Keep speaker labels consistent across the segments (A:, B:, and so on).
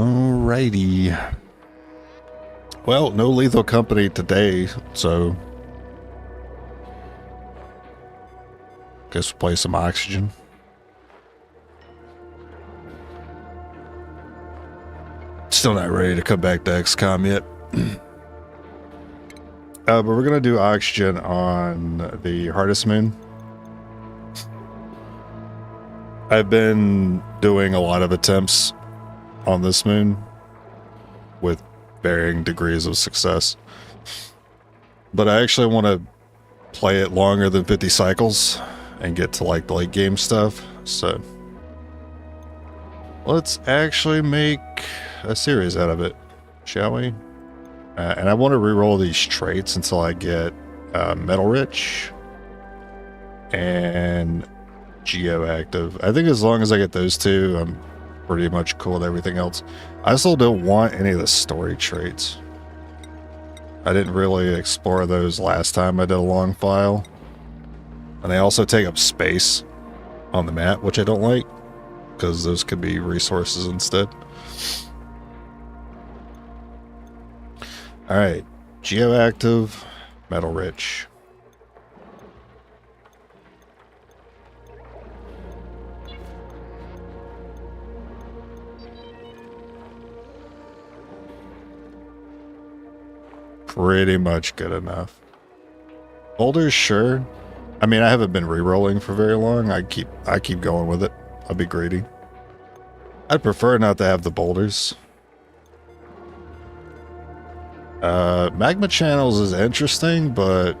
A: Alrighty. Well, no lethal company today, so guess we'll play some oxygen. Still not ready to come back to XCOM yet. But we're gonna do oxygen on the hardest moon. I've been doing a lot of attempts on this moon with varying degrees of success, but I actually want to play it longer than 50 cycles and get to like the late game stuff. So let's actually make a series out of it, shall we? And I want to re-roll these traits until I get metal rich and geoactive. I think as long as I get those two, I'm pretty much cool with everything else. I still don't want any of the story traits. I didn't really explore those last time I did a long file. And they also take up space on the map, which I don't like, because those could be resources instead. Alright, geoactive, metal rich. Pretty much good enough. Boulders, sure. I mean, I haven't been re-rolling for very long. I keep going with it. I'll be greedy. I'd prefer not to have the boulders. Magma channels is interesting, but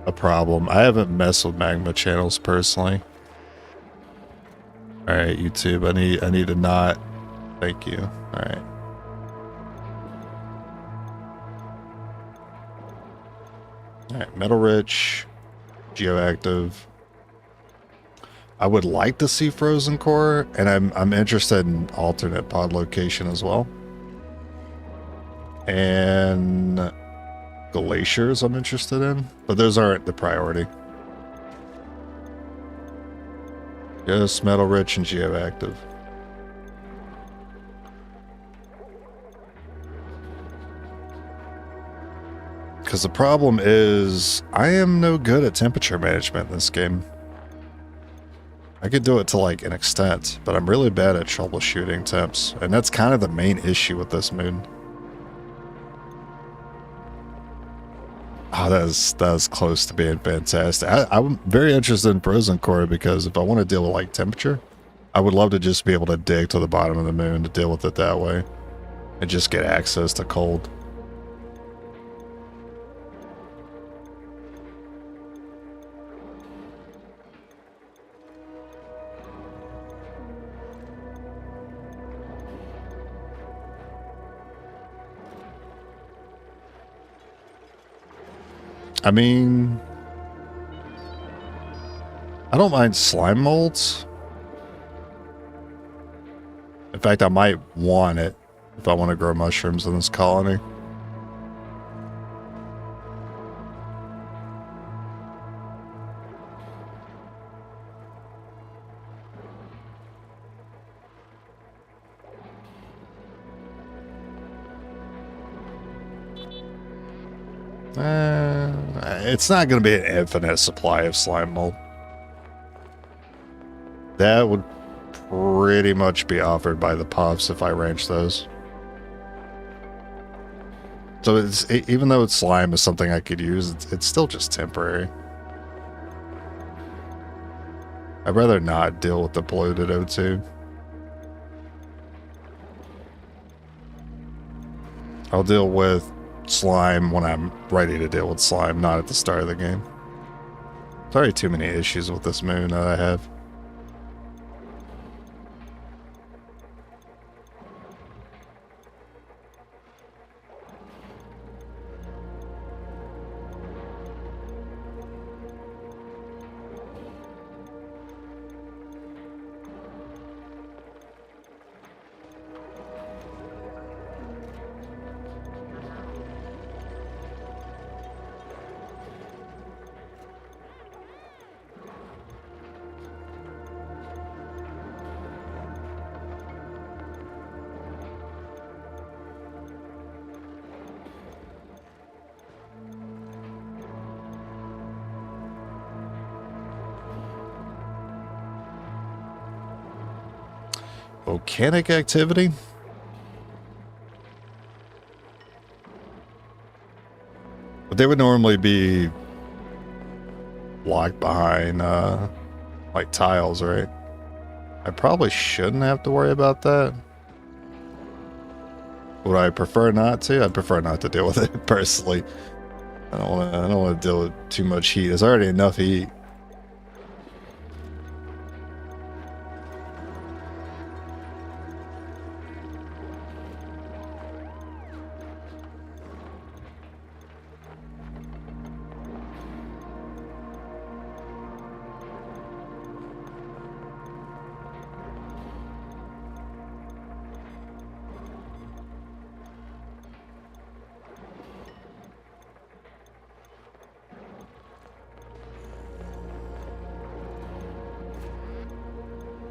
A: a problem. I haven't messed with magma channels personally. All right, YouTube. I need to not. Thank you. All right. All right, metal rich, geoactive. I would like to see frozen core, and I'm interested in alternate pod location as well. And glaciers I'm interested in, but those aren't the priority. Just metal rich and geoactive. Because the problem is I am no good at temperature management in this game. I could do it to like an extent, but I'm really bad at troubleshooting temps, and that's kind of the main issue with this moon. Oh, that is close to being fantastic. I'm very interested in frozen core because if I want to deal with like temperature, I would love to just be able to dig to the bottom of the moon to deal with it that way and just get access to cold. I mean, I don't mind slime molds. In fact, I might want it if I want to grow mushrooms in this colony. It's not going to be an infinite supply of slime mold. That would pretty much be offered by the puffs if I ranch those. So even though slime is something I could use, it's still just temporary. I'd rather not deal with the polluted O2. I'll deal with slime when I'm ready to deal with slime, not at the start of the game. There's already too many issues with this moon that I have. volcanic activity. But they would normally be locked behind like tiles, right? I probably shouldn't have to worry about that. Would I prefer not to? I'd prefer not to deal with it personally. I don't want to deal with too much heat. There's already enough heat.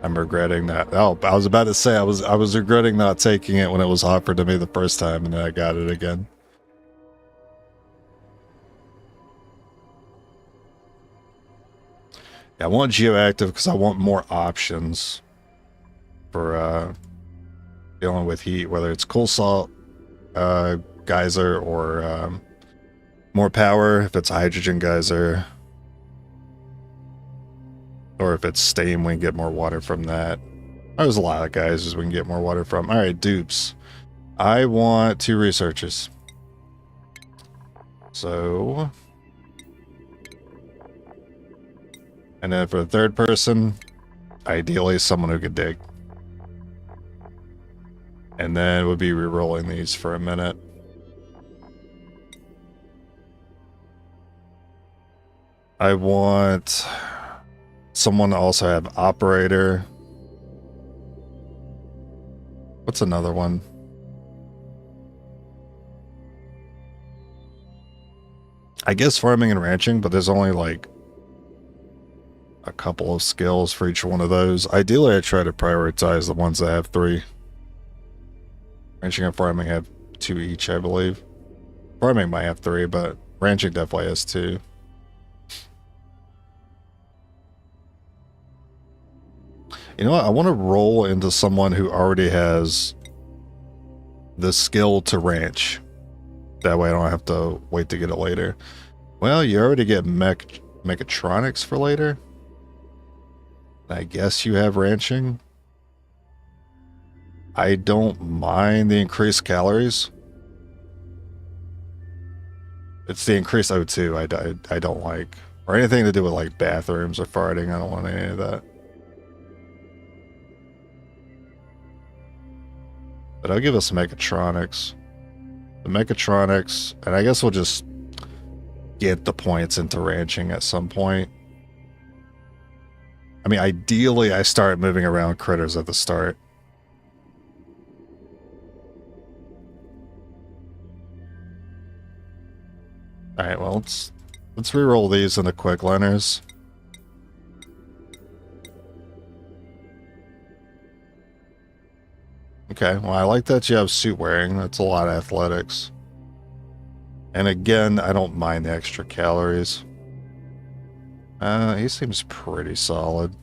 A: I'm regretting that. Oh, I was about to say I was regretting not taking it when it was offered to me the first time, and then I got it again. Yeah, I want geoactive because I want more options for dealing with heat, whether it's cool salt, geyser, or more power if it's hydrogen geyser. Or if it's steam, we can get more water from that. There's a lot of geysers we can get more water from. Alright, dupes. I want 2 researchers. So... and then for the third person, ideally someone who could dig. And then we'll be re-rolling these for a minute. I want... someone to also have operator. What's another one? I guess farming and ranching, but there's only like a couple of skills for each one of those. Ideally, I try to prioritize the ones that have 3. Ranching and farming have 2 each, I believe. Farming might have 3, but ranching definitely has 2. You know what? I want to roll into someone who already has the skill to ranch. That way I don't have to wait to get it later. Well, you already get mechatronics for later. I guess you have ranching. I don't mind the increased calories. It's the increased O2 I don't like. Or anything to do with like bathrooms or farting. I don't want any of that. But I'll give us mechatronics. The mechatronics, and I guess we'll just get the points into ranching at some point. I mean, ideally, I start moving around critters at the start. Alright, well, let's re-roll these into quick learners. Okay, well, I like that you have suit wearing. That's a lot of athletics. And again, I don't mind the extra calories. He seems pretty solid.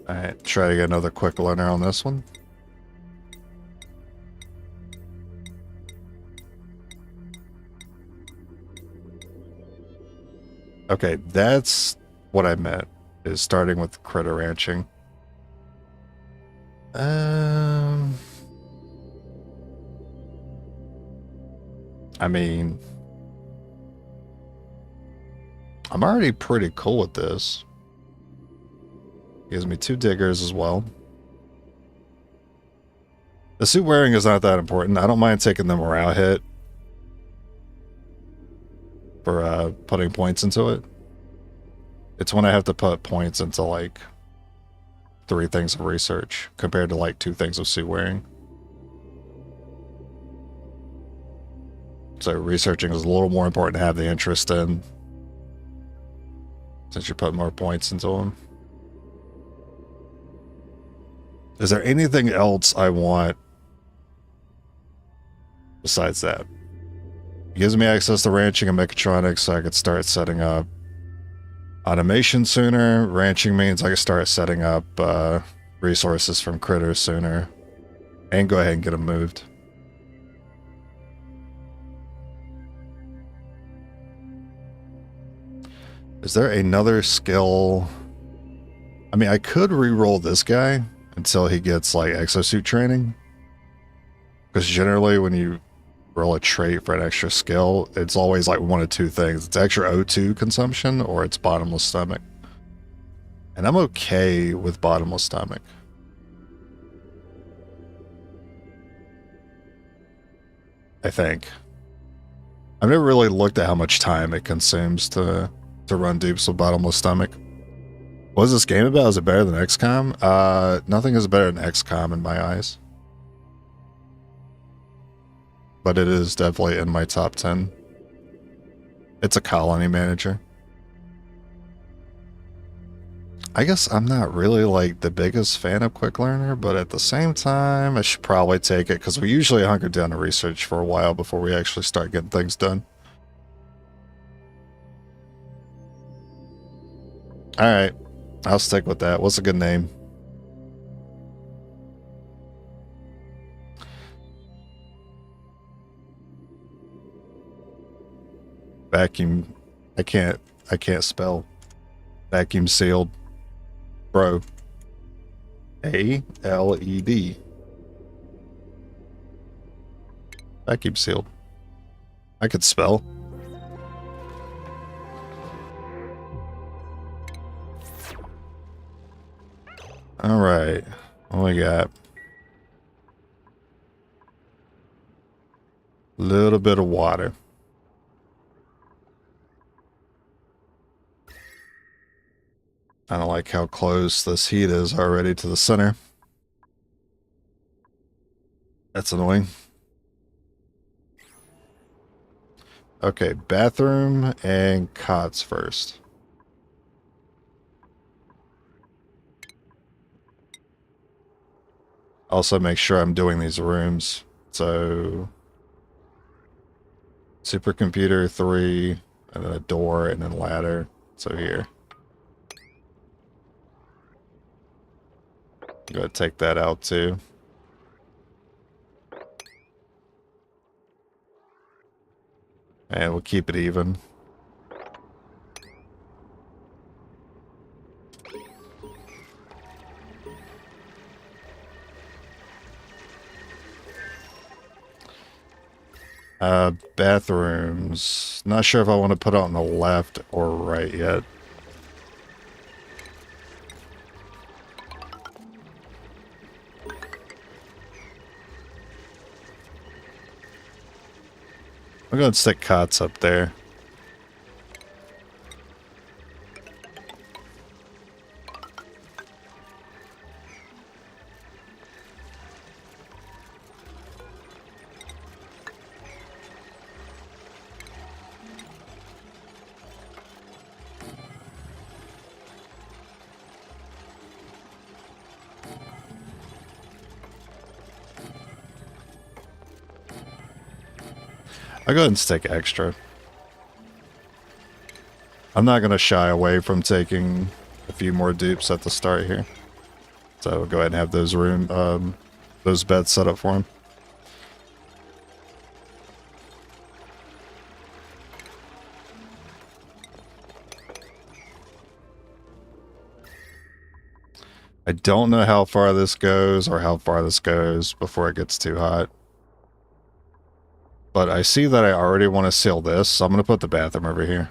A: Alright, try to get another quick learner on this one. Okay, that's what I meant, is starting with critter ranching. I mean, I'm already pretty cool with this. Gives me 2 diggers as well. The suit wearing is not that important. I don't mind taking the morale hit for putting points into it. It's when I have to put points into like 3 things of research compared to like 2 things of suit wearing. So researching is a little more important to have the interest in, since you put more points into them. Is there anything else I want besides that? It gives me access to ranching and mechatronics, so I could start setting up Automation sooner. Ranching means I can start setting up resources from critters sooner. And go ahead and get them moved. Is there another skill? I mean, I could re-roll this guy until he gets like exosuit training. Because generally when you roll a trait for an extra skill, it's always like one of two things. It's extra O2 consumption or it's bottomless stomach. And I'm okay with bottomless stomach. I think. I've never really looked at how much time it consumes to run dupes with bottomless stomach. What is this game about? Is it better than XCOM? Nothing is better than XCOM in my eyes. But it is definitely in my top 10. It's a colony manager. I guess I'm not really like the biggest fan of Quick Learner, but at the same time, I should probably take it because we usually hunker down to research for a while before we actually start getting things done. Alright, I'll stick with that. What's a good name? Vacuum. I can't spell. Vacuum sealed. Bro. A-L-E-D. Vacuum sealed. I could spell. Alright. What we got? A little bit of water. I don't like how close this heat is already to the center. That's annoying. Okay, bathroom and cots first. Also make sure I'm doing these rooms. So supercomputer 3, and then a door, and then ladder. So here. I'm gonna take that out too. And we'll keep it even. Bathrooms. Not sure if I want to put it on the left or right yet. I'm going to stick cots up there. I'll go ahead and stick extra. I'm not going to shy away from taking a few more dupes at the start here. So we'll go ahead and have those beds set up for him. I don't know how far this goes or how far this goes before it gets too hot. But I see that I already want to seal this, so I'm going to put the bathroom over here.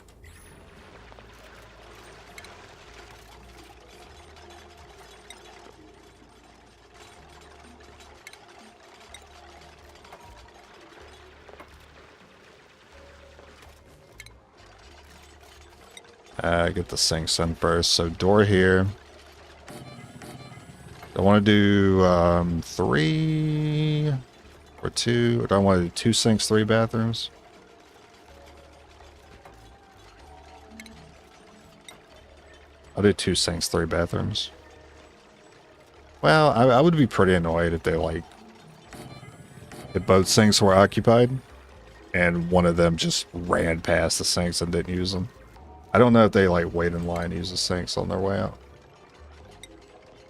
A: Get the sinks in first. So door here. I want to do 3 or 2. Or do I want to do 2 sinks, 3 bathrooms? I'll do 2 sinks, 3 bathrooms. Well, I would be pretty annoyed if they if both sinks were occupied and one of them just ran past the sinks and didn't use them. I don't know if they like wait in line, use the sinks on their way out.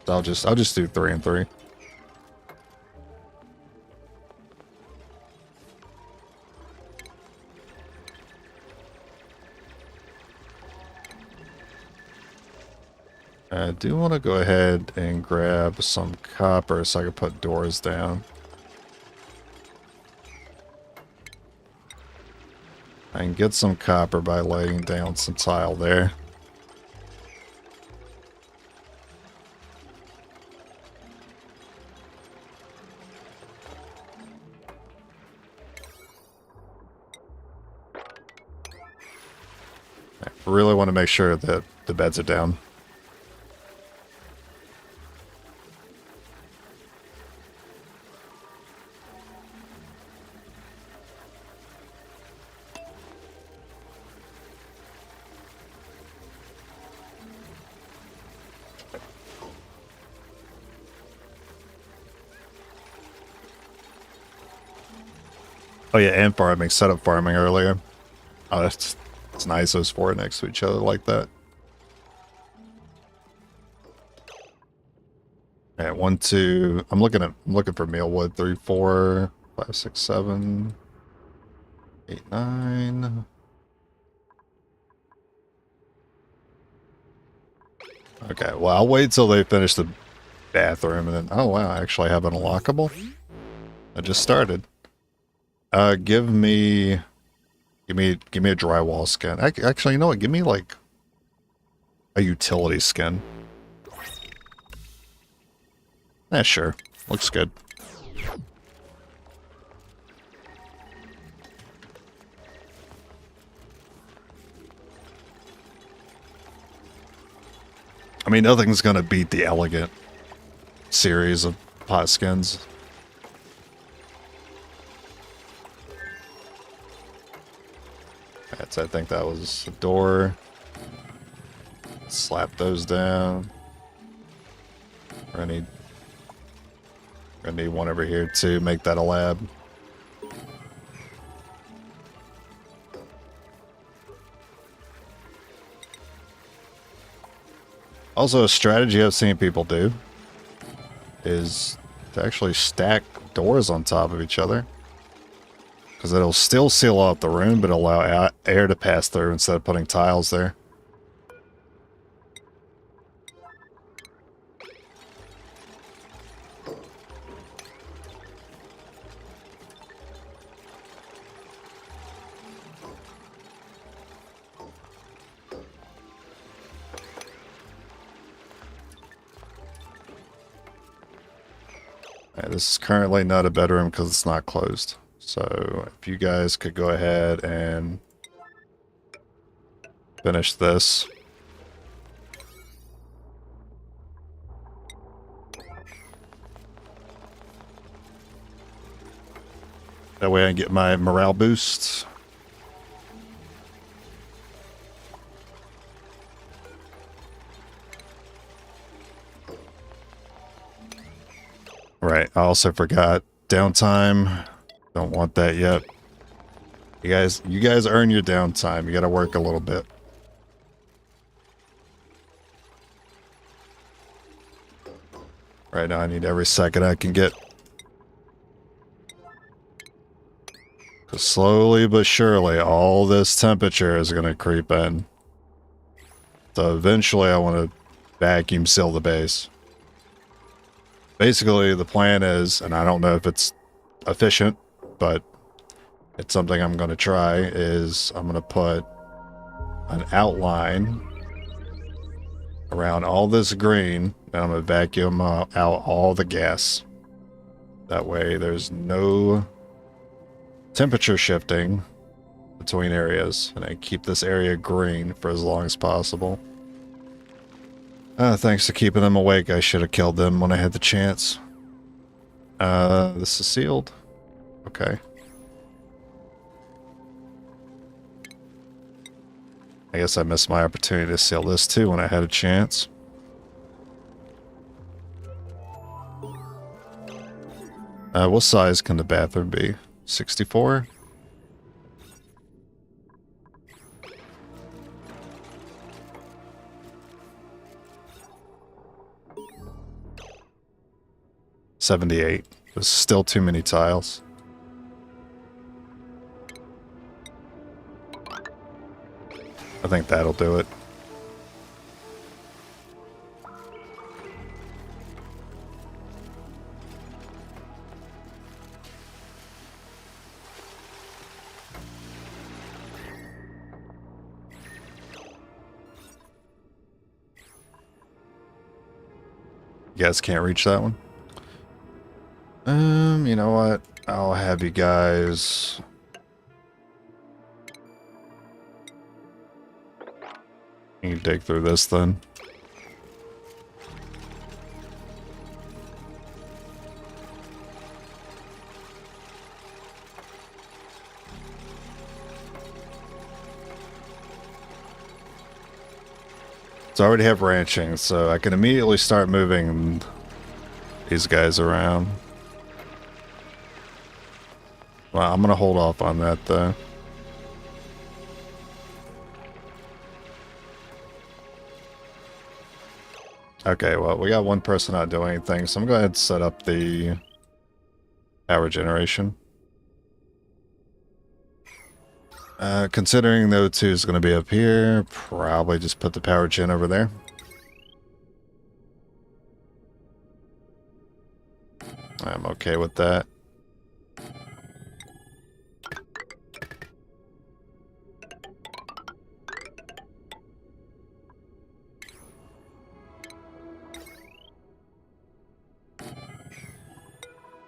A: So I'll just do 3 and 3. I do want to go ahead and grab some copper so I can put doors down. I can get some copper by laying down some tile there. I really want to make sure that the beds are down. Oh yeah, and farming. Set up farming earlier. Oh, that's nice. Those 4 next to each other like that. Alright, 1, 2. I'm looking for mealwood. 3, 4, 5, 6, 7, 8, 9. Okay, well I'll wait till they finish the bathroom and then. Oh wow, I actually have an unlockable. I just started. Give me a drywall skin. Actually, you know what? Give me like a utility skin. Yeah, sure. Looks good. I mean, nothing's gonna beat the elegant series of pot skins. I think that was a door. Slap those down. We're gonna need one over here to make that a lab. Also, a strategy I've seen people do is to actually stack doors on top of each other. Because it'll still seal off the room, but allow air to pass through instead of putting tiles there. Alright, this is currently not a bedroom because it's not closed. So if you guys could go ahead and finish this. That way I can get my morale boost. Right, I also forgot downtime. Don't want that yet. You guys earn your downtime. You gotta work a little bit. Right now I need every second I can get. Because slowly but surely all this temperature is gonna creep in. So eventually I want to vacuum seal the base. Basically the plan is, and I don't know if it's efficient, but it's something I'm going to try, is I'm going to put an outline around all this green, and I'm going to vacuum out all the gas. That way there's no temperature shifting between areas, and I keep this area green for as long as possible. Thanks to keeping them awake, I should have killed them when I had the chance. This is sealed. Okay. I guess I missed my opportunity to seal this too when I had a chance. What size can the bathroom be? 64? 78. There's still too many tiles. I think that'll do it. You guys can't reach that one? You know what? I'll have you guys... You can dig through this then. So I already have ranching, so I can immediately start moving these guys around. Well, I'm gonna hold off on that though. Okay, well, we got one person not doing anything, so I'm gonna go ahead and set up the power generation. Considering the O2 is going to be up here, probably just put the power gen over there. I'm okay with that.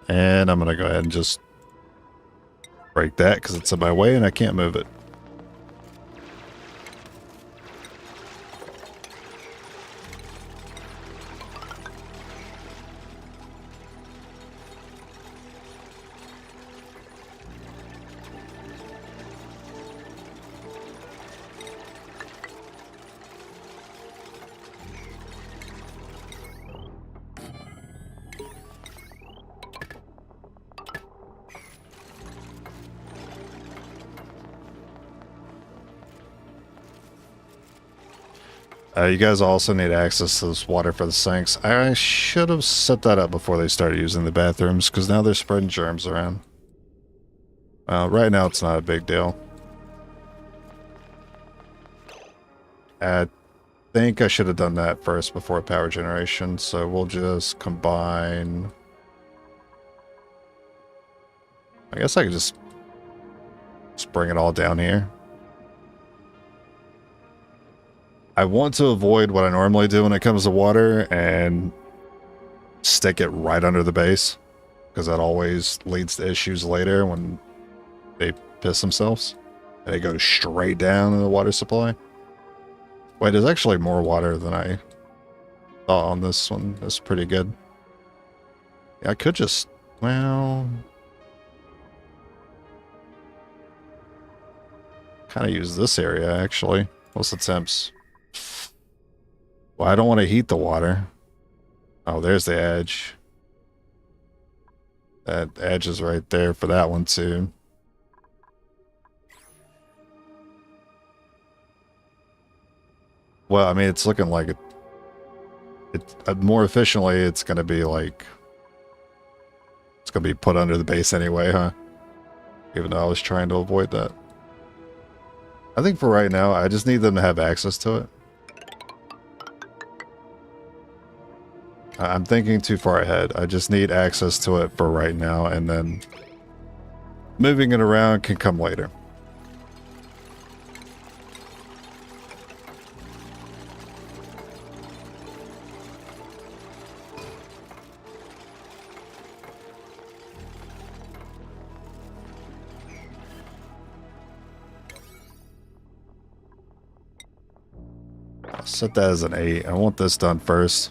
A: And I'm going to go ahead and just break that because it's in my way and I can't move it. You guys also need access to this water for the sinks. I should have set that up before they started using the bathrooms, because now they're spreading germs around. Right now it's not a big deal. I think I should have done that first before power generation, so we'll just combine... I guess I could just bring it all down here. I want to avoid what I normally do when it comes to water and stick it right under the base, because that always leads to issues later when they piss themselves and they go straight down in the water supply. Wait, there's actually more water than I thought on this one. That's pretty good. Yeah, I could just, well, kind of use this area actually. What's the temps? Well, I don't want to heat the water. Oh, there's the edge. That edge is right there for that one too. Well, I mean, it's looking like it more efficiently, it's going to be like, it's going to be put under the base anyway, huh? Even though I was trying to avoid that. I think for right now, I just need them to have access to it. I'm thinking too far ahead. I just need access to it for right now, and then moving it around can come later. I'll set that as an 8. I want this done first.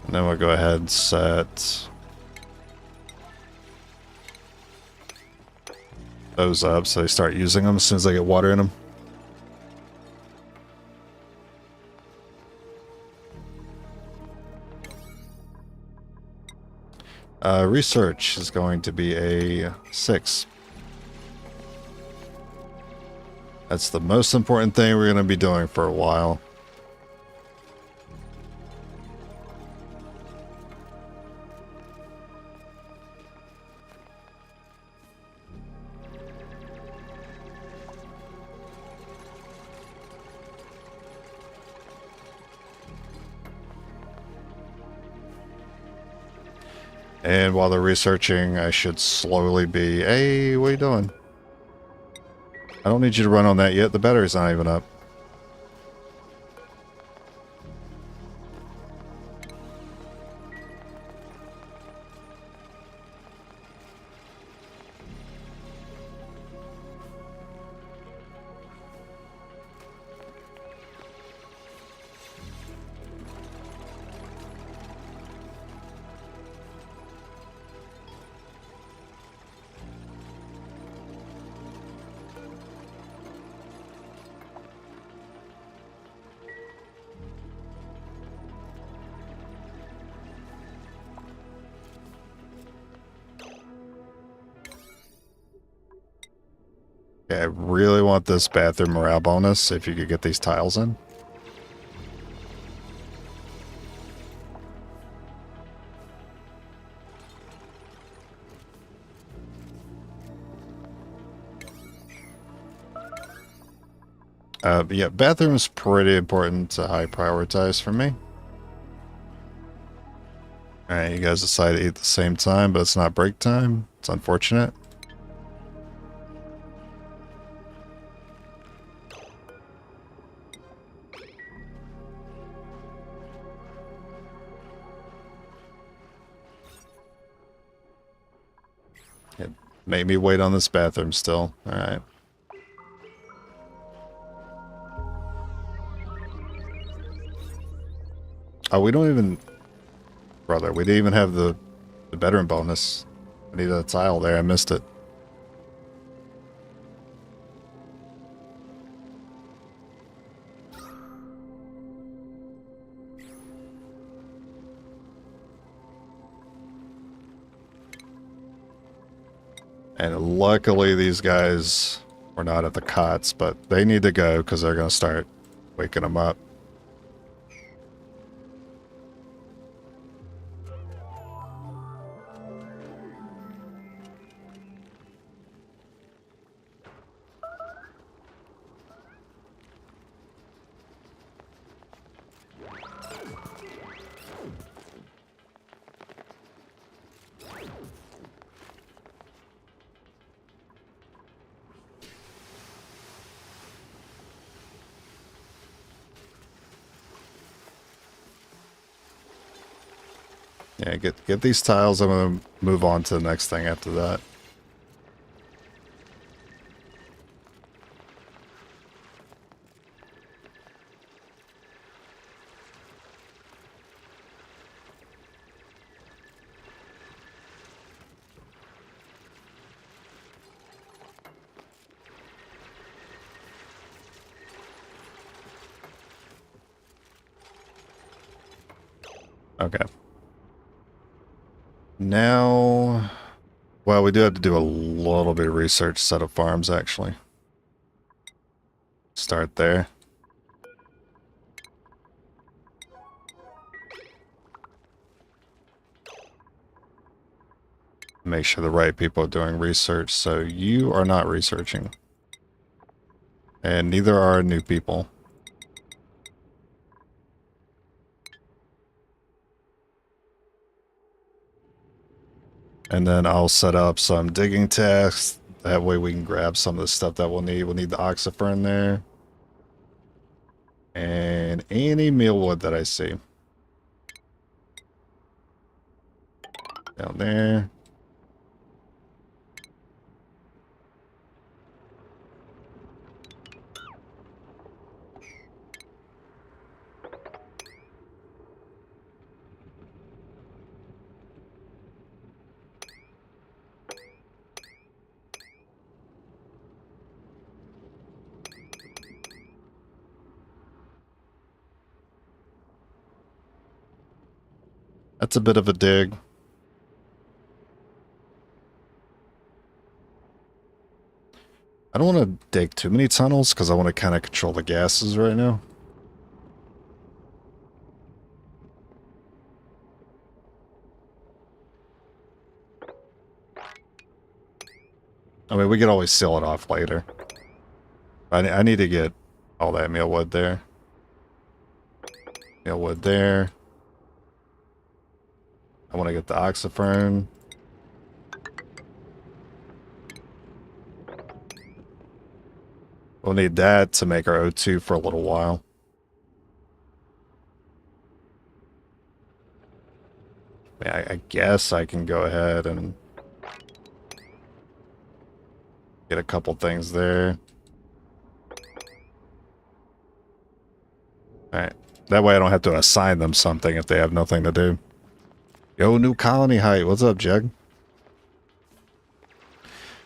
A: And then we'll go ahead and set those up so they start using them as soon as they get water in them. Research is going to be a 6. That's the most important thing we're going to be doing for a while. And while they're researching, I should slowly be, hey, what are you doing? I don't need you to run on that yet. The battery's not even up. Okay, I really want this bathroom morale bonus if you could get these tiles in. But yeah, bathroom's pretty important to high prioritize for me. Alright, you guys decide to eat at the same time, but it's not break time. It's unfortunate. It made me wait on this bathroom still. Alright. Oh, we don't even... Brother, we didn't even have the bedroom bonus. I needed a tile there. I missed it. And luckily these guys were not at the cots, but they need to go because they're going to start waking them up. Yeah, get these tiles. I'm going to move on to the next thing after that. Okay. Now, well, we do have to do a little bit of research, set up farms, actually. Start there. Make sure the right people are doing research, so you are not researching. And neither are new people. And then I'll set up some digging tasks. That way we can grab some of the stuff that we'll need. We'll need the oxyfern there. And any mealwood that I see. Down there. That's a bit of a dig. I don't want to dig too many tunnels because I want to kind of control the gases right now. I mean, we could always seal it off later. I need to get all that mealwood there. Mealwood there. I want to get the oxyfern. We'll need that to make our O2 for a little while. I guess I can go ahead and get a couple things there. Alright. That way I don't have to assign them something if they have nothing to do. Yo, new colony height. What's up, Jeg?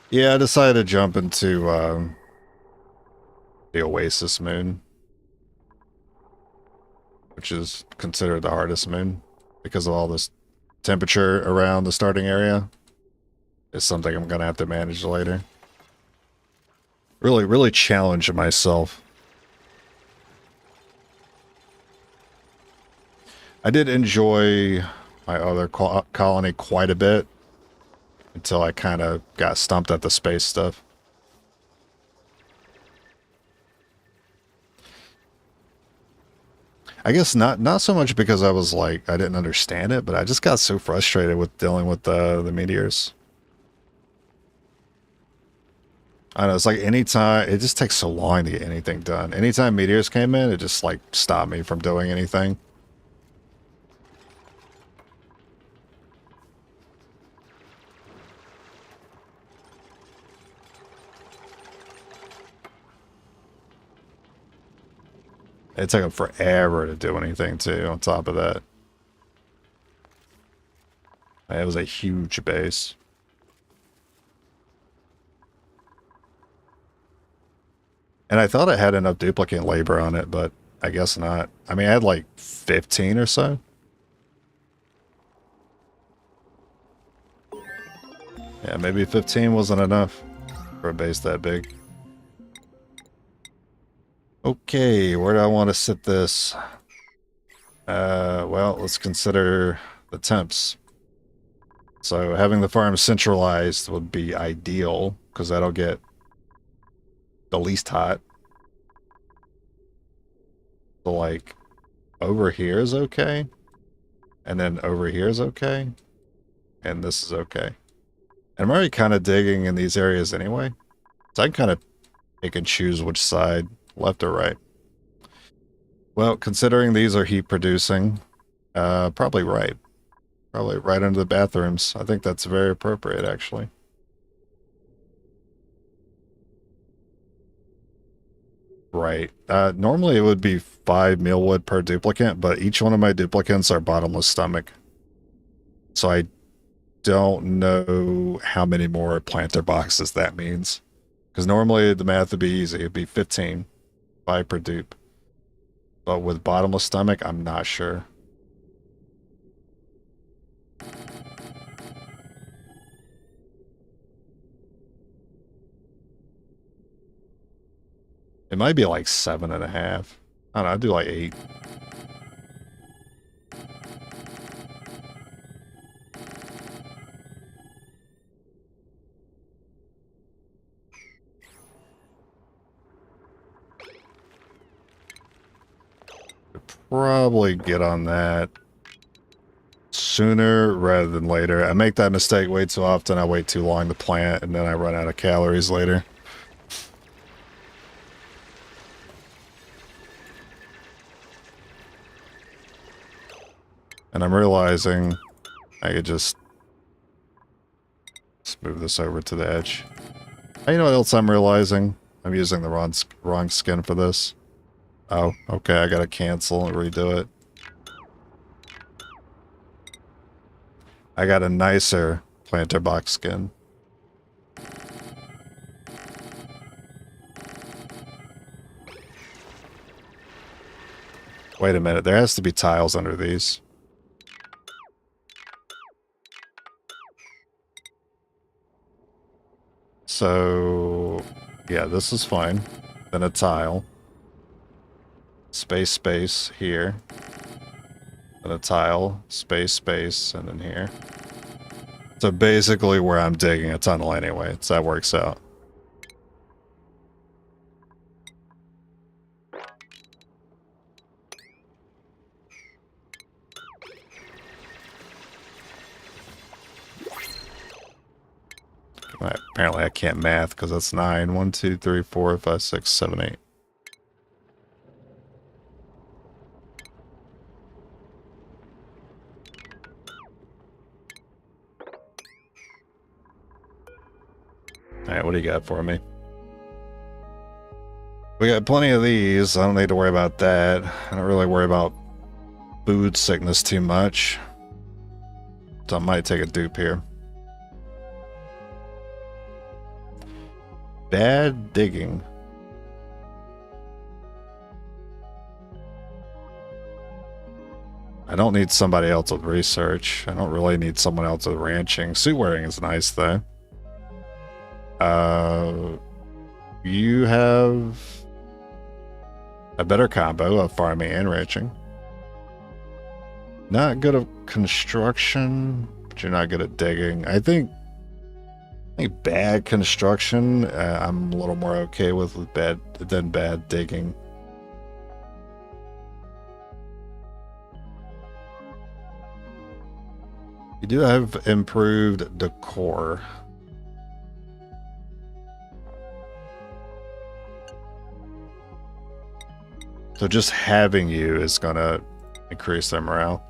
A: Yeah, I decided to jump into the Oasis moon, which is considered the hardest moon because of all this temperature around the starting area. It's something I'm gonna have to manage later. Really challenge myself. I did enjoy my other colony quite a bit until I kind of got stumped at the space stuff. I guess not so much because I was like, I didn't understand it, but I just got so frustrated with dealing with the meteors. I don't know, it's like anytime, it just takes so long to get anything done. Anytime meteors came in, it just like stopped me from doing anything. It took them forever to do anything too, on top of that. It was a huge base. And I thought it had enough duplicate labor on it, but I guess not. I mean, I had like 15 or so. Yeah, maybe 15 wasn't enough for a base that big. Okay, where do I want to sit this? Well, let's consider the temps. So having the farm centralized would be ideal, because that'll get the least hot. So like, over here is okay. And then over here is okay. And this is okay. And I'm already kind of digging in these areas anyway. So I can kind of pick and choose which side, left or right. Well, considering these are heat producing, probably right. Probably right under the bathrooms. I think that's very appropriate, actually. Right. Normally it would be 5 mealwood per duplicate, but each one of my duplicates are bottomless stomach. So I don't know how many more planter boxes that means. Because normally the math would be easy. It'd be 15, 5 per dupe. But with bottomless stomach, I'm not sure. It might be like 7.5. I don't know, I'd do like 8. Probably get on that sooner rather than later. I make that mistake way too often. I wait too long to plant, and then I run out of calories later. And I'm realizing I could just move this over to the edge. You know what else I'm realizing? I'm using the wrong skin for this. Oh, okay, I gotta cancel and redo it. I got a nicer planter box skin. Wait a minute, there has to be tiles under these. So, yeah, this is fine. Then a tile. Space here. Then a tile, space, and then here. So basically where I'm digging a tunnel anyway, so that works out. Apparently I can't math because that's 9. 1, 2, 3, 4, 5, 6, 7, 8. Alright, what do you got for me? We got plenty of these. I don't need to worry about that. I don't really worry about food sickness too much. So I might take a dupe here. Bad digging. I don't need somebody else with research. I don't really need someone else with ranching. Suit wearing is nice though. You have a better combo of farming and ranching. Not good at construction, but you're not good at digging. I think bad construction, I'm a little more okay with bad than bad digging. You do have improved decor. So just having you is gonna increase their morale.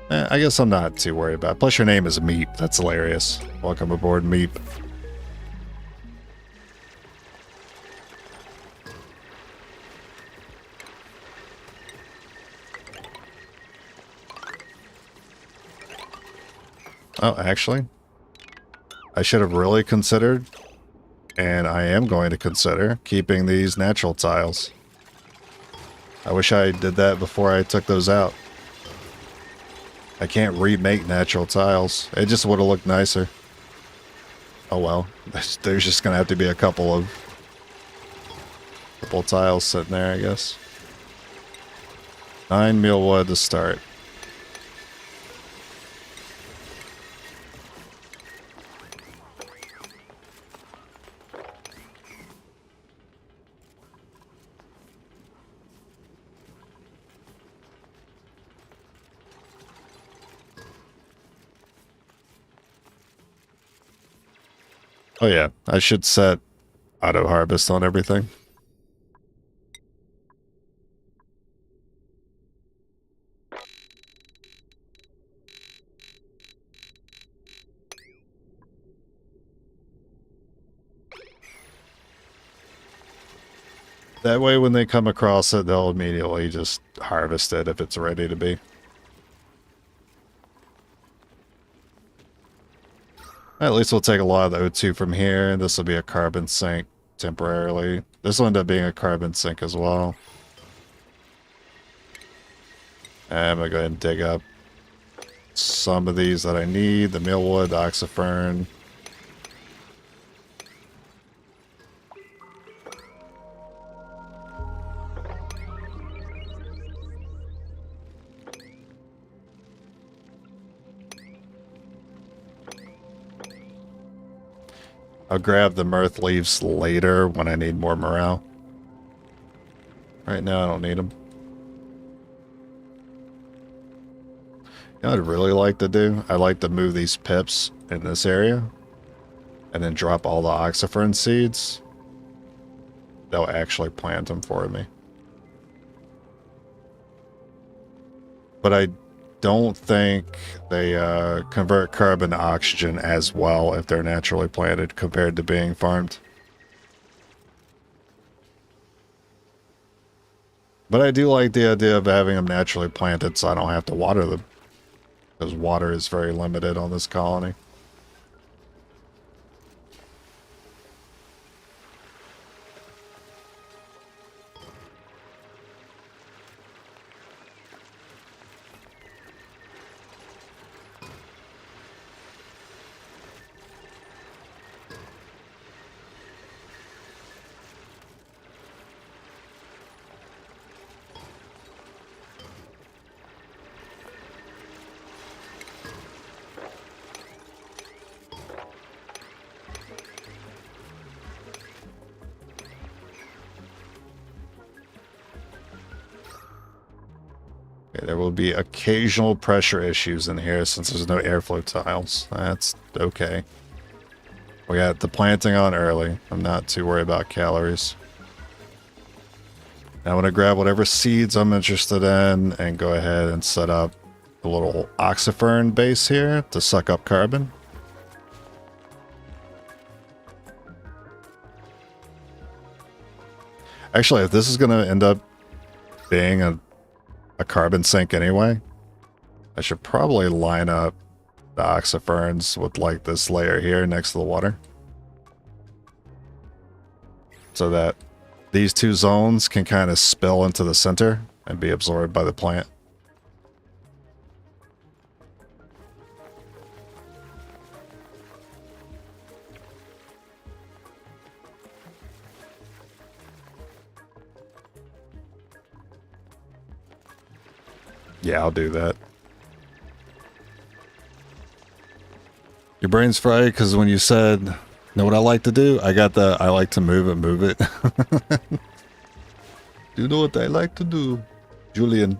A: I guess I'm not too worried about it. Plus your name is Meep. That's hilarious. Welcome aboard, Meep. Oh, actually, I should have really considered, and I am going to consider, keeping these natural tiles. I wish I did that before I took those out. I can't remake natural tiles. It just would have looked nicer. Oh well. There's just going to have to be a couple tiles sitting there, I guess. 9 meal wood to start. Oh yeah, I should set auto harvest on everything. That way when they come across it, they'll immediately just harvest it if it's ready to be. At least we'll take a lot of the O2 from here. This will be a carbon sink temporarily. This will end up being a carbon sink as well. And I'm going to go ahead and dig up some of these that I need. The mealwood, the oxyfern. I'll grab the mirth leaves later when I need more morale. Right now I don't need them. You know what I'd really like to do? I'd like to move these pips in this area and then drop all the oxyfern seeds. They'll actually plant them for me. But I don't think they convert carbon to oxygen as well if they're naturally planted compared to being farmed. But I do like the idea of having them naturally planted so I don't have to water them, because water is very limited on this colony. There will be occasional pressure issues in here since there's no airflow tiles. That's okay. We got the planting on early. I'm not too worried about calories. Now I'm going to grab whatever seeds I'm interested in and go ahead and set up a little oxifern base here to suck up carbon. Actually, if this is going to end up being a carbon sink anyway, I should probably line up the oxiferns with like this layer here next to the water, so that these two zones can kind of spill into the center and be absorbed by the plant. Yeah, I'll do that. Your brain's fried because when you said, know what I like to do? I got the, I like to move it. Do you know what I like to do, Julian?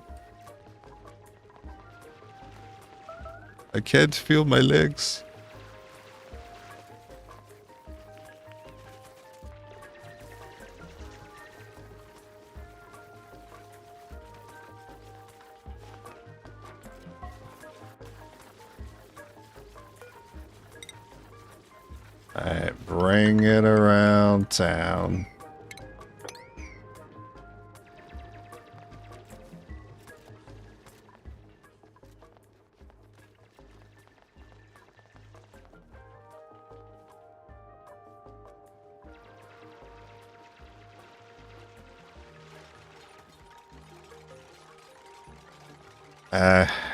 A: I can't feel my legs. Alright, bring it around town.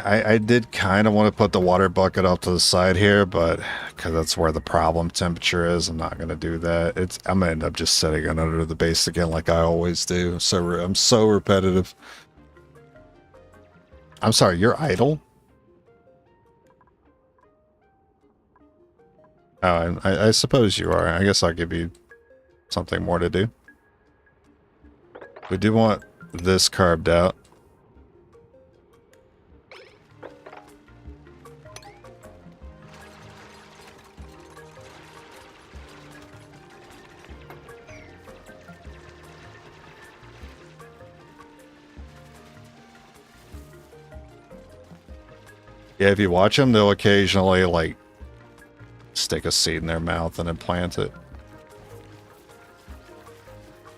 A: I did kind of want to put the water bucket off to the side here, but because that's where the problem temperature is, I'm not going to do that. I'm going to end up just setting it under the base again like I always do. So I'm so repetitive. I'm sorry, you're idle? Oh, I suppose you are. I guess I'll give you something more to do. We do want this carved out. Yeah, if you watch them, they'll occasionally, like, stick a seed in their mouth and then plant it.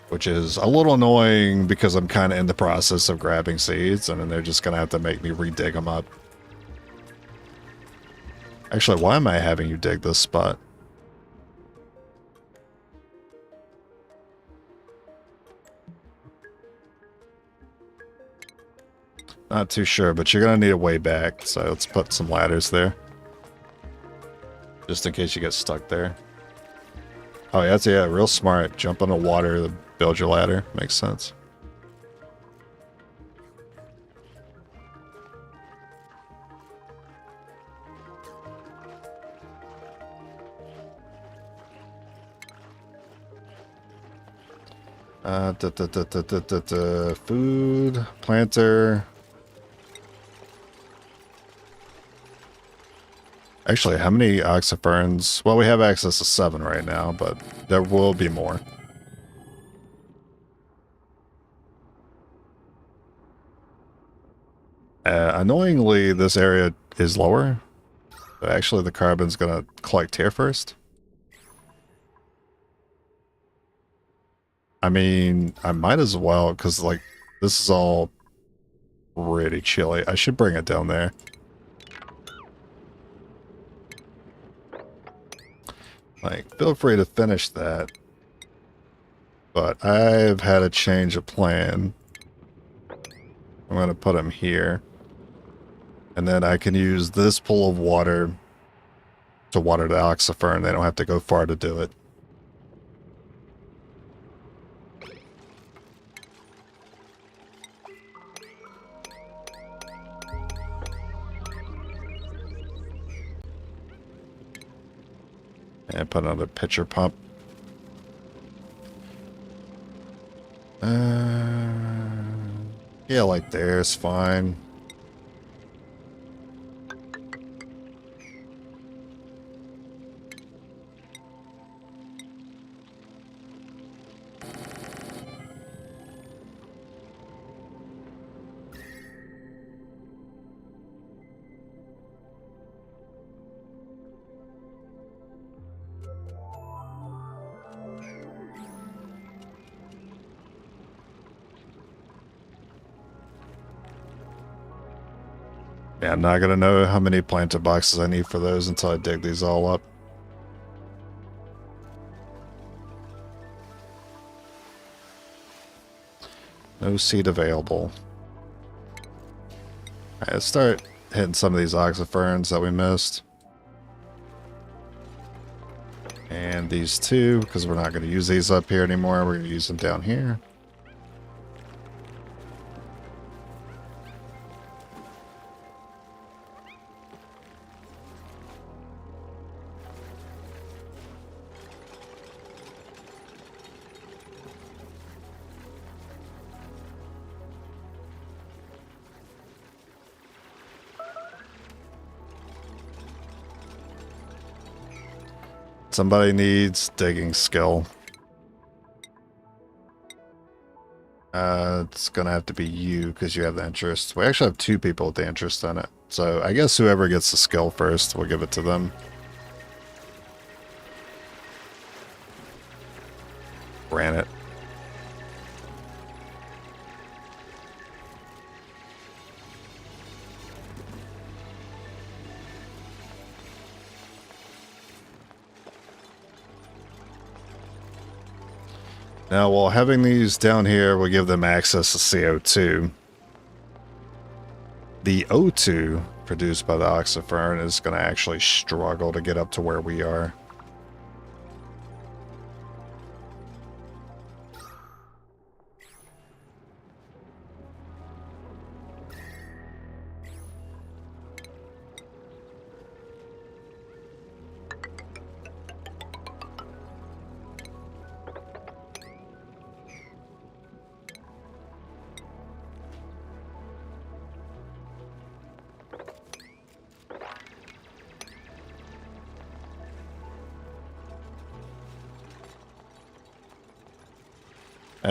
A: Which is a little annoying because I'm kind of in the process of grabbing seeds, and then they're just going to have to make me re-dig them up. Actually, why am I having you dig this spot? Not too sure, but you're going to need a way back, so let's put some ladders there. Just in case you get stuck there. Oh, yeah, that's, yeah, real smart. Jump on the water to build your ladder. Makes sense. Food, planter. Actually, how many oxiferns? Well, we have access to 7 right now, but there will be more. Annoyingly, this area is lower. So actually, the carbon's gonna collect here first. I mean, I might as well, because, like, this is all pretty chilly. I should bring it down there. Like, feel free to finish that. But I've had a change of plan. I'm going to put them here. And then I can use this pool of water to water the oxifern. They don't have to go far to do it. And put another pitcher pump. Yeah, like there's fine. Yeah, I'm not gonna know how many planter boxes I need for those until I dig these all up. No seed available. Alright, let's start hitting some of these oxyferns that we missed. And these two, because we're not going to use these up here anymore. We're going to use them down here. Somebody needs digging skill. It's gonna have to be you because you have the interest. We actually have two people with the interest in it. So I guess whoever gets the skill first, we'll give it to them. Granite. Now, while having these down here will give them access to CO2, the O2 produced by the oxyfern is going to actually struggle to get up to where we are.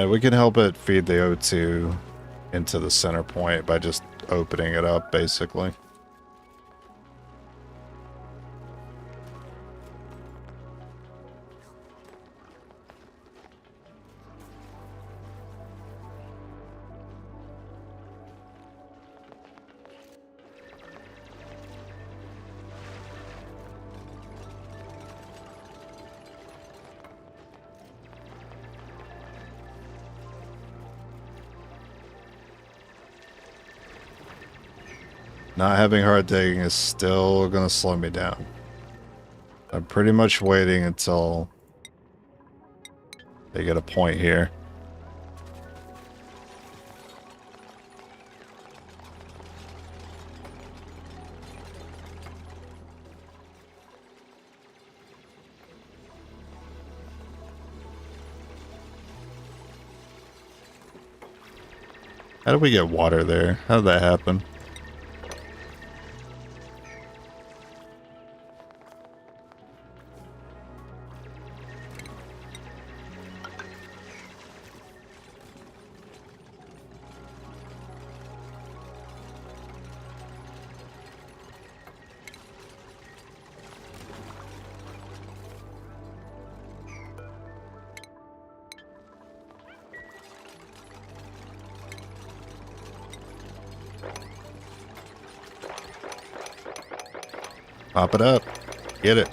A: We can help it feed the O2 into the center point by just opening it up, basically. Not having hard digging is still going to slow me down. I'm pretty much waiting until they get a point here. How did we get water there? How did that happen? Pop it up. Get it.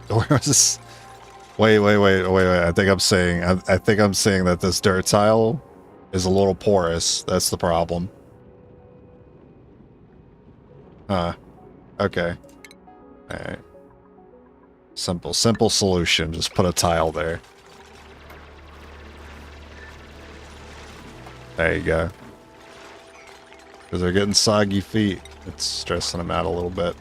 A: Where was this? Wait. I think I'm saying that this dirt tile is a little porous. That's the problem. Huh. Okay. Alright. Simple solution. Just put a tile there. There you go. Because they're getting soggy feet. It's stressing them out a little bit.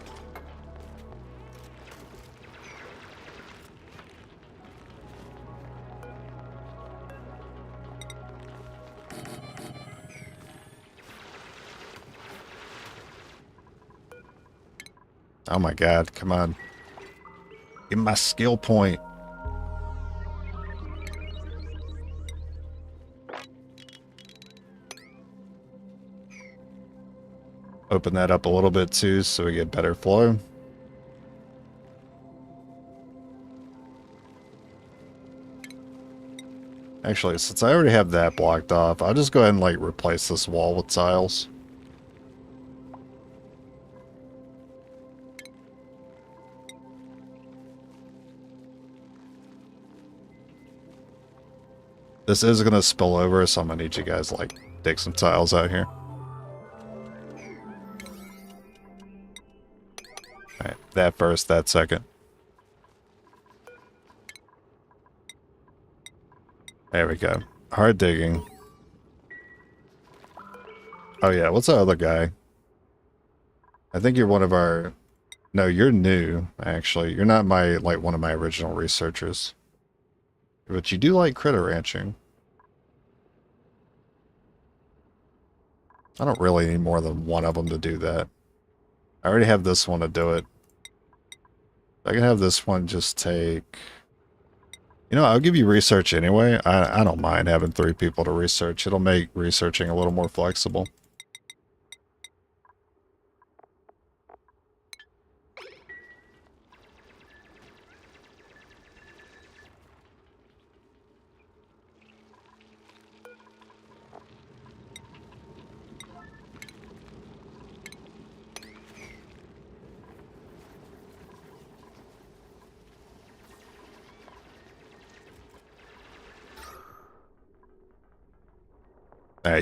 A: Oh my god, come on. Give me my skill point. Open that up a little bit too so we get better flow. Actually, since I already have that blocked off, I'll just go ahead and like replace this wall with tiles. This is going to spill over, so I'm going to need you guys to like dig some tiles out here. Alright, that first, that second. There we go. Hard digging. Oh yeah, what's the other guy? I think you're one of our... No, you're new, actually. You're not my, like, one of my original researchers. But you do like critter ranching. I don't really need more than one of them to do that. I already have this one to do it. I can have this one just take... You know, I'll give you research anyway. I don't mind having 3 people to research. It'll make researching a little more flexible.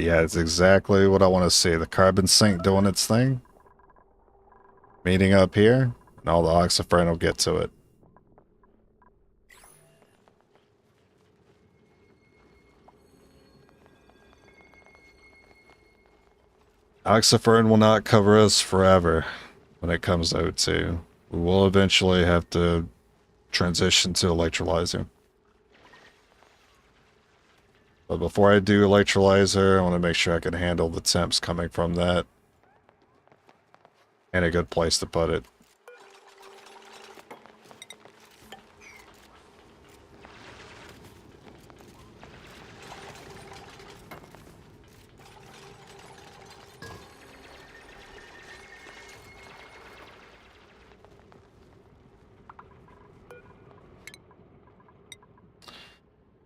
A: Yeah, it's exactly what I want to see. The carbon sink doing its thing. Meeting up here, and all the oxyfern will get to it. Oxyfern will not cover us forever when it comes to O2. We will eventually have to transition to electrolyzer. But before I do electrolyzer, I want to make sure I can handle the temps coming from that. And a good place to put it.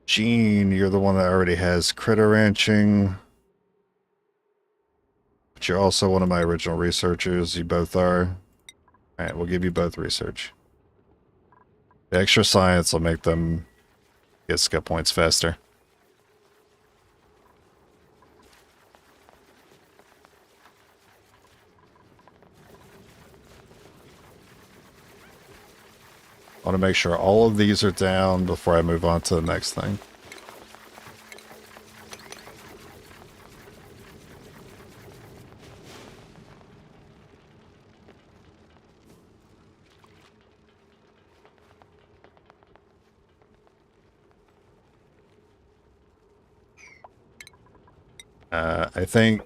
A: Gene, you're the one that already has critter ranching. But you're also one of my original researchers. You both are. Alright, we'll give you both research. The extra science will make them get skill points faster. I want to make sure all of these are down before I move on to the next thing.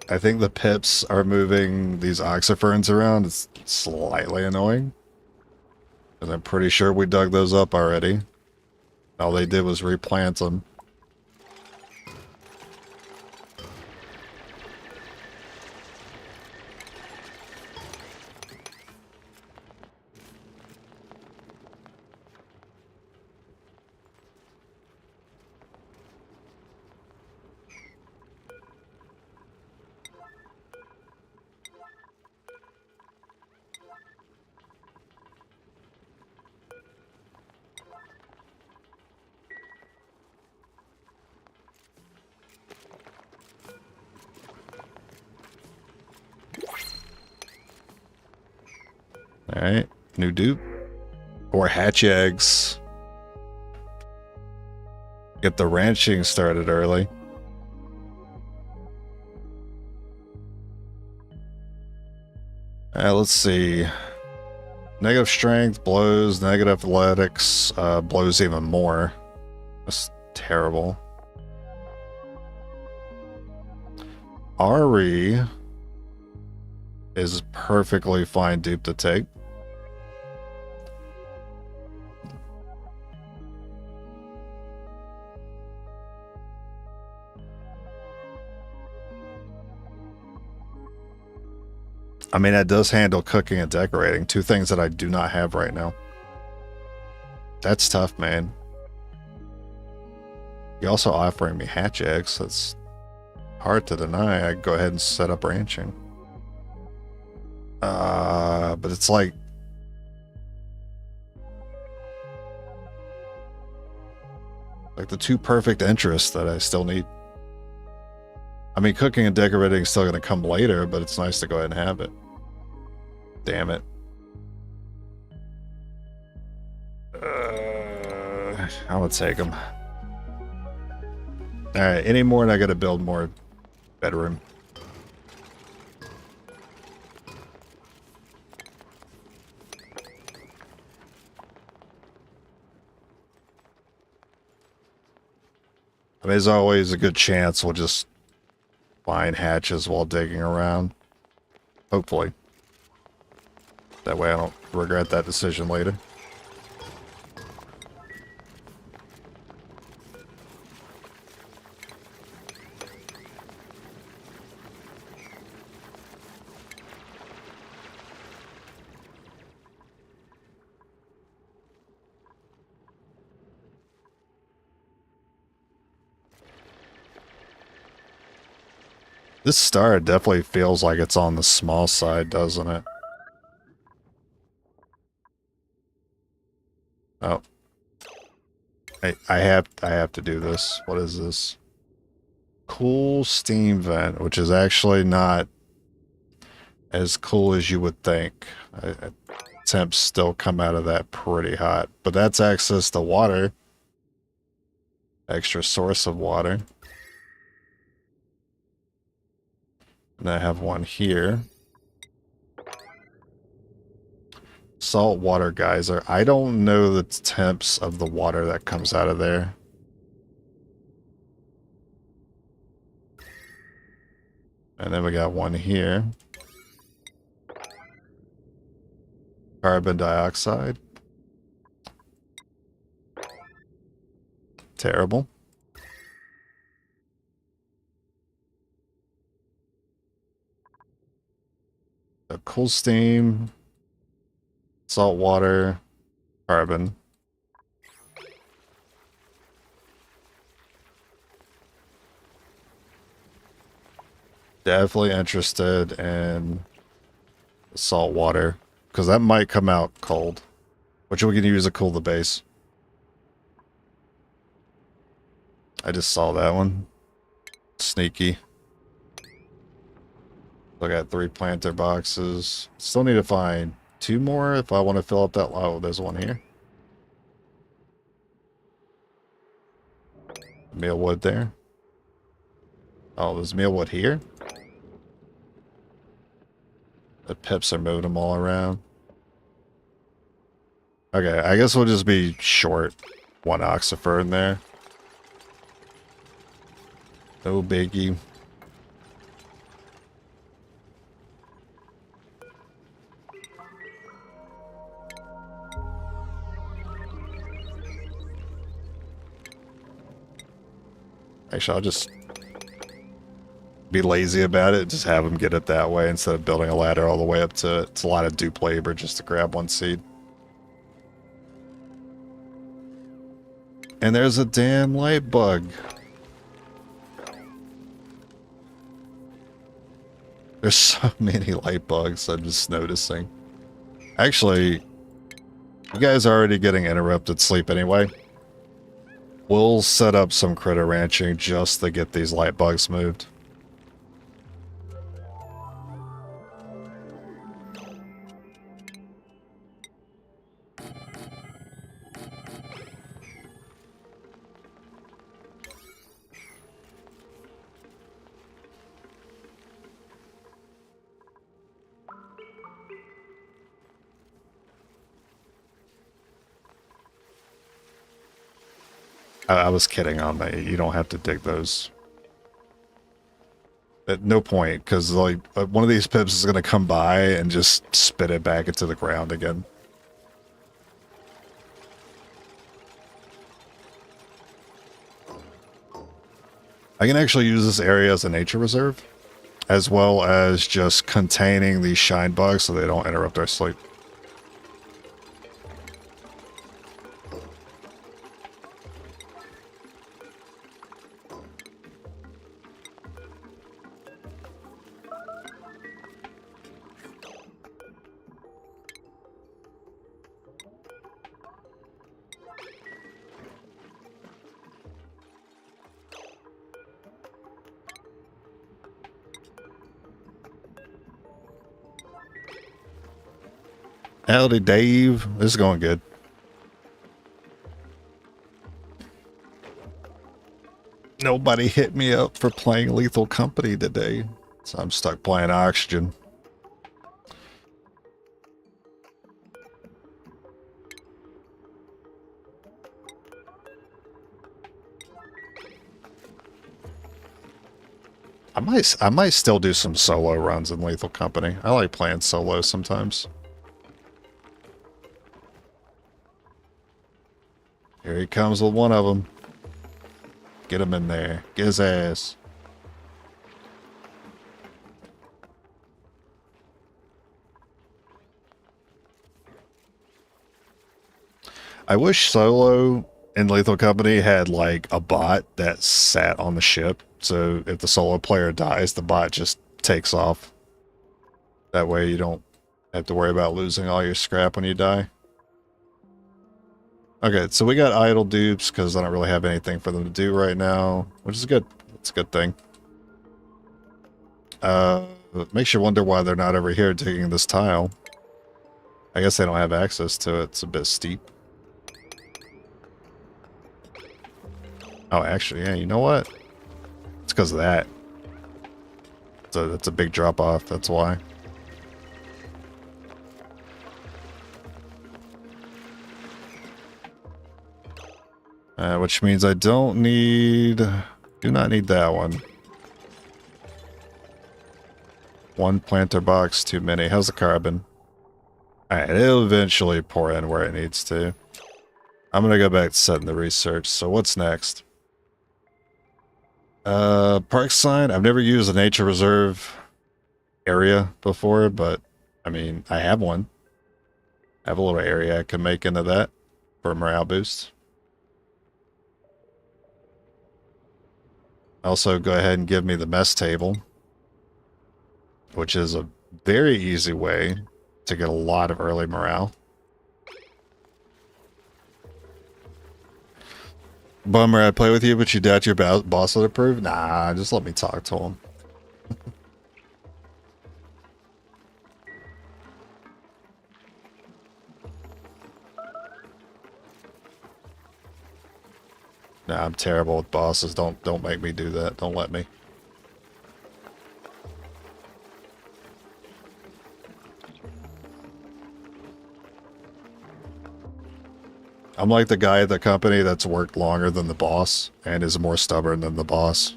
A: I think the pips are moving these oxyferns around. It's slightly annoying. And I'm pretty sure we dug those up already. All they did was replant them. Alright, new dupe. Or hatch eggs. Get the ranching started early. Let's see. Negative strength blows, negative athletics blows even more. That's terrible. Ari is perfectly fine dupe to take. I mean, it does handle cooking and decorating, 2 things that I do not have right now. That's tough, man. You're also offering me hatch eggs. That's hard to deny. I'd go ahead and set up ranching. But it's like the two perfect interests that I still need. I mean, cooking and decorating is still going to come later, but it's nice to go ahead and have it. Damn it. I would take them. Alright, any more and I gotta build more bedroom. I mean, there's always a good chance we'll just find hatches while digging around. Hopefully. That way I don't regret that decision later. This star definitely feels like it's on the small side, doesn't it? Oh. I have to do this. What is this? Cool steam vent, which is actually not as cool as you would think. Temps still come out of that pretty hot. But that's access to water. Extra source of water. And I have one here. Saltwater geyser. I don't know the temps of the water that comes out of there. And then we got one here. Carbon dioxide. Terrible. A cool steam, salt water, carbon. Definitely interested in salt water, because that might come out cold, which we can use to cool the base. I just saw that one. Sneaky. I got 3 planter boxes. Still need to find 2 more if I want to fill up that. Oh, there's one here. Mealwood there. Oh, there's mealwood here. The pips are moving them all around. Okay, I guess we'll just be short 1 oxifer in there. No biggie. Actually, I'll just be lazy about it. Just have them get it that way instead of building a ladder all the way up to it. It's a lot of dupe labor just to grab 1 seed. And there's a damn light bug. There's so many light bugs I'm just noticing. Actually, you guys are already getting interrupted sleep anyway. We'll set up some critter ranching just to get these light bugs moved. I was kidding on that. You don't have to dig those. At no point, because like one of these pips is going to come by and just spit it back into the ground again. I can actually use this area as a nature reserve, as well as just containing these shine bugs so they don't interrupt our sleep. Howdy, Dave. This is going good. Nobody hit me up for playing Lethal Company today, so I'm stuck playing Oxygen. I might still do some solo runs in Lethal Company. I like playing solo sometimes. Here he comes with one of them. Get him in there. Get his ass. I wish solo in Lethal Company had like a bot that sat on the ship. So if the solo player dies, the bot just takes off. That way you don't have to worry about losing all your scrap when you die. Okay, so we got idle dupes because I don't really have anything for them to do right now, which is good. It's a good thing. It makes you wonder why they're not over here digging this tile. I guess they don't have access to it. It's a bit steep. Oh, actually, yeah, you know what? It's because of that. So that's a big drop off, that's why. Which means I do not need that one. One planter box, too many. How's the carbon? Alright, it'll eventually pour in where it needs to. I'm gonna go back to setting the research. So what's next? Park sign. I've never used a nature reserve area before, but I mean, I have one. I have a little area I can make into that for a morale boost. Also, go ahead and give me the mess table, which is a very easy way to get a lot of early morale. Bummer I'd play with you, but you doubt your boss would approve? Nah, just let me talk to him. Nah, I'm terrible with bosses. Don't make me do that. Don't let me. I'm like the guy at the company that's worked longer than the boss and is more stubborn than the boss.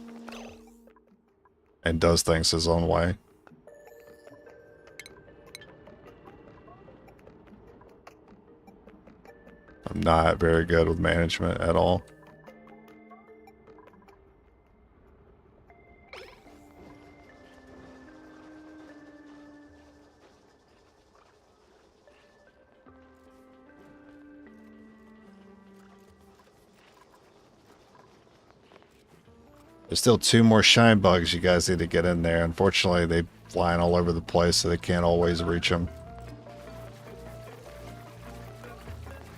A: And does things his own way. I'm not very good with management at all. There's still 2 more shine bugs you guys need to get in there. Unfortunately, they flying all over the place, so they can't always reach them.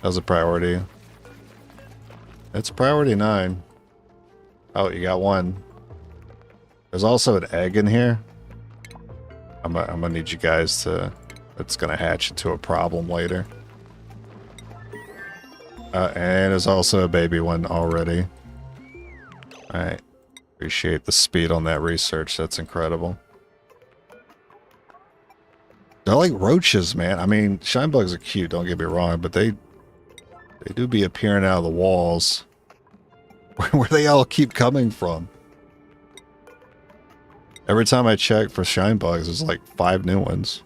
A: That's a priority. It's priority 9. Oh, you got one. There's also an egg in here. I'm gonna need you guys to... It's gonna hatch into a problem later. And there's also a baby one already. Alright. Appreciate the speed on that research. That's incredible. They're like roaches, man. I mean, shine bugs are cute, don't get me wrong, but they do be appearing out of the walls. Where they all keep coming from. Every time I check for shine bugs, there's like 5 new ones.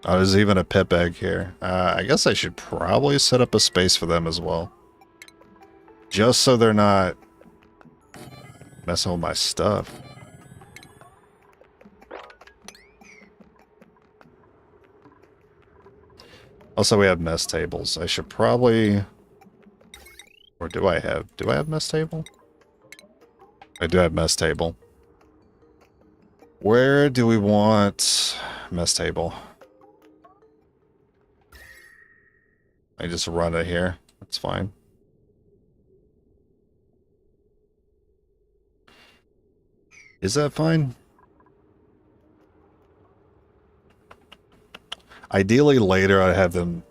A: Oh, there's even a pip egg here. I guess I should probably set up a space for them as well. Just so they're not messing with my stuff. Also, we have mess tables. I should probably... Or do I have mess table? I do have mess table. Where do we want mess table? I just run it here. That's fine. Is that fine? Ideally later I'd have them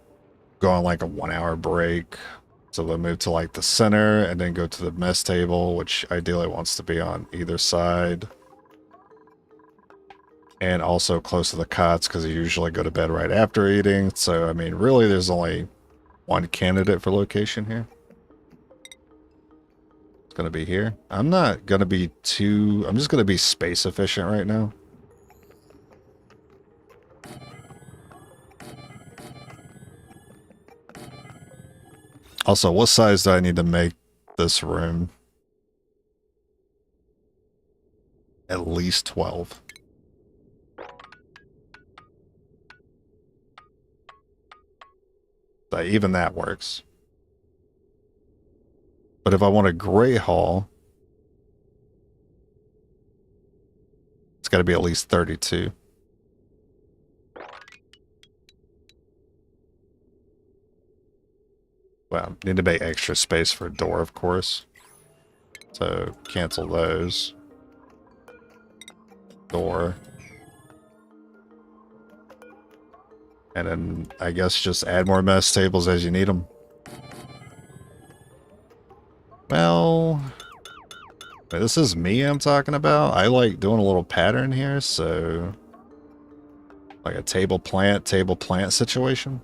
A: go on like a 1-hour break. So they'll move to like the center and then go to the mess table, which ideally wants to be on either side. And also close to the cots because they usually go to bed right after eating. So, I mean, really there's only one candidate for location here. It's going to be here. I'm not going to be too... I'm just going to be space efficient right now. Also, what size do I need to make this room? At least 12. So even that works. But if I want a gray hall, it's got to be at least 32. Well, need to make extra space for a door, of course. So cancel those. Door. And then I guess just add more mess tables as you need them. Well, this is me I'm talking about. I like doing a little pattern here, so like a table plant situation.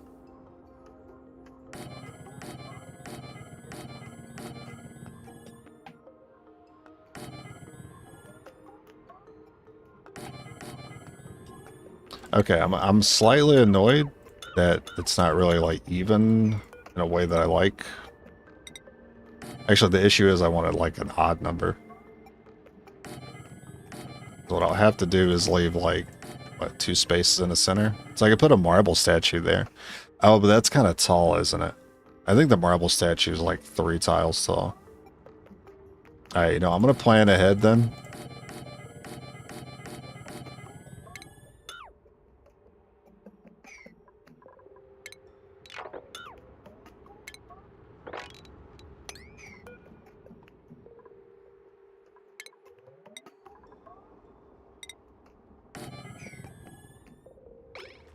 A: Okay, I'm slightly annoyed that it's not really like even in a way that I like. Actually, the issue is I wanted like an odd number. So what I'll have to do is leave like, what, 2 spaces in the center? So I could put a marble statue there. Oh, but that's kind of tall, isn't it? I think the marble statue is like 3 tiles tall. Alright, you know, I'm going to plan ahead then.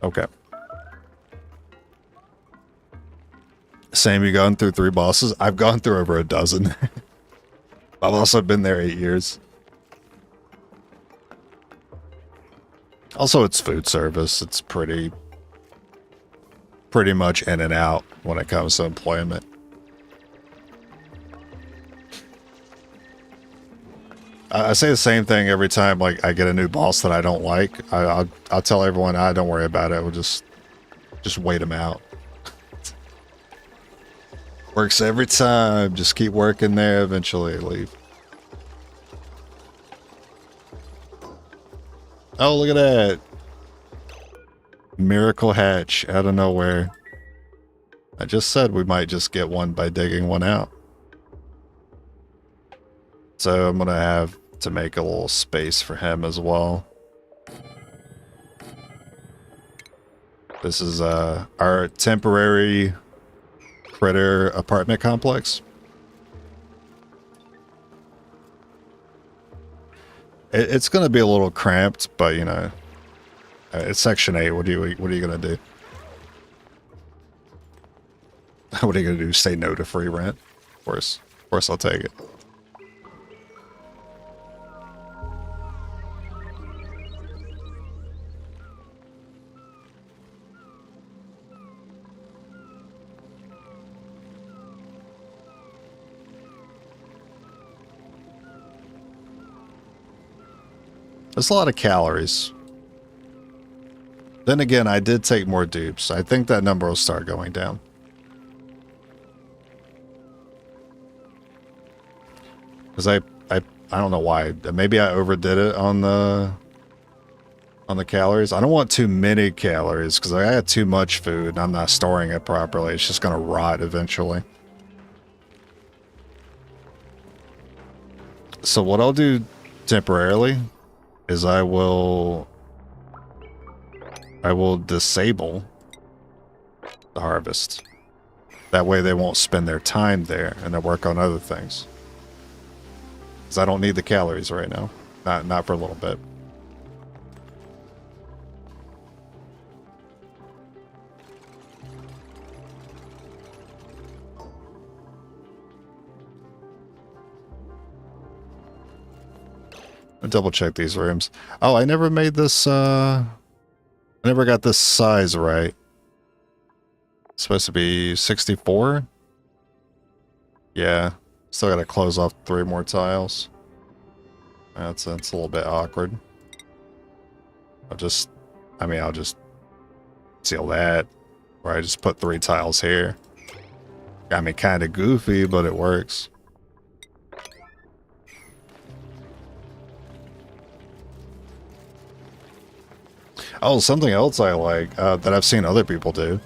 A: Okay. Same, you gone through 3 bosses? I've gone through over a dozen. I've also been there 8 years. Also, it's food service. It's pretty much in and out when it comes to employment. I say the same thing every time, like, I get a new boss that I don't like. I'll tell everyone, don't worry about it. We'll just wait them out. Works every time. Just keep working there. Eventually leave. Oh, look at that. Miracle hatch out of nowhere. I just said we might just get one by digging one out. So I'm going to have to make a little space for him as well. This is our temporary critter apartment complex. It's going to be a little cramped, but you know, it's Section 8. What are you going to do? What are you going to do? Say no to free rent? Of course I'll take it. That's a lot of calories. Then again, I did take more dupes. I think that number will start going down. Because I don't know why. Maybe I overdid it on the calories. I don't want too many calories because I got too much food and I'm not storing it properly. It's just going to rot eventually. So what I'll do temporarily is I will disable the harvest. That way they won't spend their time there and they'll work on other things. Because I don't need the calories right now. Not for a little bit. I'll double check these rooms. Oh, I never made this, I never got this size right. It's supposed to be 64? Yeah. Still gotta close off 3 more tiles. That's a little bit awkward. I'll just seal that. Or I just put 3 tiles here. Got me kind of goofy, but it works. Oh, something else I like that I've seen other people do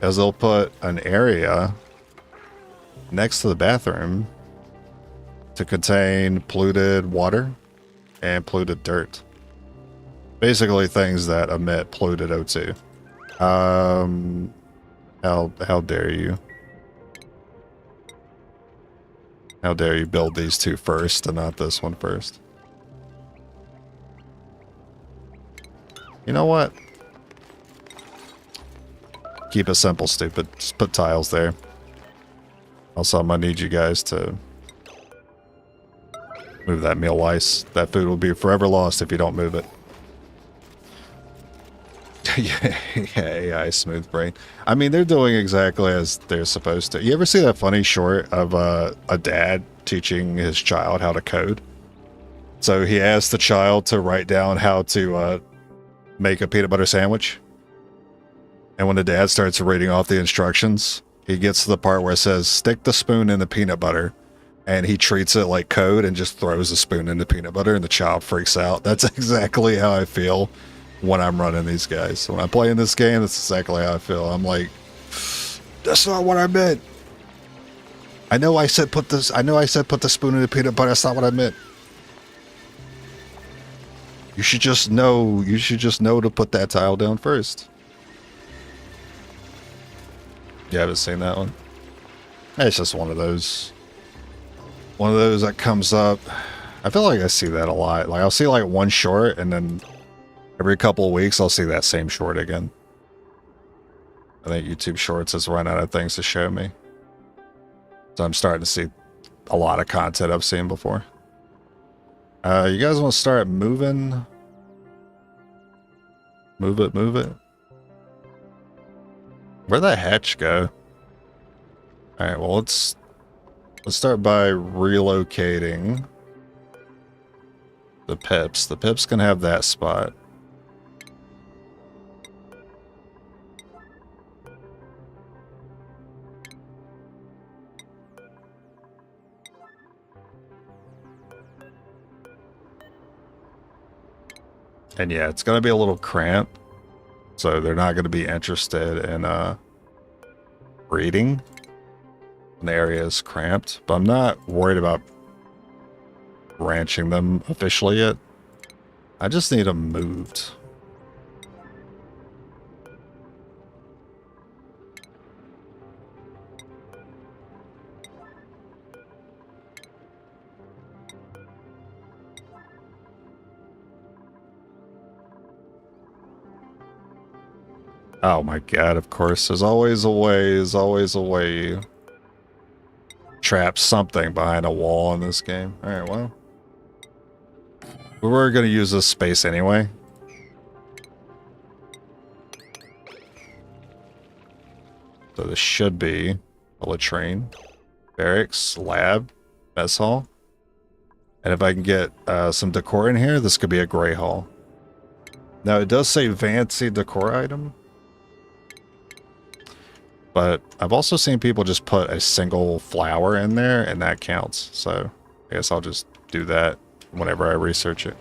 A: is they'll put an area next to the bathroom to contain polluted water and polluted dirt. Basically things that emit polluted O2. How dare you? How dare you build these 2 first and not this one first? You know what? Keep it simple, stupid. Just put tiles there. Also, I'm gonna need you guys to move that meal ice. That food will be forever lost if you don't move it. Yeah, AI smooth brain. I mean, they're doing exactly as they're supposed to. You ever see that funny short of a dad teaching his child how to code? So he asked the child to write down how to make a peanut butter sandwich. And when the dad starts reading off the instructions, he gets to the part where it says, stick the spoon in the peanut butter. And he treats it like code and just throws the spoon in the peanut butter and the child freaks out. That's exactly how I feel when I'm running these guys. When I'm playing this game, that's exactly how I feel. I'm like, that's not what I meant. I know I said put the spoon in the peanut butter. That's not what I meant. You should just know to put that tile down first. You haven't seen that one? It's just one of those that comes up. I feel like I see that a lot. Like I'll see like one short and then every couple of weeks I'll see that same short again. I think YouTube Shorts has run out of things to show me. So I'm starting to see a lot of content I've seen before. You guys want to start moving? Move it, move it. Where'd that hatch go? Alright, well let's start by relocating the pips. The pips can have that spot. And yeah, it's going to be a little cramped. So they're not going to be interested in breeding when the area is cramped. But I'm not worried about ranching them officially yet. I just need them moved. Oh my god, of course. There's always a way. There's always a way you trap something behind a wall in this game. Alright, well. We were going to use this space anyway. So this should be a latrine, barracks, lab, mess hall. And if I can get some decor in here, this could be a gray hall. Now it does say fancy decor item. But I've also seen people just put a single flower in there, and that counts. So I guess I'll just do that whenever I research it.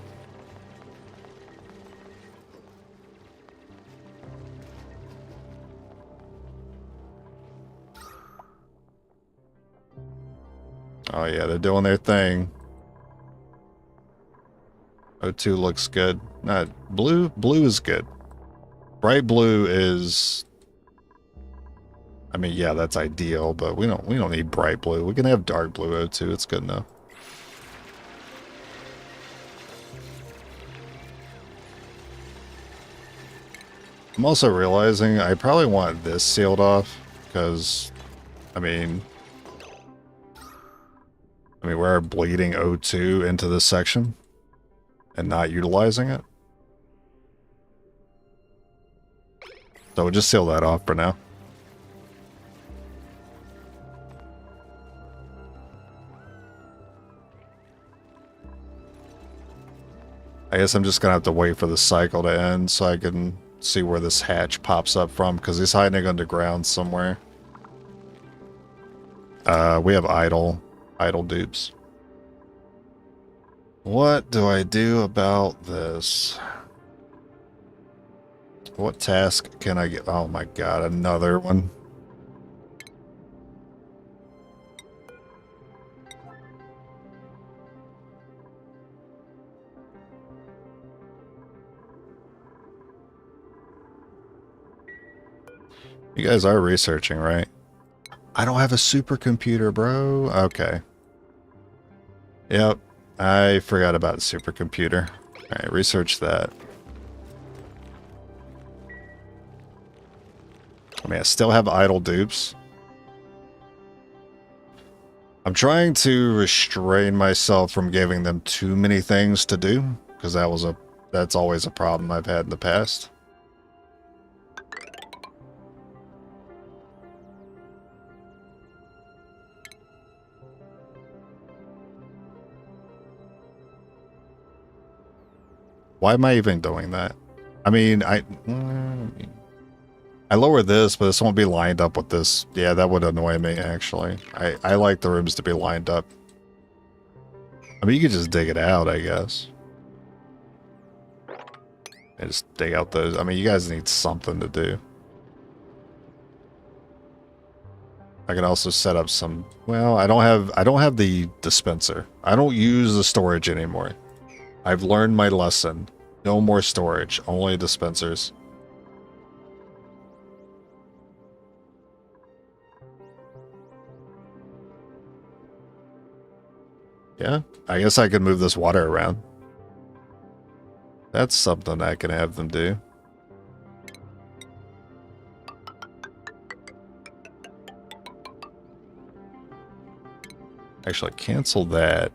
A: Oh yeah, they're doing their thing. O2 looks good. Not blue. Blue is good. Bright blue is... I mean, yeah, that's ideal, but we don't need bright blue. We can have dark blue O2. It's good enough. I'm also realizing I probably want this sealed off because, I mean, we're bleeding O2 into this section. and not utilizing it. So we'll just seal that off for now. I guess I'm just gonna have to wait for the cycle to end so I can see where this hatch pops up from, because he's hiding underground somewhere. We have idle dupes. What do I do about this? What task can I get? Oh my god, another one. You guys are researching, right? I don't have a supercomputer, bro. Okay. Yep. I forgot about the supercomputer. Alright, research that. I mean, I still have idle dupes. I'm trying to restrain myself from giving them too many things to do, because that's always a problem I've had in the past. Why am I even doing that? I mean, I lower this, but this won't be lined up with this. Yeah, that would annoy me, actually. I like the rooms to be lined up. I mean, you could just dig it out, I guess. And just dig out those. I mean, you guys need something to do. I can also set up some... Well, I don't have the dispenser. I don't use the storage anymore. I've learned my lesson. No more storage, only dispensers. Yeah, I guess I could move this water around. That's something I can have them do. Actually, cancel that.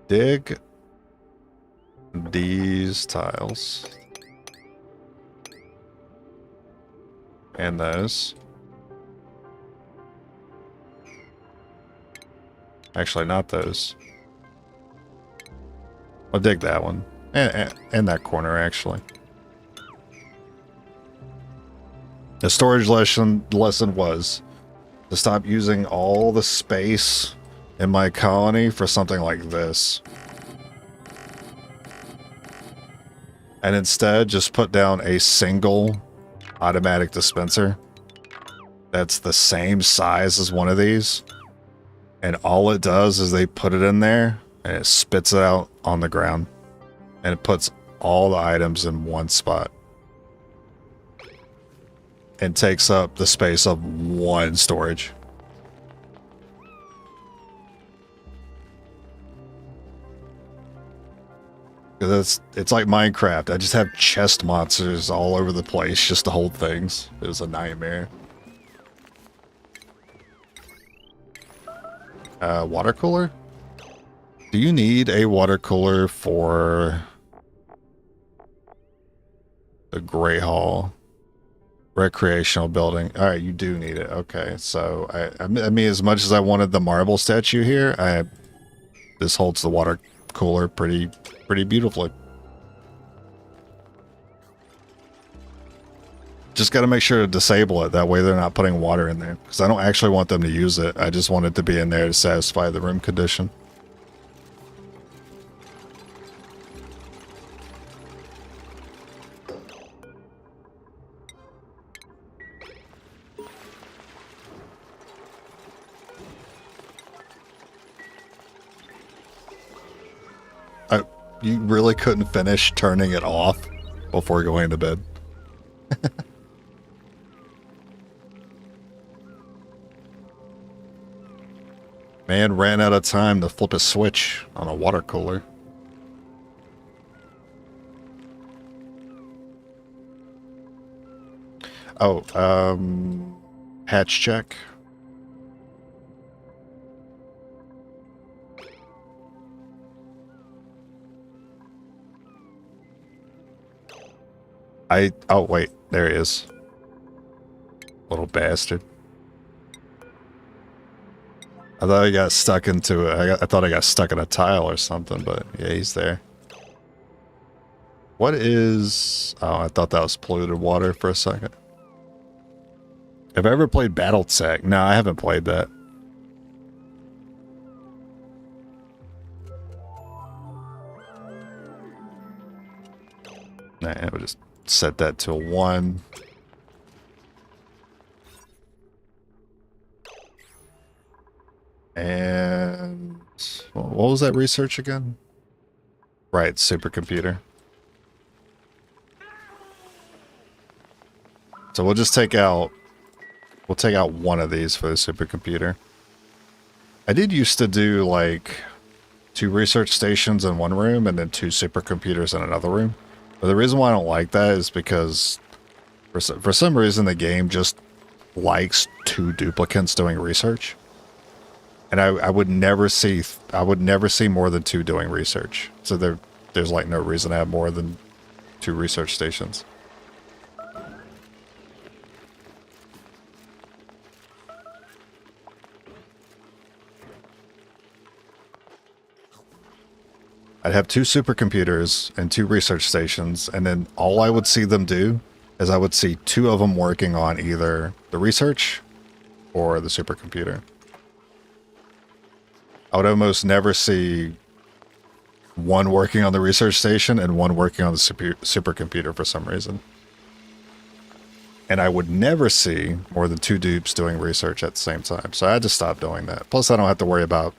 A: Dig these tiles. And those. Actually, not those. I'll dig that one. And that corner, actually. The storage lesson was to stop using all the space in my colony for something like this. And instead, just put down a single automatic dispenser that's the same size as one of these. And all it does is they put it in there and it spits it out on the ground. And it puts all the items in one spot. And takes up the space of one storage. It's like Minecraft. I just have chest monsters all over the place just to hold things. It was a nightmare. Water cooler? Do you need a water cooler for the Great Hall recreational building? All right, you do need it. Okay, so I mean, as much as I wanted the marble statue here, this holds the water cooler pretty beautifully. Just got to make sure to disable it. That way they're not putting water in there. Because I don't actually want them to use it. I just want it to be in there to satisfy the room condition. You really couldn't finish turning it off before going to bed. Man ran out of time to flip a switch on a water cooler. Oh, hatch check. Oh wait, there he is. Little bastard. I thought I got stuck into it. I thought I got stuck in a tile or something, but yeah, he's there. What is... Oh, I thought that was polluted water for a second. Have I ever played BattleTech? No, I haven't played that. Nah, we'll just set that to a 1. And... what was that research again? Right, supercomputer. So we'll just take out... We'll take out one of these for the supercomputer. I did used to do, like, 2 research stations in one room and then 2 supercomputers in another room. But the reason why I don't like that is because for some reason the game just likes 2 duplicants doing research. And I would never see more than 2 doing research. So there's like no reason to have more than 2 research stations. I'd have 2 supercomputers and 2 research stations, and then all I would see them do is I would see 2 of them working on either the research or the supercomputer. I would almost never see one working on the research station and one working on the supercomputer for some reason. And I would never see more than 2 dupes doing research at the same time. So I had to stop doing that. Plus I don't have to worry about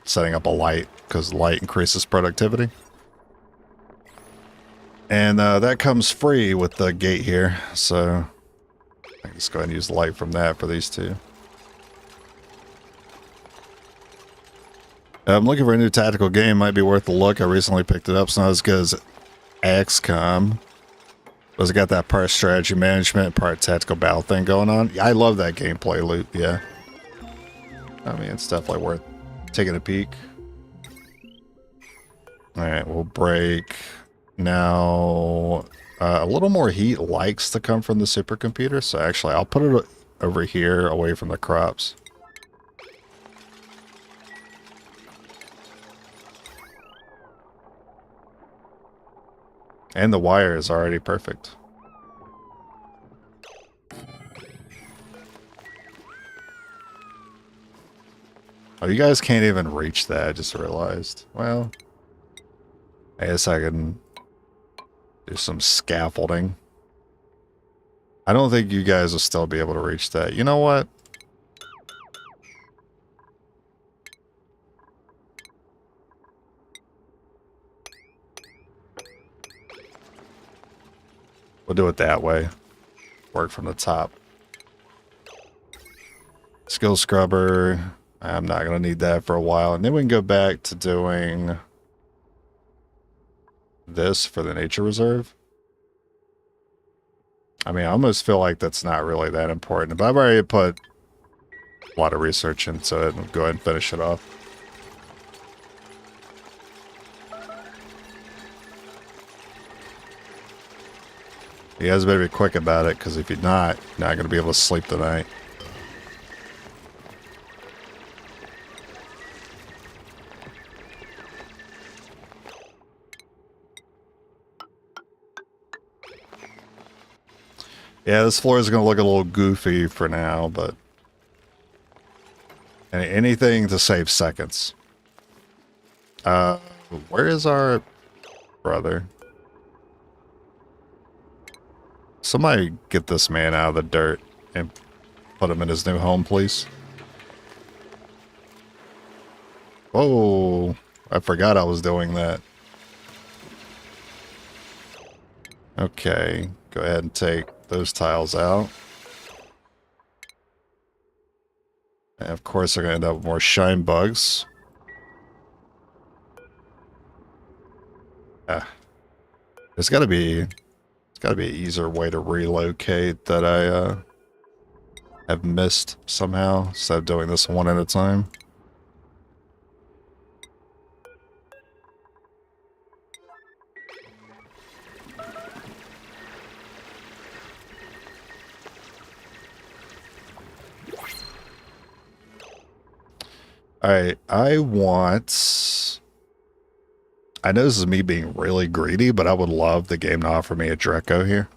A: setting up a light, because light increases productivity. And that comes free with the gate here, so I can just go ahead and use the light from that for these 2. I'm looking for a new tactical game. Might be worth a look. I recently picked it up. It's not as good as XCOM. But it's got that part strategy management, part tactical battle thing going on. I love that gameplay loop, yeah. I mean, it's definitely worth taking a peek. Alright, we'll break. Now, a little more heat likes to come from the supercomputer, so actually I'll put it over here away from the crops. And the wire is already perfect. Oh, you guys can't even reach that, I just realized. Well, I guess I can do some scaffolding. I don't think you guys will still be able to reach that. You know what? We'll do it that way. Work from the top. Skill scrubber. I'm not going to need that for a while. And then we can go back to doing this for the nature reserve. I mean, I almost feel like that's not really that important. But I've already put a lot of research into it. I'll go ahead and finish it off. You guys better be quick about it, because if you're not going to be able to sleep tonight. Yeah, this floor is going to look a little goofy for now, but anything to save seconds. Where is our brother? Somebody get this man out of the dirt and put him in his new home, please. Oh, I forgot I was doing that. Okay, go ahead and take those tiles out. And of course, they're going to end up with more shine bugs. There's got to be an easier way to relocate that I have missed somehow, instead of doing this one at a time. Alright, I want... I know this is me being really greedy, but I would love the game to offer me a Draco here.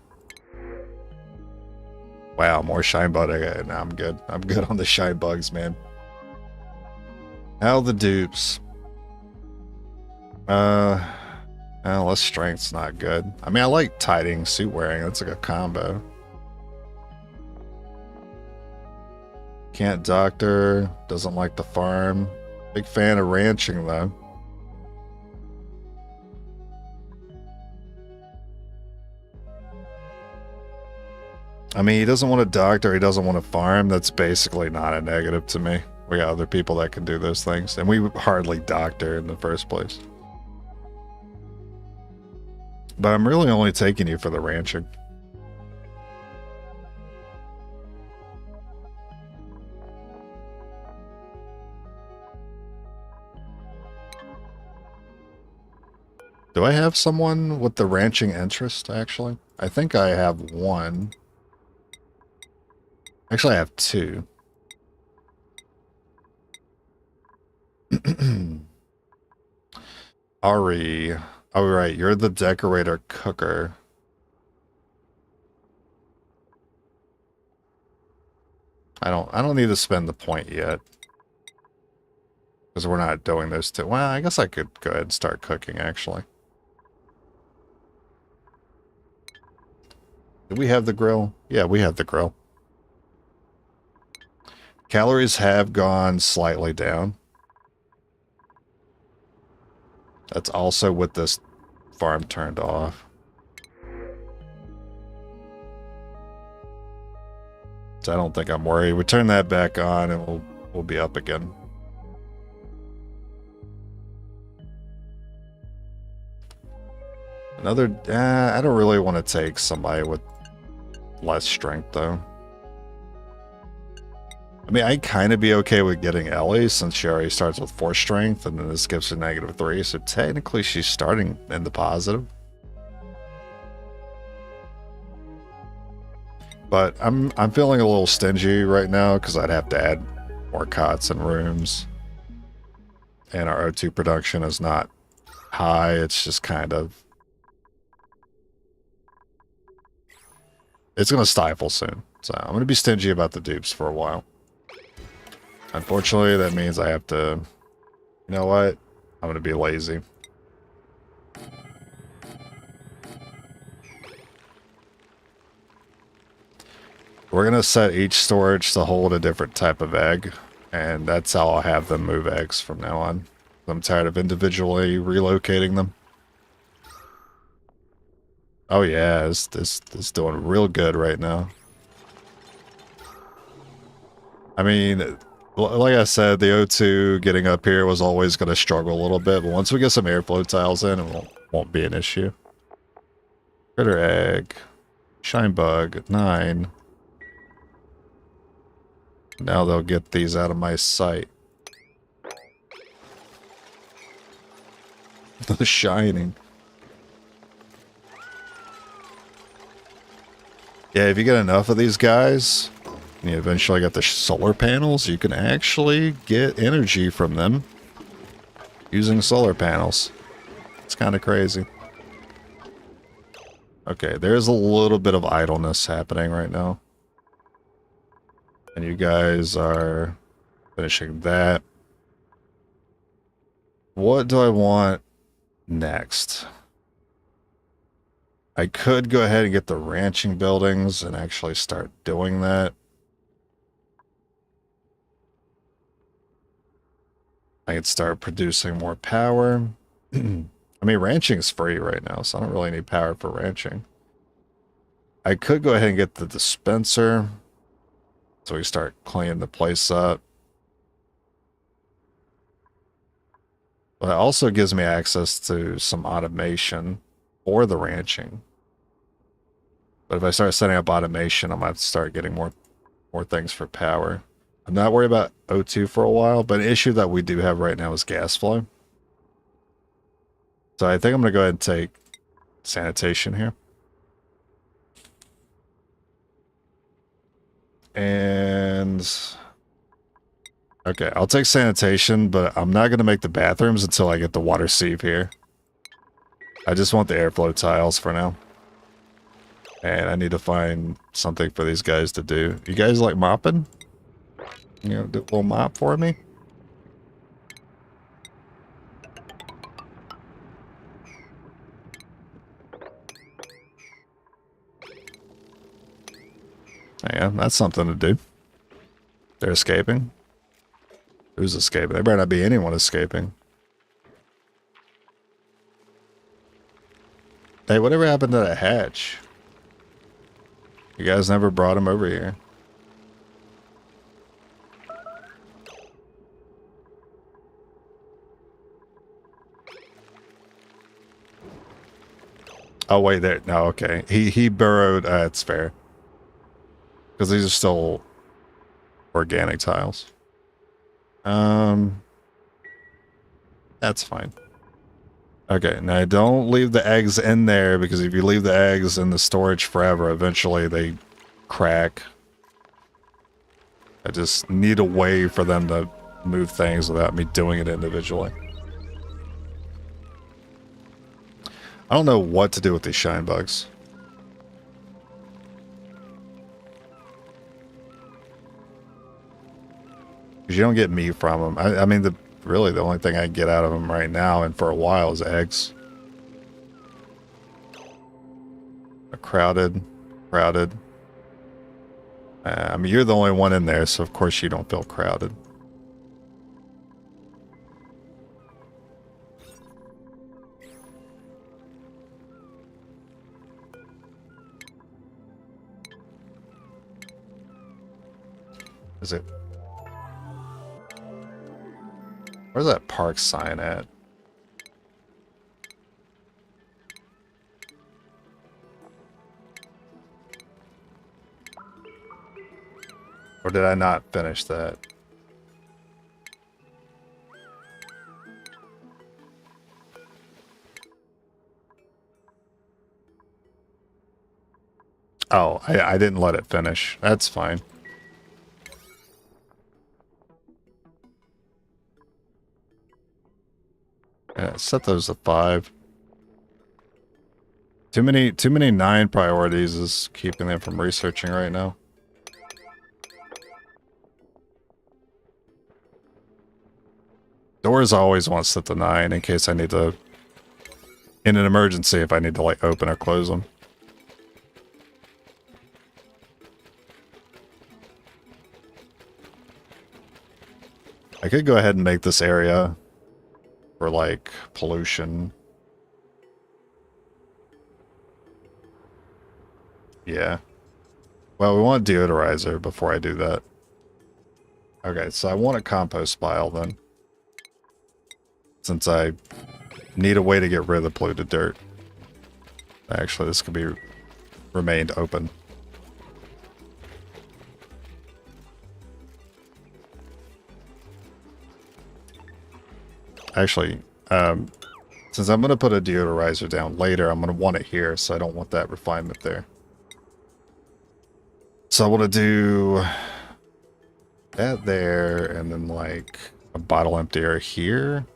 A: Wow, more shine bug. No, I'm good. I'm good on the shine bugs, man. Now the dupes. Less strength's not good. I mean, I like tiding, suit wearing. That's like a combo. Can't doctor. Doesn't like the farm. Big fan of ranching, though. I mean, he doesn't want to doctor, he doesn't want to farm. That's basically not a negative to me. We got other people that can do those things, and we hardly doctor in the first place. But I'm really only taking you for the ranching. Do I have someone with the ranching interest, actually? I think I have one. Actually, I have two. Ari. Oh, right. You're the decorator cooker. I don't need to spend the point yet. Because we're not doing those two. Well, I guess I could go ahead and start cooking, actually. Do we have the grill? Yeah, we have the grill. Calories have gone slightly down. That's also with this farm turned off. So I don't think I'm worried. We turn that back on and we'll be up again. Another, I don't really want to take somebody with less strength though. I mean, I'd kind of be okay with getting Ellie since she already starts with 4 strength and then this gives her -3, so technically she's starting in the positive. But I'm feeling a little stingy right now because I'd have to add more cots and rooms. And our O2 production is not high, it's just kind of... It's going to stifle soon. So I'm going to be stingy about the dupes for a while. Unfortunately, that means I have to... You know what? I'm going to be lazy. We're going to set each storage to hold a different type of egg. And that's how I'll have them move eggs from now on. I'm tired of individually relocating them. Oh yeah, this doing real good right now. I mean, like I said, the O2 getting up here was always going to struggle a little bit, but once we get some airflow tiles in, it won't be an issue. Critter egg. Shine bug, 9. Now they'll get these out of my sight. The shining. Yeah, if you get enough of these guys, and you eventually get the solar panels, you can actually get energy from them using solar panels. It's kind of crazy. Okay, there's a little bit of idleness happening right now. And you guys are finishing that. What do I want next? I could go ahead and get the ranching buildings and actually start doing that. I could start producing more power. I mean, ranching is free right now, so I don't really need power for ranching. I could go ahead and get the dispenser, so we start cleaning the place up. But it also gives me access to some automation for the ranching. But if I start setting up automation, I might start getting more things for power. I'm not worried about O2 for a while, but an issue that we do have right now is gas flow. So I think I'm going to go ahead and take sanitation here. And Okay, I'll take sanitation, but I'm not going to make the bathrooms until I get the water sieve here. I just want the airflow tiles for now. And I need to find something for these guys to do. You guys like mopping? You know, do a little mop for me? Yeah, that's something to do. They're escaping. Who's escaping? There better not be anyone escaping. Hey, whatever happened to that hatch? You guys never brought him over here. Oh, wait, there. No, okay. He burrowed. That's fair. Because these are still organic tiles. That's fine. Okay, now don't leave the eggs in there, because if you leave the eggs in the storage forever, eventually they crack. I just need a way for them to move things without me doing it individually. I don't know what to do with these shine bugs. Because you don't get meat from them. I mean, really the only thing I get out of them right now and for a while is eggs. Crowded. I mean, you're the only one in there, so of course you don't feel crowded. Is it? Where's that park sign at? Or did I not finish that? Oh, I didn't let it finish. That's fine. Yeah, set those to 5. Too many 9 priorities is keeping them from researching right now. Doors always want to set to 9 in case I need to, in an emergency, if I need to like open or close them. I could go ahead and make this area for like pollution. Yeah. Well, we want a deodorizer before I do that. Okay, so I want a compost pile then. Since I need a way to get rid of the polluted dirt. Actually, this could be remained open. Actually, since I'm going to put a deodorizer down later, I'm going to want it here, so I don't want that refinement there. So I want to do that there, and then like a bottle emptier here.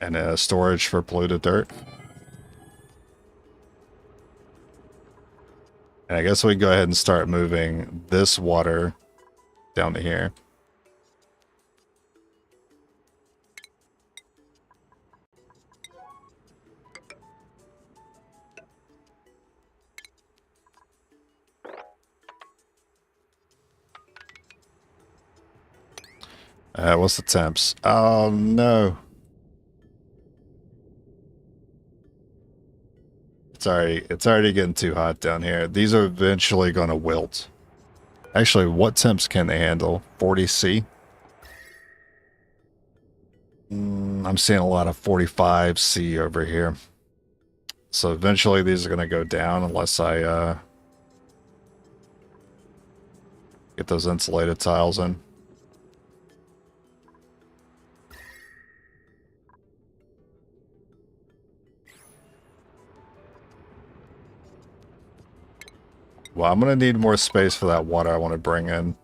A: And a storage for polluted dirt. And I guess we can go ahead and start moving this water down to here. What's the temps? Oh, no. It's already getting too hot down here. These are eventually going to wilt. Actually, what temps can they handle? 40C? I'm seeing a lot of 45C over here. So eventually these are going to go down unless I get those insulated tiles in. Well, I'm going to need more space for that water I want to bring in.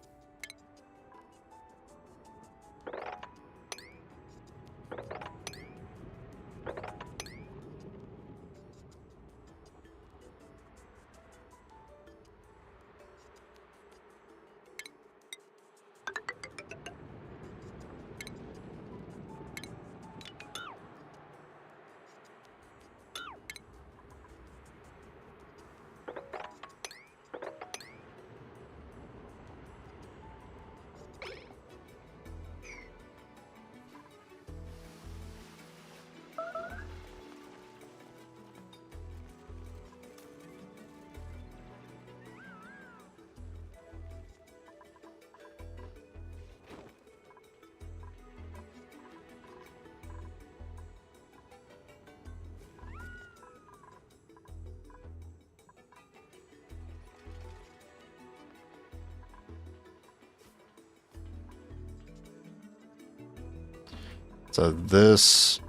A: So this,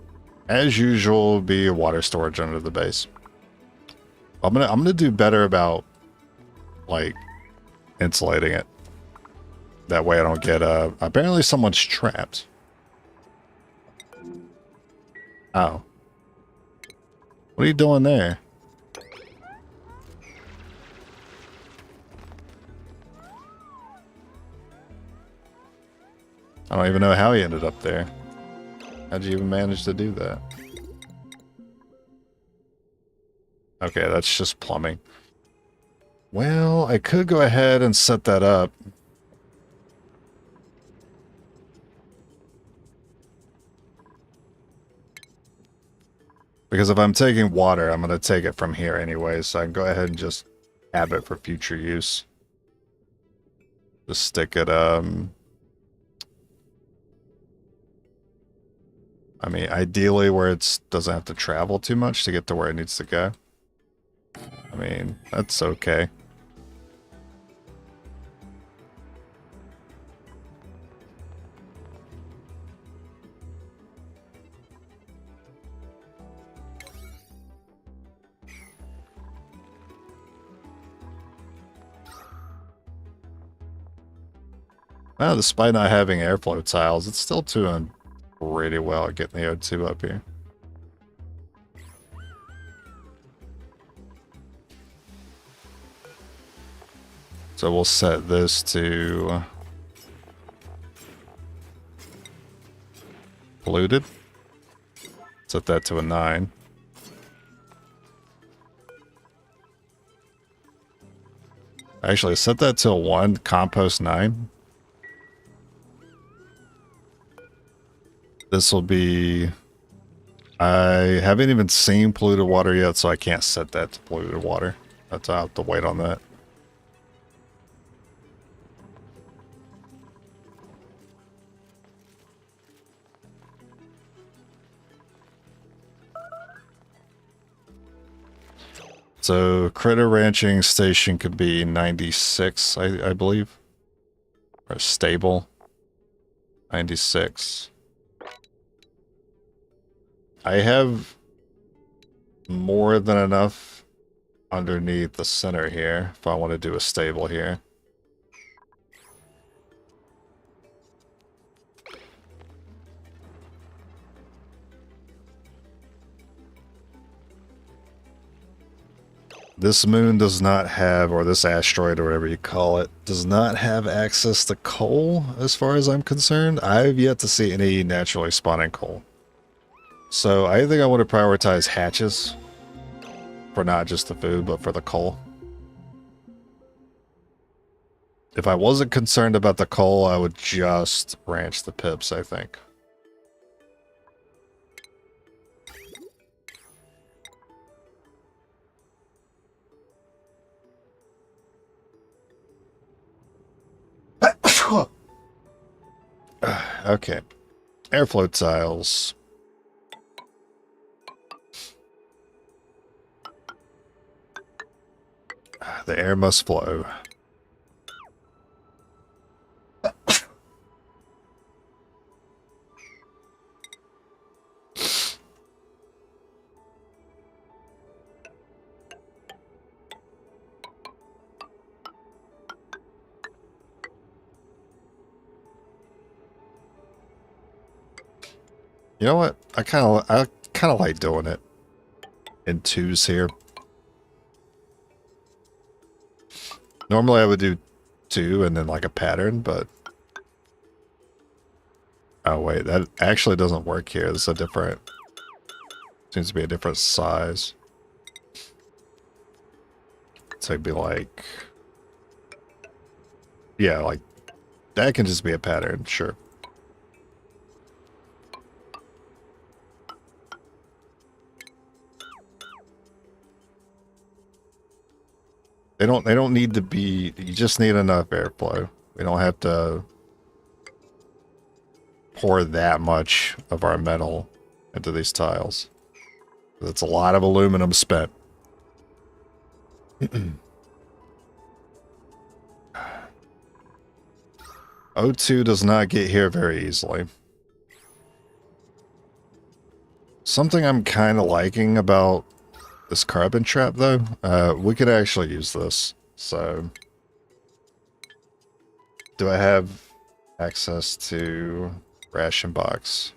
A: as usual, will be a water storage under the base. I'm gonna do better about like insulating it. That way I don't get apparently someone's trapped. Oh. What are you doing there? I don't even know how he ended up there. How'd you even manage to do that? Okay, that's just plumbing. Well, I could go ahead and set that up. Because if I'm taking water, I'm going to take it from here anyway, so I can go ahead and just have it for future use. Just stick it, I mean, ideally where it doesn't have to travel too much to get to where it needs to go. I mean, that's okay. Well, despite not having airflow tiles, it's still doing pretty well at getting the O2 up here. So we'll set this to polluted. Set that to a 9. Actually, set that to a 1, compost 9. This will be... I haven't even seen polluted water yet, so I can't set that to polluted water. I'll have to wait on that. So, critter ranching station could be 96, I believe. Or stable. 96. I have more than enough underneath the center here if I want to do a stable here. This moon does not have, or this asteroid or whatever you call it, does not have access to coal as far as I'm concerned. I've yet to see any naturally spawning coal. So I think I want to prioritize hatches for not just the food, but for the coal. If I wasn't concerned about the coal, I would just ranch the pips, I think. Okay. Airflow tiles. The air must flow. You know what? I kind of like doing it in twos here. Normally I would do two and then like a pattern, but oh wait, that actually doesn't work here. This is a different, seems to be a different size. So it'd be like, yeah, like that can just be a pattern, sure. They don't need to be, you just need enough airflow. We don't have to pour that much of our metal into these tiles. That's a lot of aluminum spent. O2 does not get here very easily. Something I'm kind of liking about this carbon trap, though, we could actually use this. So, do I have access to ration box?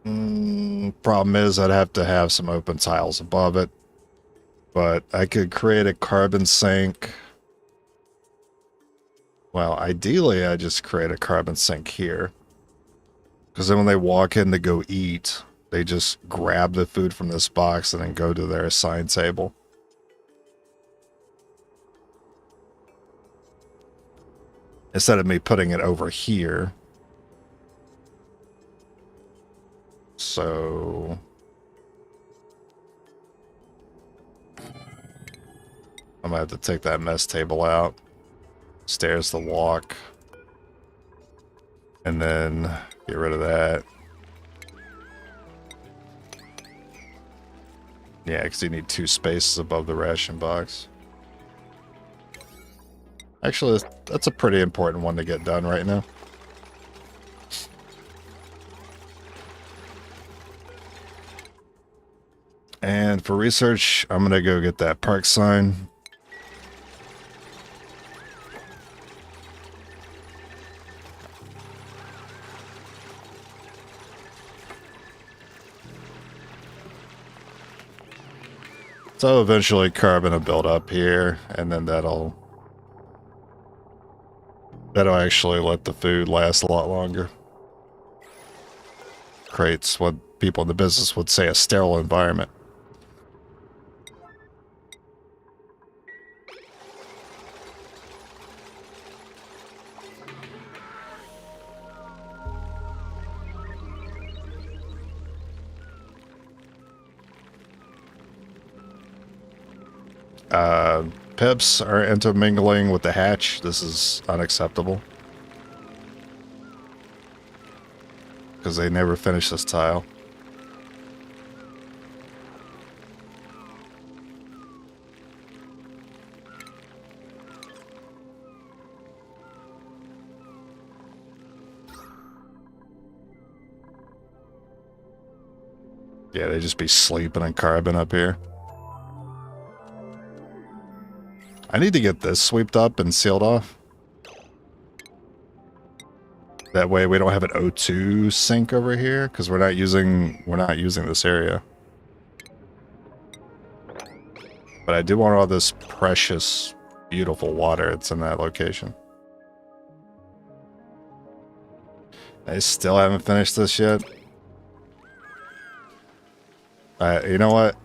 A: Problem is I'd have to have some open tiles above it. But I could create a carbon sink. Well, ideally I just create a carbon sink here. Because then when they walk in to go eat, they just grab the food from this box and then go to their assigned table. Instead of me putting it over here. So I'm gonna have to take that mess table out. Stairs to walk. And then get rid of that. Yeah, because you need 2 spaces above the ration box. Actually, that's a pretty important one to get done right now. And for research, I'm going to go get that park sign. So eventually carbon will build up here, and then that'll actually let the food last a lot longer. Creates what people in the business would say a sterile environment. Pips are intermingling with the hatch. This is unacceptable. Because they never finish this tile. Yeah, they just be sleeping in carbon up here. I need to get this swept up and sealed off. That way we don't have an O2 sink over here, because we're not using this area. But I do want all this precious, beautiful water that's in that location. I still haven't finished this yet. You know what?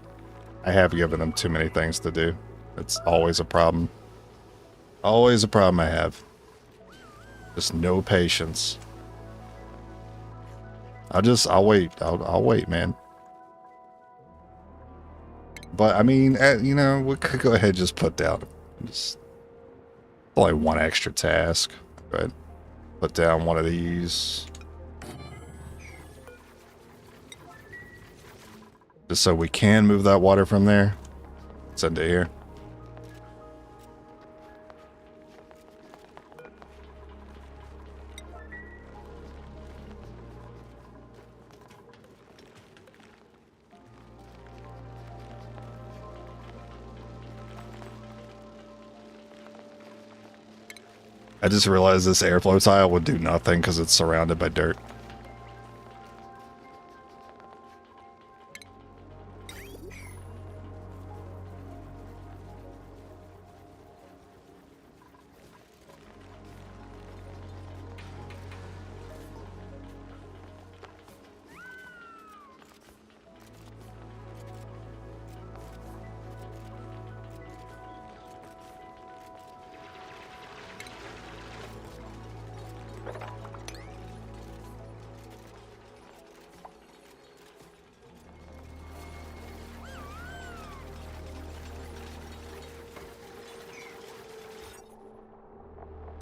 A: I have given them too many things to do. It's always a problem. Always a problem I have. Just no patience. I'll wait. I'll wait, man. But, I mean, you know, we could go ahead and just put down just only one extra task. Go ahead. Put down one of these. Just so we can move that water from there. Send it here. I just realized this airflow tile would do nothing because it's surrounded by dirt.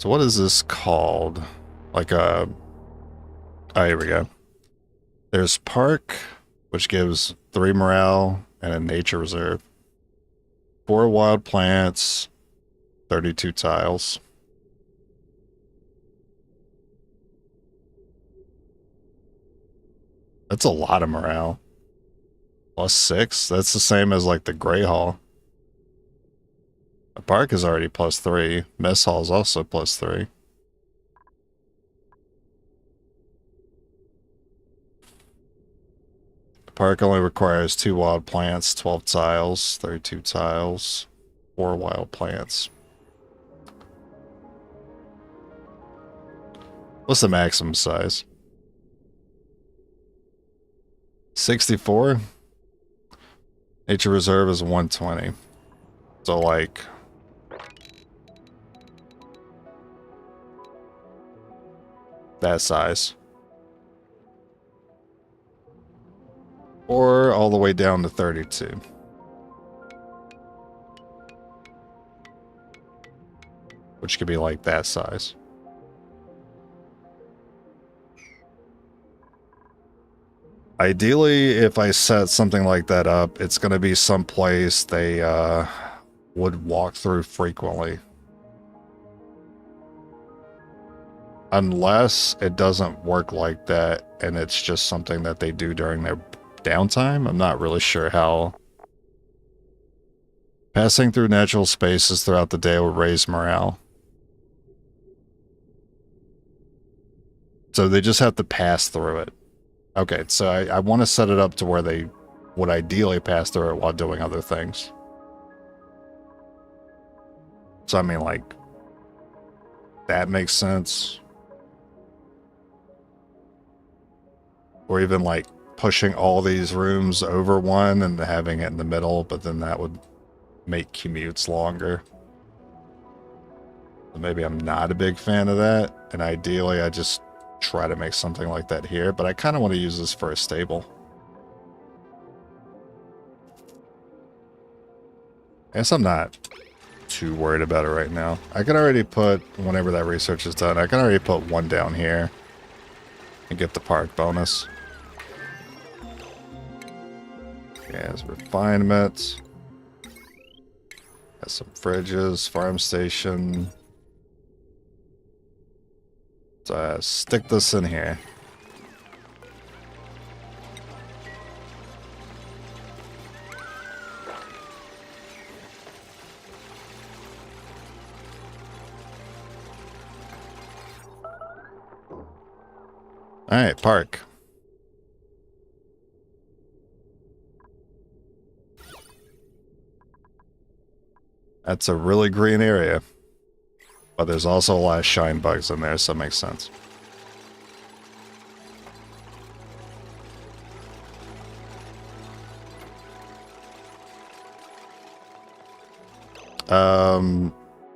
A: So what is this called? Like a... Oh, here we go. There's Park, which gives 3 morale, and a nature reserve. 4 wild plants, 32 tiles. That's a lot of morale. Plus 6? That's the same as like the Grey Hall. The Park is already plus 3. Mess Hall is also plus 3. The Park only requires 2 wild plants, 12 tiles, 32 tiles, 4 wild plants. What's the maximum size? 64? Nature Reserve is 120. So like... that size. Or all the way down to 32. Which could be like that size. Ideally, if I set something like that up, it's going to be someplace they would walk through frequently. Unless it doesn't work like that and it's just something that they do during their downtime. I'm not really sure how. Passing through natural spaces throughout the day will raise morale. So they just have to pass through it. Okay, so I want to set it up to where they would ideally pass through it while doing other things. So I mean, like, that makes sense. Or even like pushing all these rooms over one and having it in the middle, but then that would make commutes longer. So maybe I'm not a big fan of that, and ideally I just try to make something like that here, but I kind of want to use this for a stable. I guess I'm not too worried about it right now. I can already put, whenever that research is done, I can already put 1 down here and get the park bonus. Has refinement. Has some fridges, farm station. Let's stick this in here. Alright, park. That's a really green area. But there's also a lot of shine bugs in there, so it makes sense.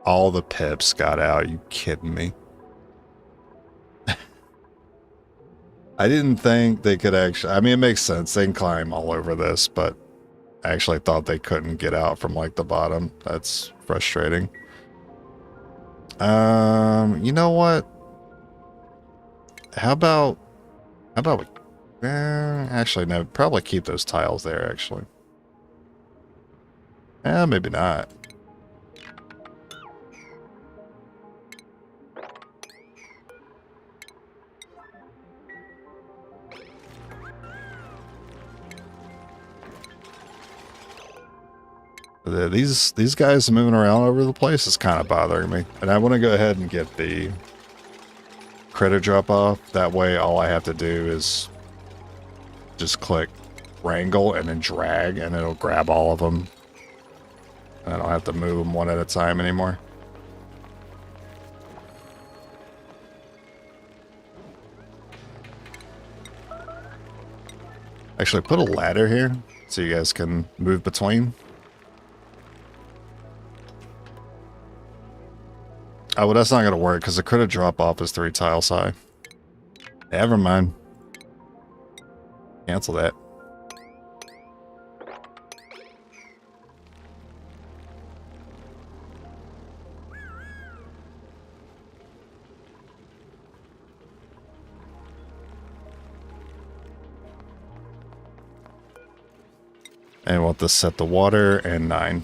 A: All the pips got out. You kidding me? I didn't think they could actually... I mean, it makes sense. They can climb all over this, but I actually thought they couldn't get out from, like, the bottom. That's frustrating. You know what? How about we... actually, no. Probably keep those tiles there, actually. Maybe not. These guys moving around over the place is kind of bothering me. And I want to go ahead and get the critter drop off. That way all I have to do is just click wrangle and then drag and it'll grab all of them. And I don't have to move them one at a time anymore. Actually, put a ladder here so you guys can move between. Oh, well, that's not going to work because the critter drop-off is 3 tiles high. Never mind. Cancel that. And want to set the water and 9.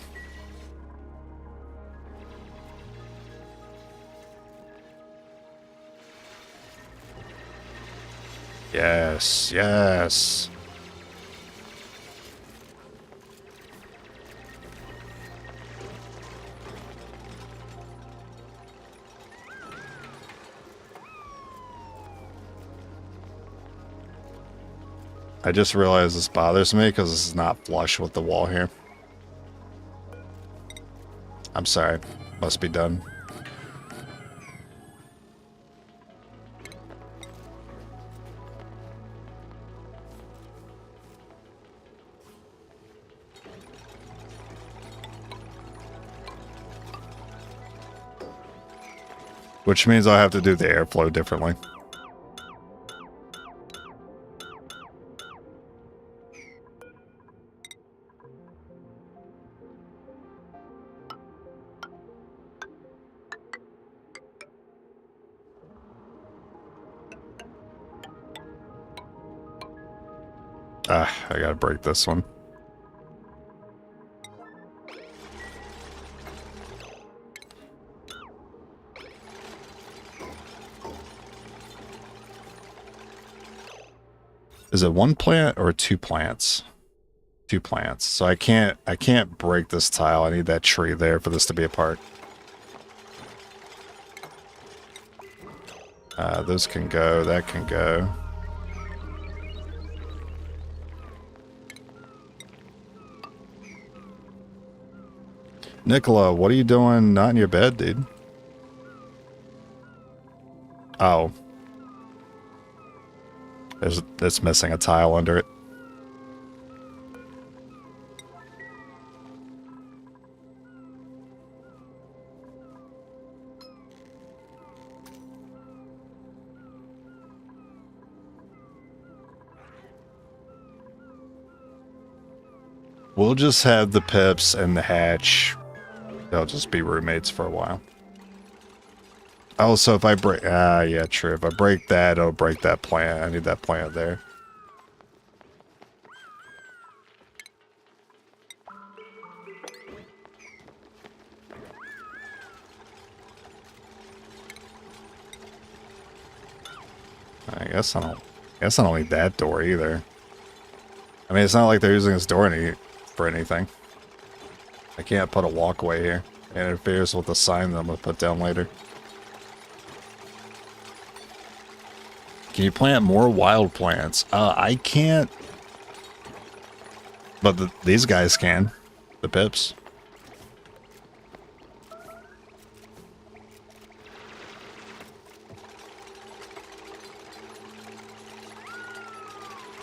A: Yes, yes. I just realized this bothers me because this is not flush with the wall here. I'm sorry. Must be done. Which means I have to do the airflow differently. I gotta break this one. Is it 1 plant or 2 plants? 2 plants. So I can't break this tile. I need that tree there for this to be a part. Those can go, that can go. Nicola, what are you doing not in your bed, dude? Oh. It's missing a tile under it. We'll just have the Pips and the Hatch. They'll just be roommates for a while. Oh, so if I break... yeah, true. If I break that, it'll break that plant. I need that plant there. I guess I don't need that door either. I mean, it's not like they're using this door for anything. I can't put a walkway here. It interferes with the sign that I'm going to put down later. Can you plant more wild plants? I can't. But these guys can. The Pips.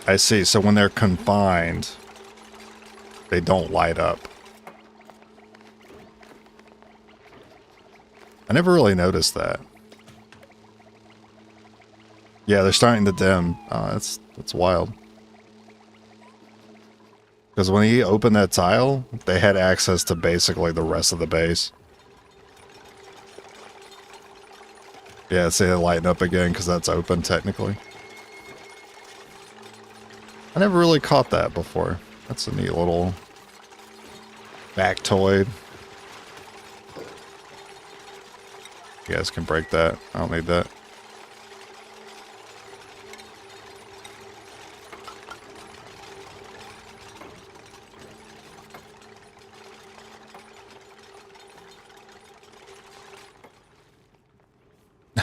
A: I see. So when they're confined, they don't light up. I never really noticed that. Yeah, they're starting to dim. That's wild. Because when he opened that tile, they had access to basically the rest of the base. Yeah, see it lighting up again because that's open technically. I never really caught that before. That's a neat little factoid. You guys can break that. I don't need that.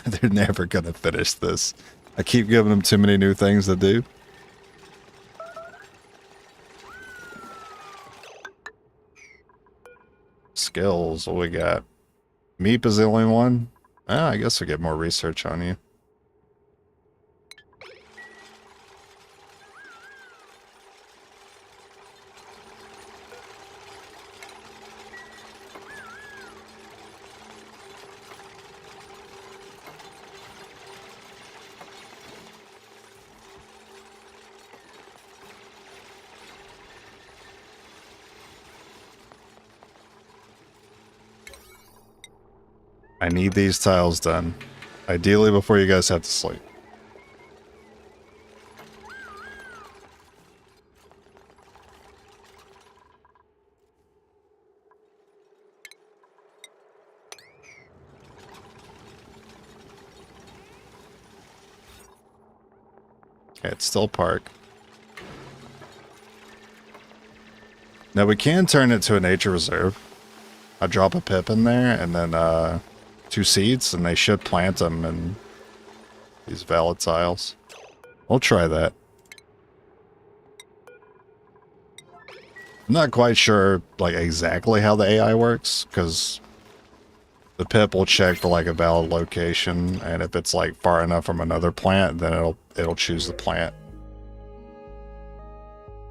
A: They're never gonna finish this. I keep giving them too many new things to do. Skills, what we got? Meep is the only one? I guess we'll get more research on you. I need these tiles done. Ideally before you guys have to sleep. It's still a park. Now we can turn it to a nature reserve. I drop a pip in there and then 2 seeds, and they should plant them in these valid tiles. We'll try that. I'm not quite sure like exactly how the AI works, because the pip will check for like a valid location, and if it's like far enough from another plant, then it'll choose the plant.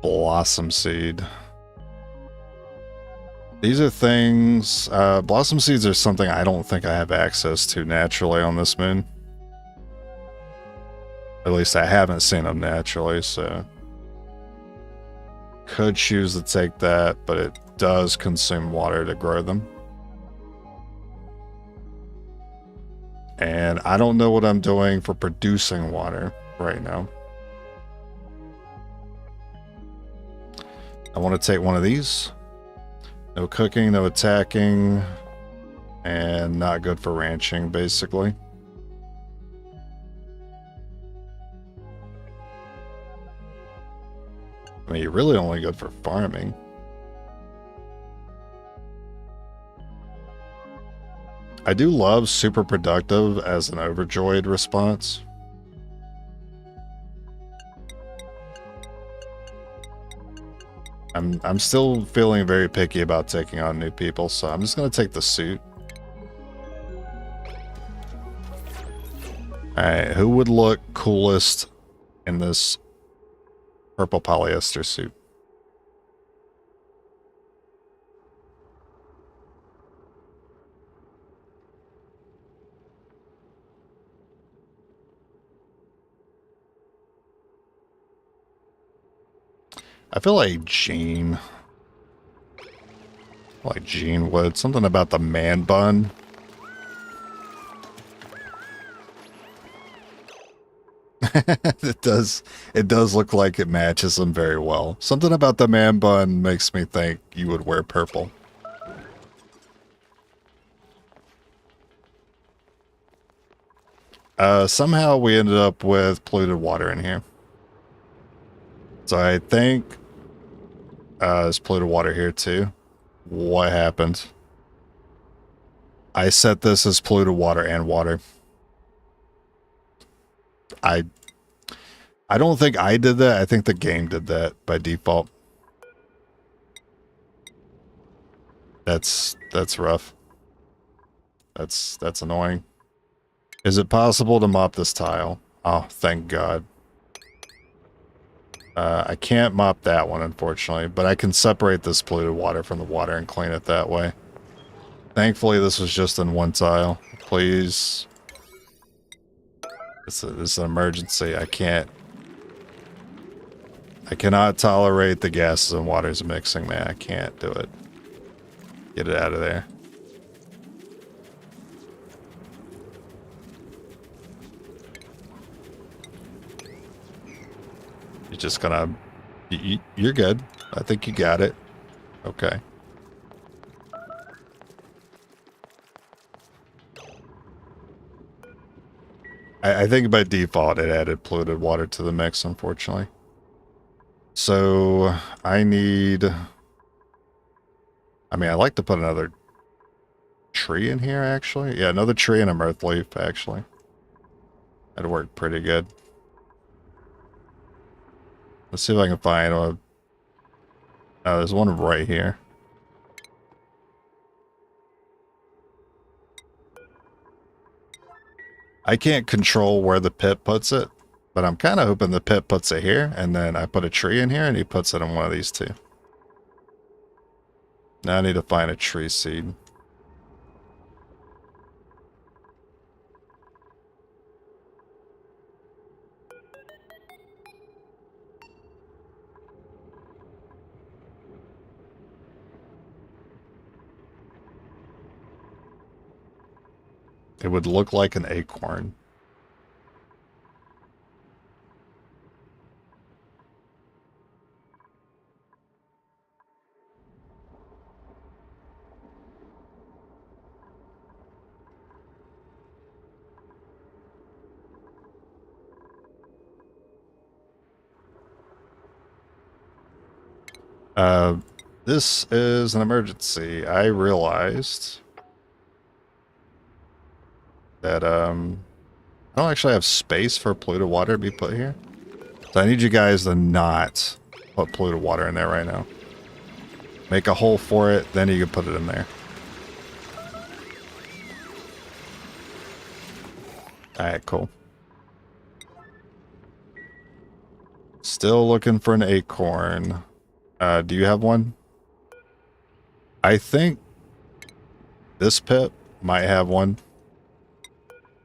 A: Blossom seed. These are things, blossom seeds are something I don't think I have access to naturally on this moon. At least I haven't seen them naturally, so. Could choose to take that, but it does consume water to grow them. And I don't know what I'm doing for producing water right now. I want to take one of these. No cooking, no attacking, and not good for ranching, basically. I mean, you're really only good for farming. I do love super productive as an overjoyed response. I'm still feeling very picky about taking on new people, so I'm just gonna take the suit. Alright, who would look coolest in this purple polyester suit? I feel like Jean. Like Jean would. Something about the man bun. It does look like it matches them very well. Something about the man bun makes me think you would wear purple. Somehow we ended up with polluted water in here. So I think there's polluted water here too. What happened? I set this as polluted water and water. I don't think I did that. I think the game did that by default. That's rough. That's annoying. Is it possible to mop this tile? Oh, thank God. I can't mop that one, unfortunately, but I can separate this polluted water from the water and clean it that way. Thankfully, this was just in one tile. Please. This is an emergency. I cannot tolerate the gases and waters mixing, man. I can't do it. Get it out of there. You're just gonna... You're good. I think you got it. Okay. I think by default it added polluted water to the mix, unfortunately. So I need... I mean, I'd like to put another tree in here, actually. Yeah, another tree and a mirth leaf, actually. That'd work pretty good. Let's see if I can find one. Oh, there's one right here. I can't control where the pit puts it, but I'm kind of hoping the pit puts it here, and then I put a tree in here, and he puts it in one of these two. Now I need to find a tree seed. It would look like an acorn. Uh, this is an emergency. I realized that I don't actually have space for polluted water to be put here. So I need you guys to not put polluted water in there right now. Make a hole for it, then you can put it in there. Alright, cool. Still looking for an acorn. Do you have one? I think this pip might have one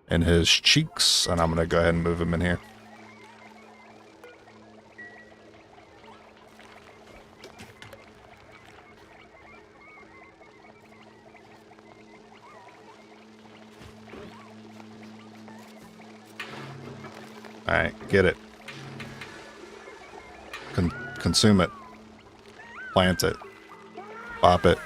A: in his cheeks, and I'm going to go ahead and move him in here. Alright, get it. Consume it. Plant it. Pop it.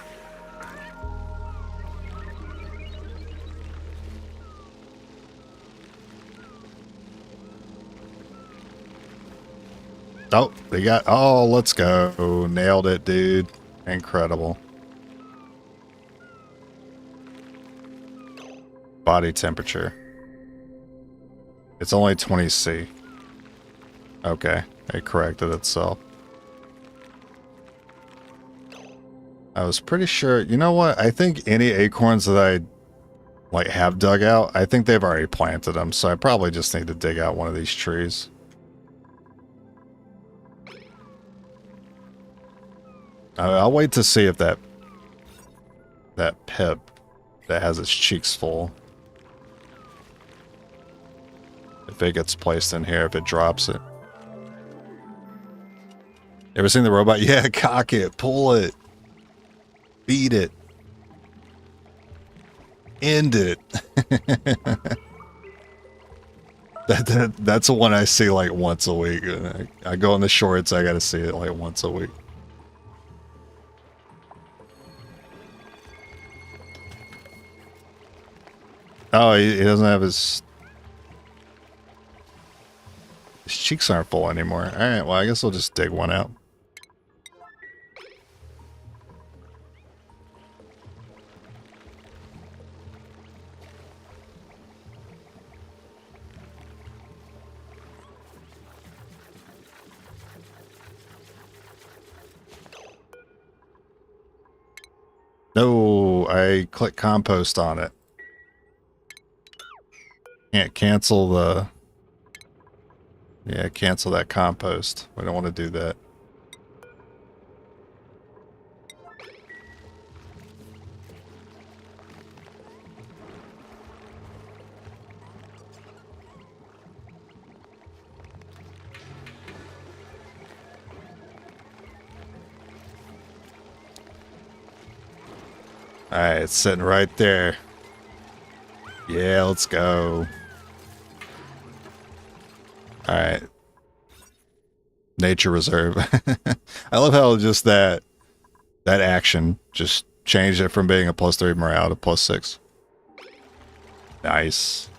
A: Oh, they got... Oh, let's go. Nailed it, dude. Incredible. Body temperature. It's only 20°C. Okay, it corrected itself. I was pretty sure... You know what? I think any acorns that I like have dug out, I think they've already planted them, so I probably just need to dig out one of these trees. I'll wait to see if that pip that has its cheeks full, if it gets placed in here, if it drops it. Ever seen the robot? Yeah, cock it, pull it, beat it, end it. That's the one I see like once a week. I go in the shorts, I gotta see it like once a week. Oh, he doesn't have his cheeks aren't full anymore. Alright, well, I guess we'll just dig one out. No, I clicked compost on it. Can't cancel the... Yeah, cancel that compost. We don't want to do that. Alright, it's sitting right there. Yeah, let's go. Alright. Nature reserve. I love how just that action just changed it from being a +3 morale to +6. Nice.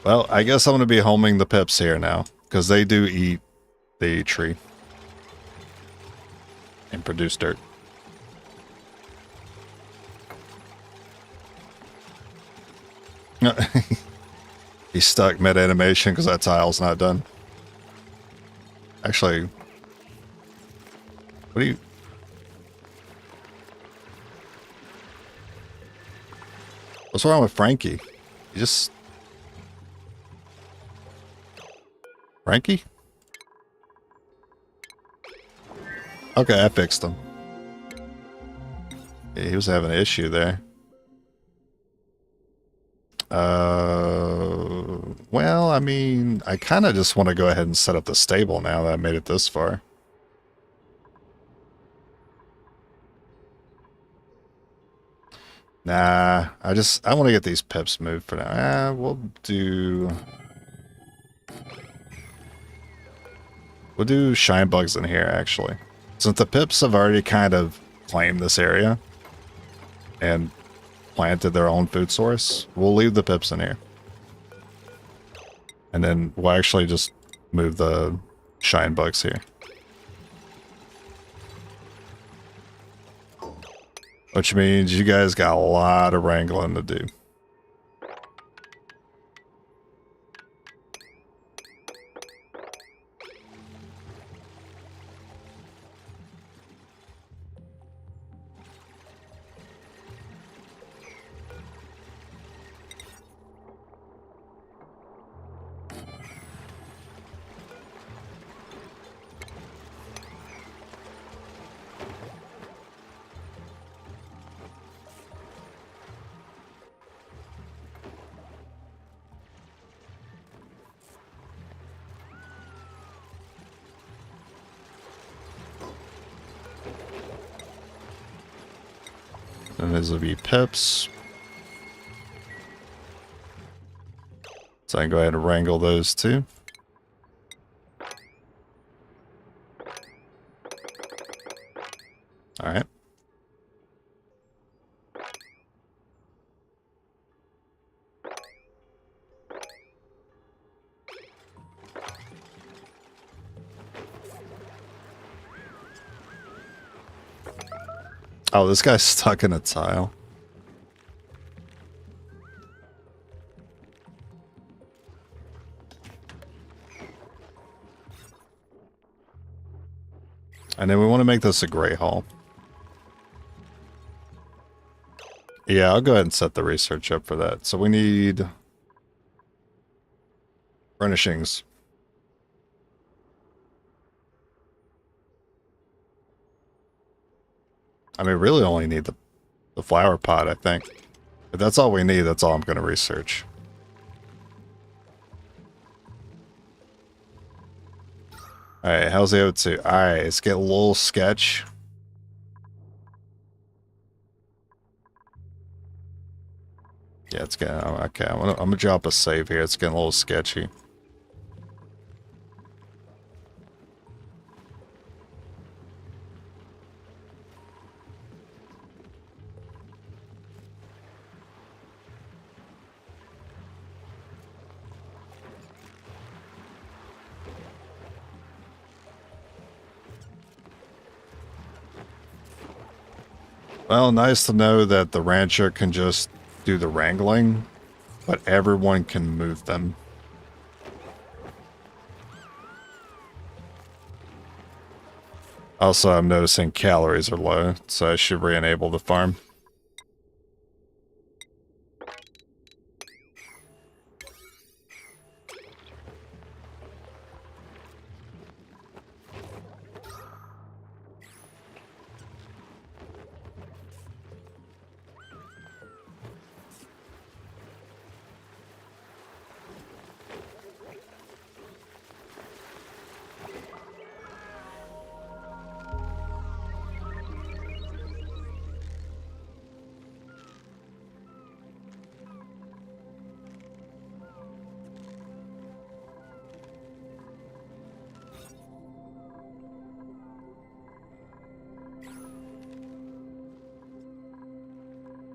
A: Well, I guess I'm going to be homing the pips here now, because they do eat the tree and produce dirt. He's stuck mid-animation because that tile's not done. Actually, what do you... What's wrong with Frankie? He just... Frankie? Okay, I fixed him. Yeah, he was having an issue there. Well, I mean, I kind of just want to go ahead and set up the stable now that I made it this far. Nah, I want to get these pips moved for now. We'll do shine bugs in here, actually. Since the pips have already kind of claimed this area and planted their own food source, we'll leave the pips in here. And then we'll actually just move the shine bugs here. Which means you guys got a lot of wrangling to do. And these will be pips. So I can go ahead and wrangle those too. Alright. Oh, this guy's stuck in a tile. And then we want to make this a great hall. Yeah, I'll go ahead and set the research up for that. So we need furnishings. I mean, really only need the flower pot, I think. If that's all we need, that's all I'm going to research. Alright, how's the O2? Alright, let's get a little sketch. Yeah, it's getting... Okay, I'm gonna drop a save here. It's getting a little sketchy. Well, nice to know that the rancher can just do the wrangling, but everyone can move them. Also, I'm noticing calories are low, so I should re-enable the farm.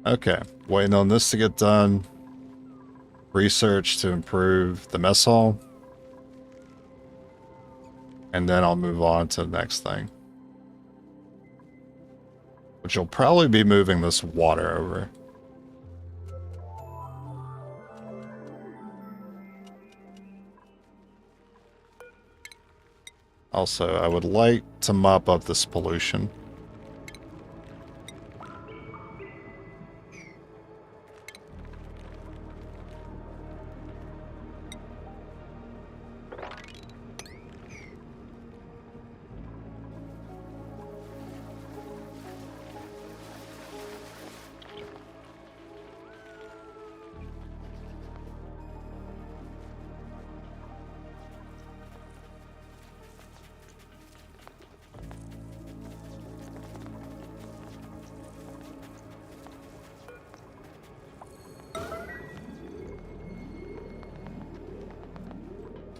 A: Okay, waiting on this to get done. Research to improve the mess hall. And then I'll move on to the next thing. Which will probably be moving this water over. Also, I would like to mop up this pollution.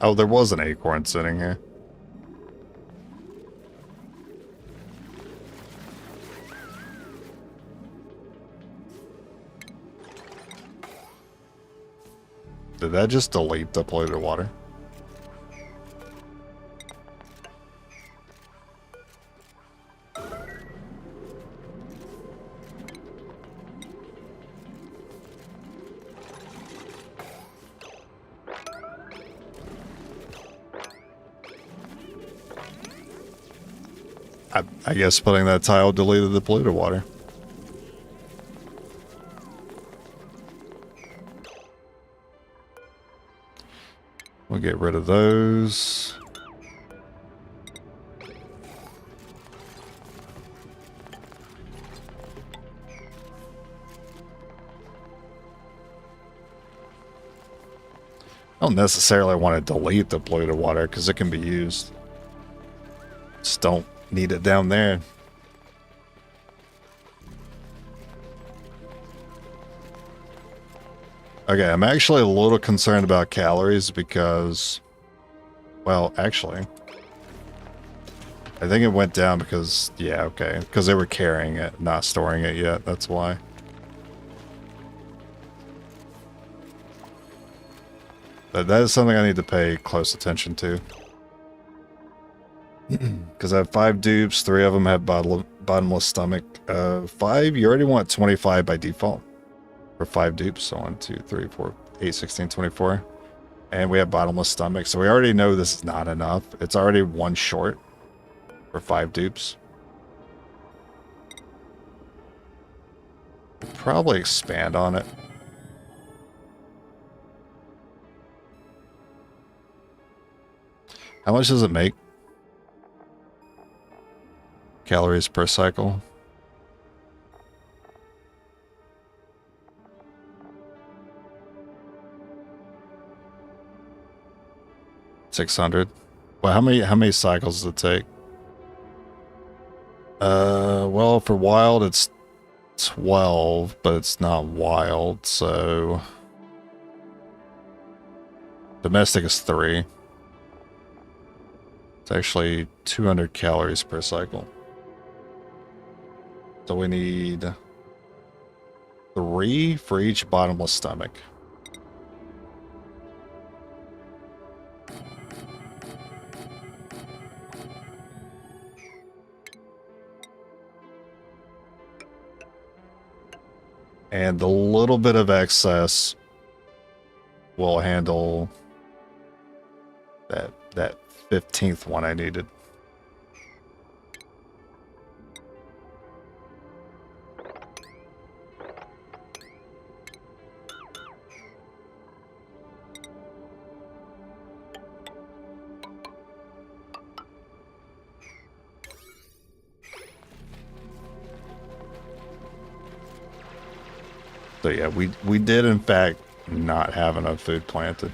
A: Oh, there was an acorn sitting here. Did that just delete the polluted water? I guess putting that tile deleted the polluted water. We'll get rid of those. I don't necessarily want to delete the polluted water because it can be used. Just don't need it down there. Okay, I'm actually a little concerned about calories because, well, actually, I think it went down because, yeah, okay, because they were carrying it, not storing it yet, that's why. But that is something I need to pay close attention to. Because I have 5 dupes, 3 of them have bottomless stomach. 5, you already want 25 by default. For 5 dupes, so 1, 2, 3, 4, 8, 16, 24. And we have bottomless stomach, so we already know this is not enough. It's already 1 short for 5 dupes. Probably expand on it. How much does it make? Calories per cycle. $600. Well, how many cycles does it take? Well, for wild it's 12, but it's not wild, so domestic is 3. It's actually 200 calories per cycle. So we need 3 for each bottomless stomach. And the little bit of excess will handle that 15th one I needed. So yeah, we did in fact not have enough food planted.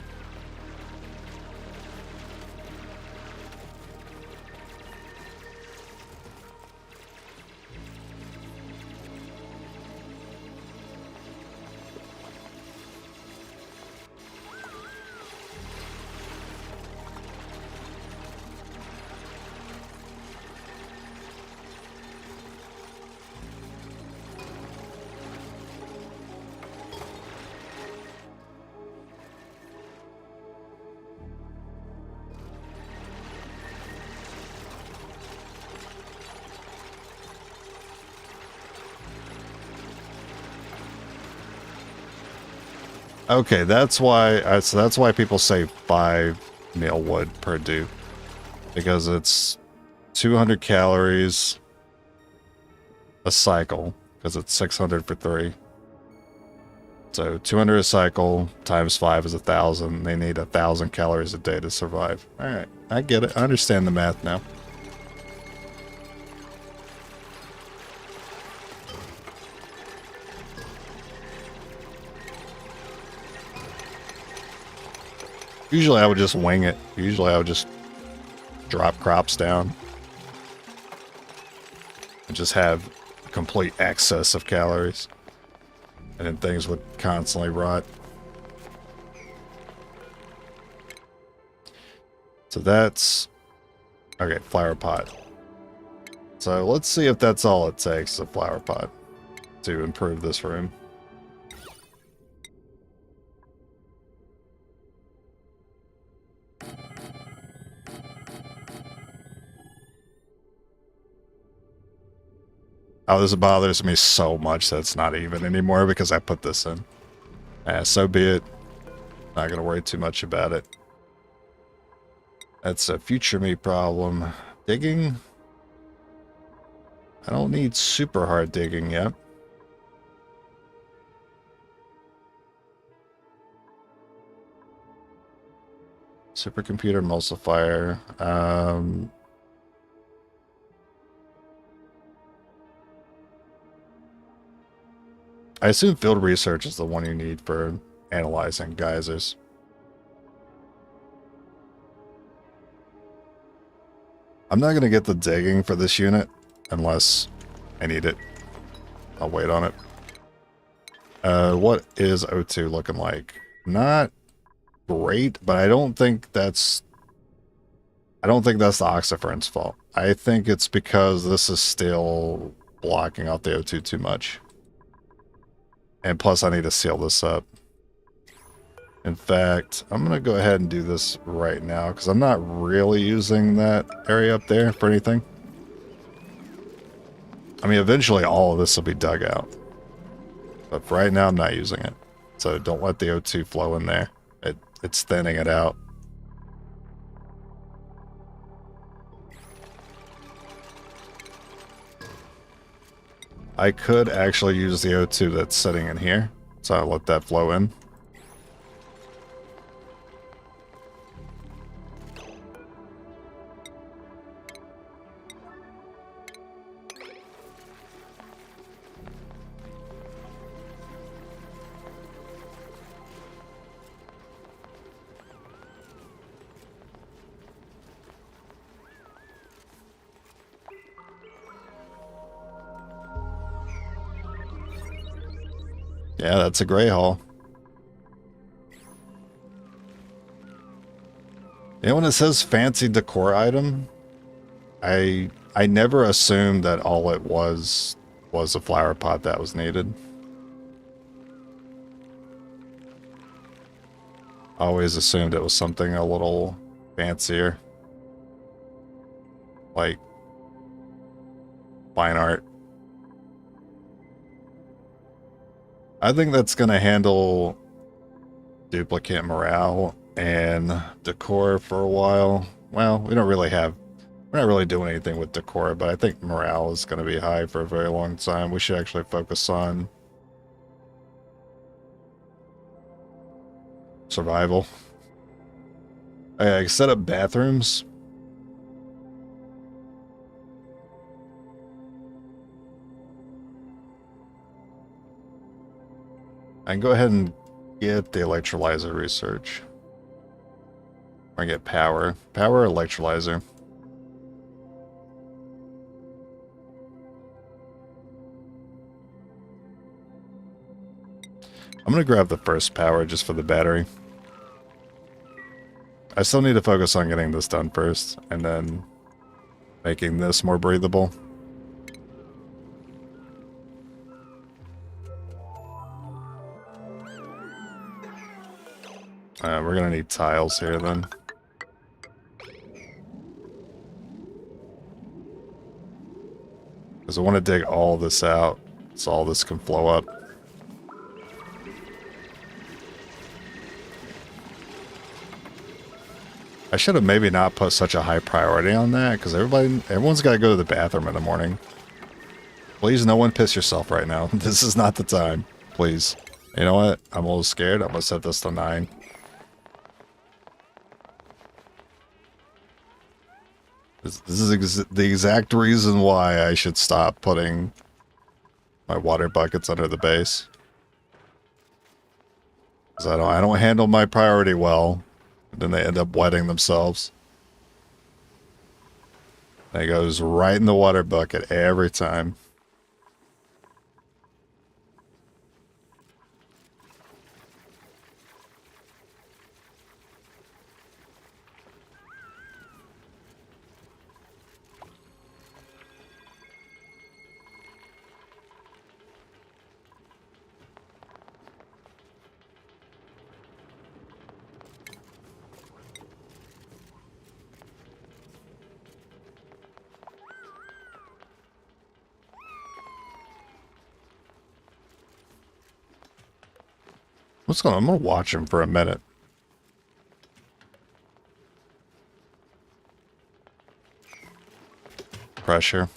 A: Okay, that's why so that's why people say 5 meal wood per dupe, because it's 200 calories a cycle, because it's 600 for 3. So 200 a cycle times 5 is 1,000. They need 1,000 calories a day to survive. All right, I get it. I understand the math now. Usually I would just wing it. Usually I would just drop crops down and just have a complete excess of calories. And then things would constantly rot. So that's... Okay, flower pot. So let's see if that's all it takes, a flower pot, to improve this room. Oh, this bothers me so much that it's not even anymore because I put this in. So be it. Not gonna worry too much about it. That's a future me problem. Digging? I don't need super hard digging yet. Supercomputer emulsifier. I assume field research is the one you need for analyzing geysers. I'm not going to get the digging for this unit unless I need it. I'll wait on it. What is O2 looking like? Not great, but I don't think that's the oxyferon's fault. I think it's because this is still blocking out the O2 too much. And plus I need to seal this up. In fact, I'm going to go ahead and do this right now because I'm not really using that area up there for anything. I mean, eventually all of this will be dug out. But for right now, I'm not using it. So don't let the O2 flow in there. It's thinning it out. I could actually use the O2 that's sitting in here. So I'll let that flow in. Yeah, that's a gray hull. You know, when it says fancy decor item, I never assumed that all it was a flower pot that was needed. I always assumed it was something a little fancier. Like fine art. I think that's going to handle duplicate morale and decor for a while. Well, we're not really doing anything with decor, but I think morale is going to be high for a very long time. We should actually focus on survival. I set up bathrooms. I can go ahead and get the electrolyzer research. Or get power. Power electrolyzer. I'm going to grab the first power just for the battery. I still need to focus on getting this done first, and then making this more breathable. We're going to need tiles here then. Because I want to dig all this out so all this can flow up. I should have maybe not put such a high priority on that, because everyone's got to go to the bathroom in the morning. Please, no one piss yourself right now. This is not the time. Please. You know what? I'm a little scared. I'm going to set this to 9. This is the exact reason why I should stop putting my water buckets under the base. Because I don't handle my priority well. And then they end up wetting themselves. And it goes right in the water bucket every time. What's going on? I'm gonna watch him for a minute. Pressure.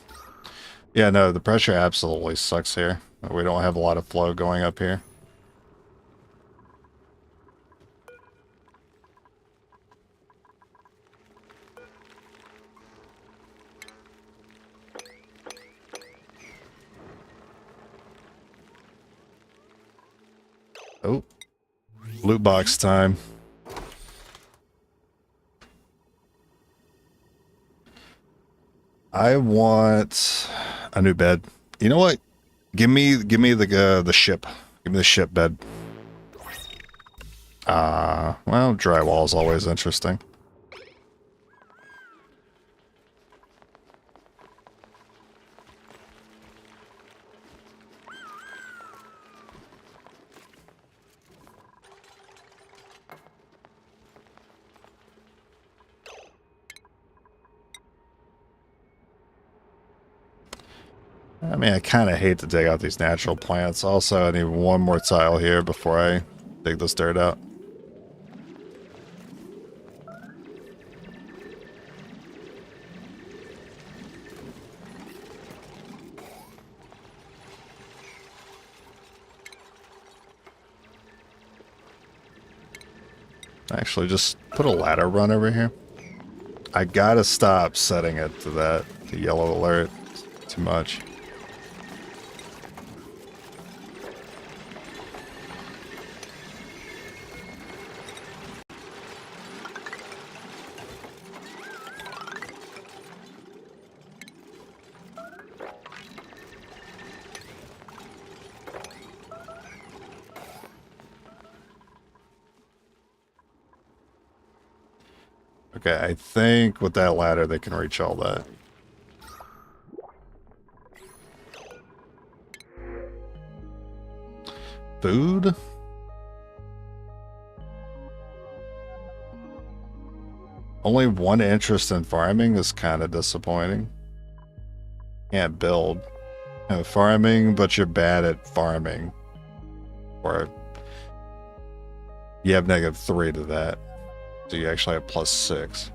A: Yeah, no, the pressure absolutely sucks here. We don't have a lot of flow going up here. Oh, loot box time. I want a new bed. You know what? Give me the ship. Give me the ship bed. Well, drywall is always interesting. I mean, I kind of hate to dig out these natural plants. Also, I need one more tile here before I dig this dirt out. Actually, just put a ladder run over here. I gotta stop setting it to that, the yellow alert. It's too much. Okay, I think with that ladder they can reach all that. Food? Only one interest in farming is kind of disappointing. Can't build. Farming, but you're bad at farming. Or you have -3 to that. So you actually have +6.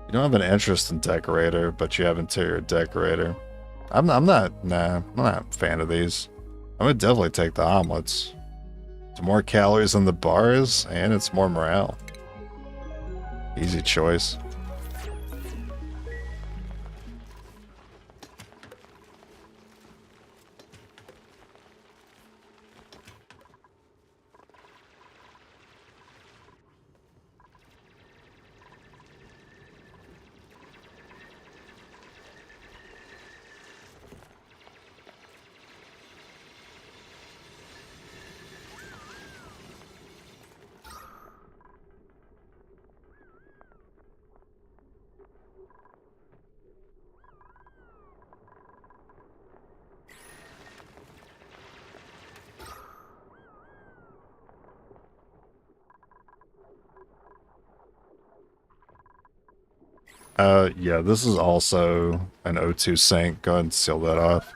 A: You don't have an interest in decorator, but you have interior decorator. I'm not a fan of these. I'm gonna definitely take the omelets. It's more calories in the bars, and it's more morale. Easy choice. Yeah, this is also an O2 sink. Go ahead and seal that off.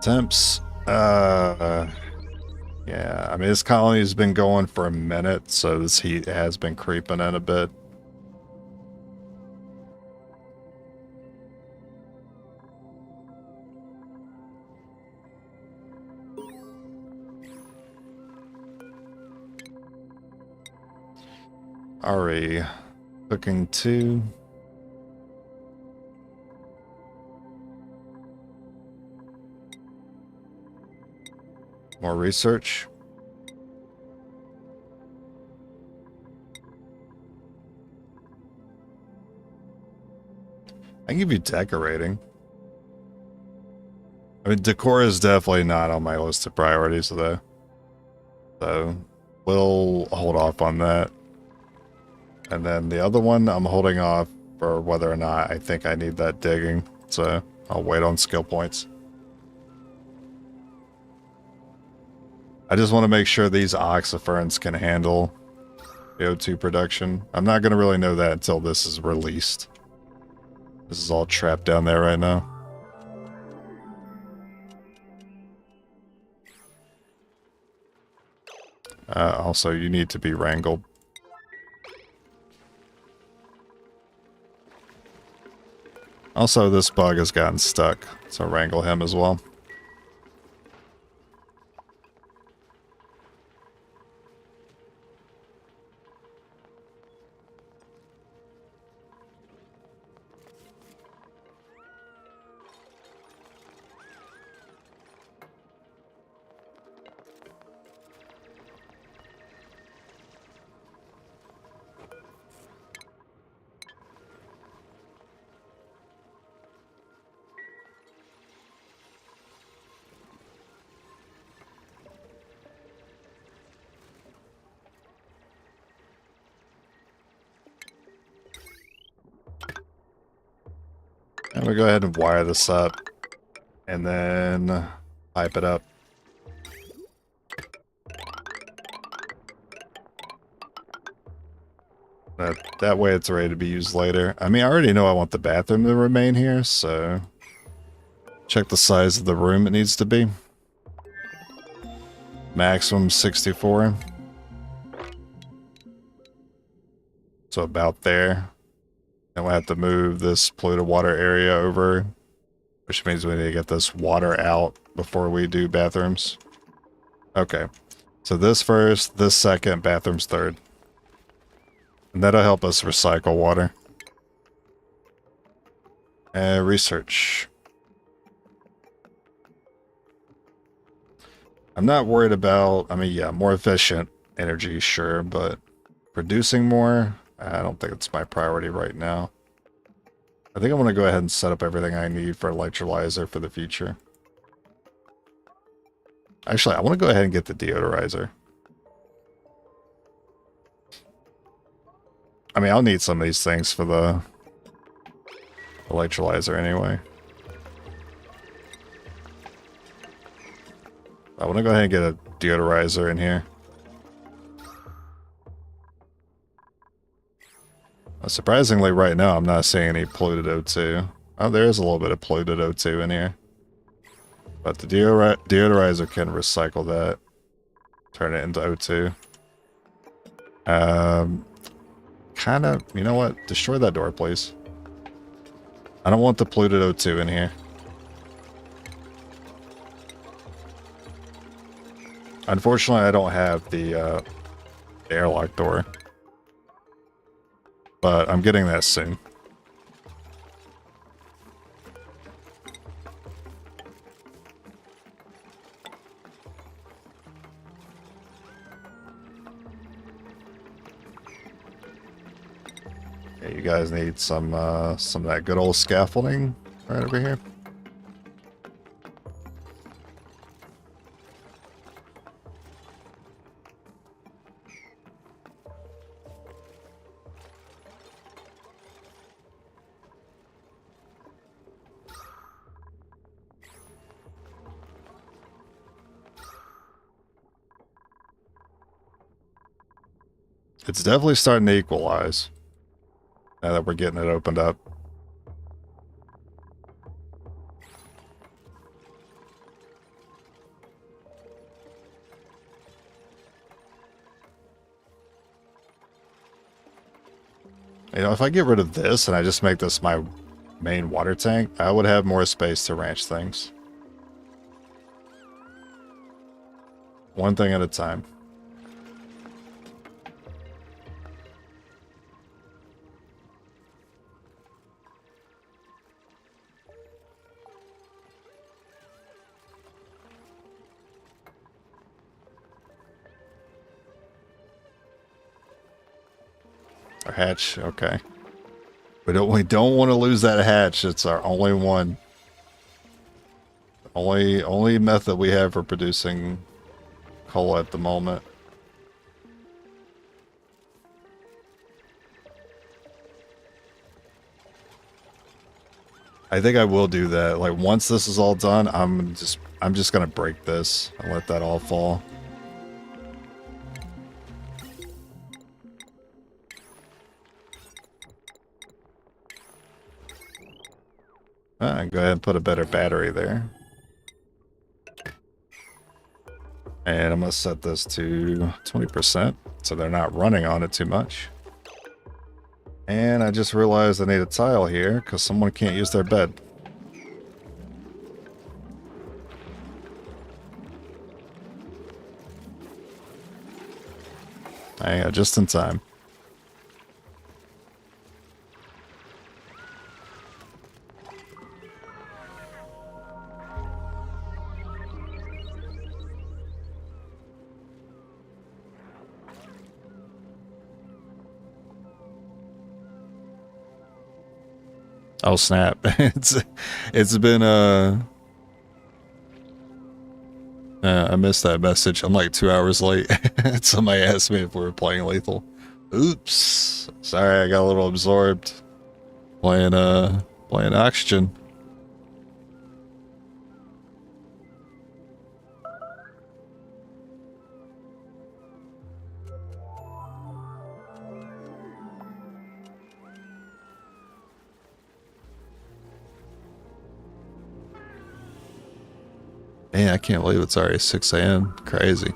A: Temps. Yeah, I mean, this colony's been going for a minute, so this heat has been creeping in a bit. Alright, cooking 2. More research. I can give you decorating. I mean, decor is definitely not on my list of priorities, though. So, we'll hold off on that. And then the other one, I'm holding off for whether or not I think I need that digging. So, I'll wait on skill points. I just want to make sure these oxiferns can handle CO2 production. I'm not going to really know that until this is released. This is all trapped down there right now. Also, you need to be wrangled. Also, this bug has gotten stuck, so wrangle him as well. I'm gonna go ahead and wire this up and then pipe it up. That way it's ready to be used later. I mean, I already know I want the bathroom to remain here, so check the size of the room it needs to be. Maximum 64. So about there. And we'll have to move this polluted water area over, which means we need to get this water out before we do bathrooms. Okay. So this first, this second, bathrooms third. And that'll help us recycle water. And research. I'm not worried about, I mean, yeah, more efficient energy, sure, but producing more, I don't think it's my priority right now. I think I'm going to go ahead and set up everything I need for electrolyzer for the future. Actually, I want to go ahead and get the deodorizer. I mean, I'll need some of these things for the electrolyzer anyway. I want to go ahead and get a deodorizer in here. Surprisingly, right now, I'm not seeing any polluted O2. Oh, there is a little bit of polluted O2 in here. But the deodorizer can recycle that. Turn it into O2. Kind of, you know what? Destroy that door, please. I don't want the polluted O2 in here. Unfortunately, I don't have the airlock door. But I'm getting that soon. Yeah, you guys need some of that good old scaffolding right over here. It's definitely starting to equalize now that we're getting it opened up. You know, if I get rid of this and I just make this my main water tank, I would have more space to ranch things. One thing at a time. Or hatch, okay. We don't want to lose that hatch. It's our only one. Only method we have for producing coal at the moment. I think I will do that. Like once this is all done, I'm just gonna break this and let that all fall. And go ahead and put a better battery there. And I'm gonna set this to 20%, so they're not running on it too much. And I just realized I need a tile here because someone can't use their bed. Yeah, just in time. Oh snap. It's been I missed that message. I'm like 2 hours late. Somebody asked me if we were playing Lethal. Oops. Sorry, I got a little absorbed playing Oxygen. Man, I can't believe it's already 6 a.m. Crazy.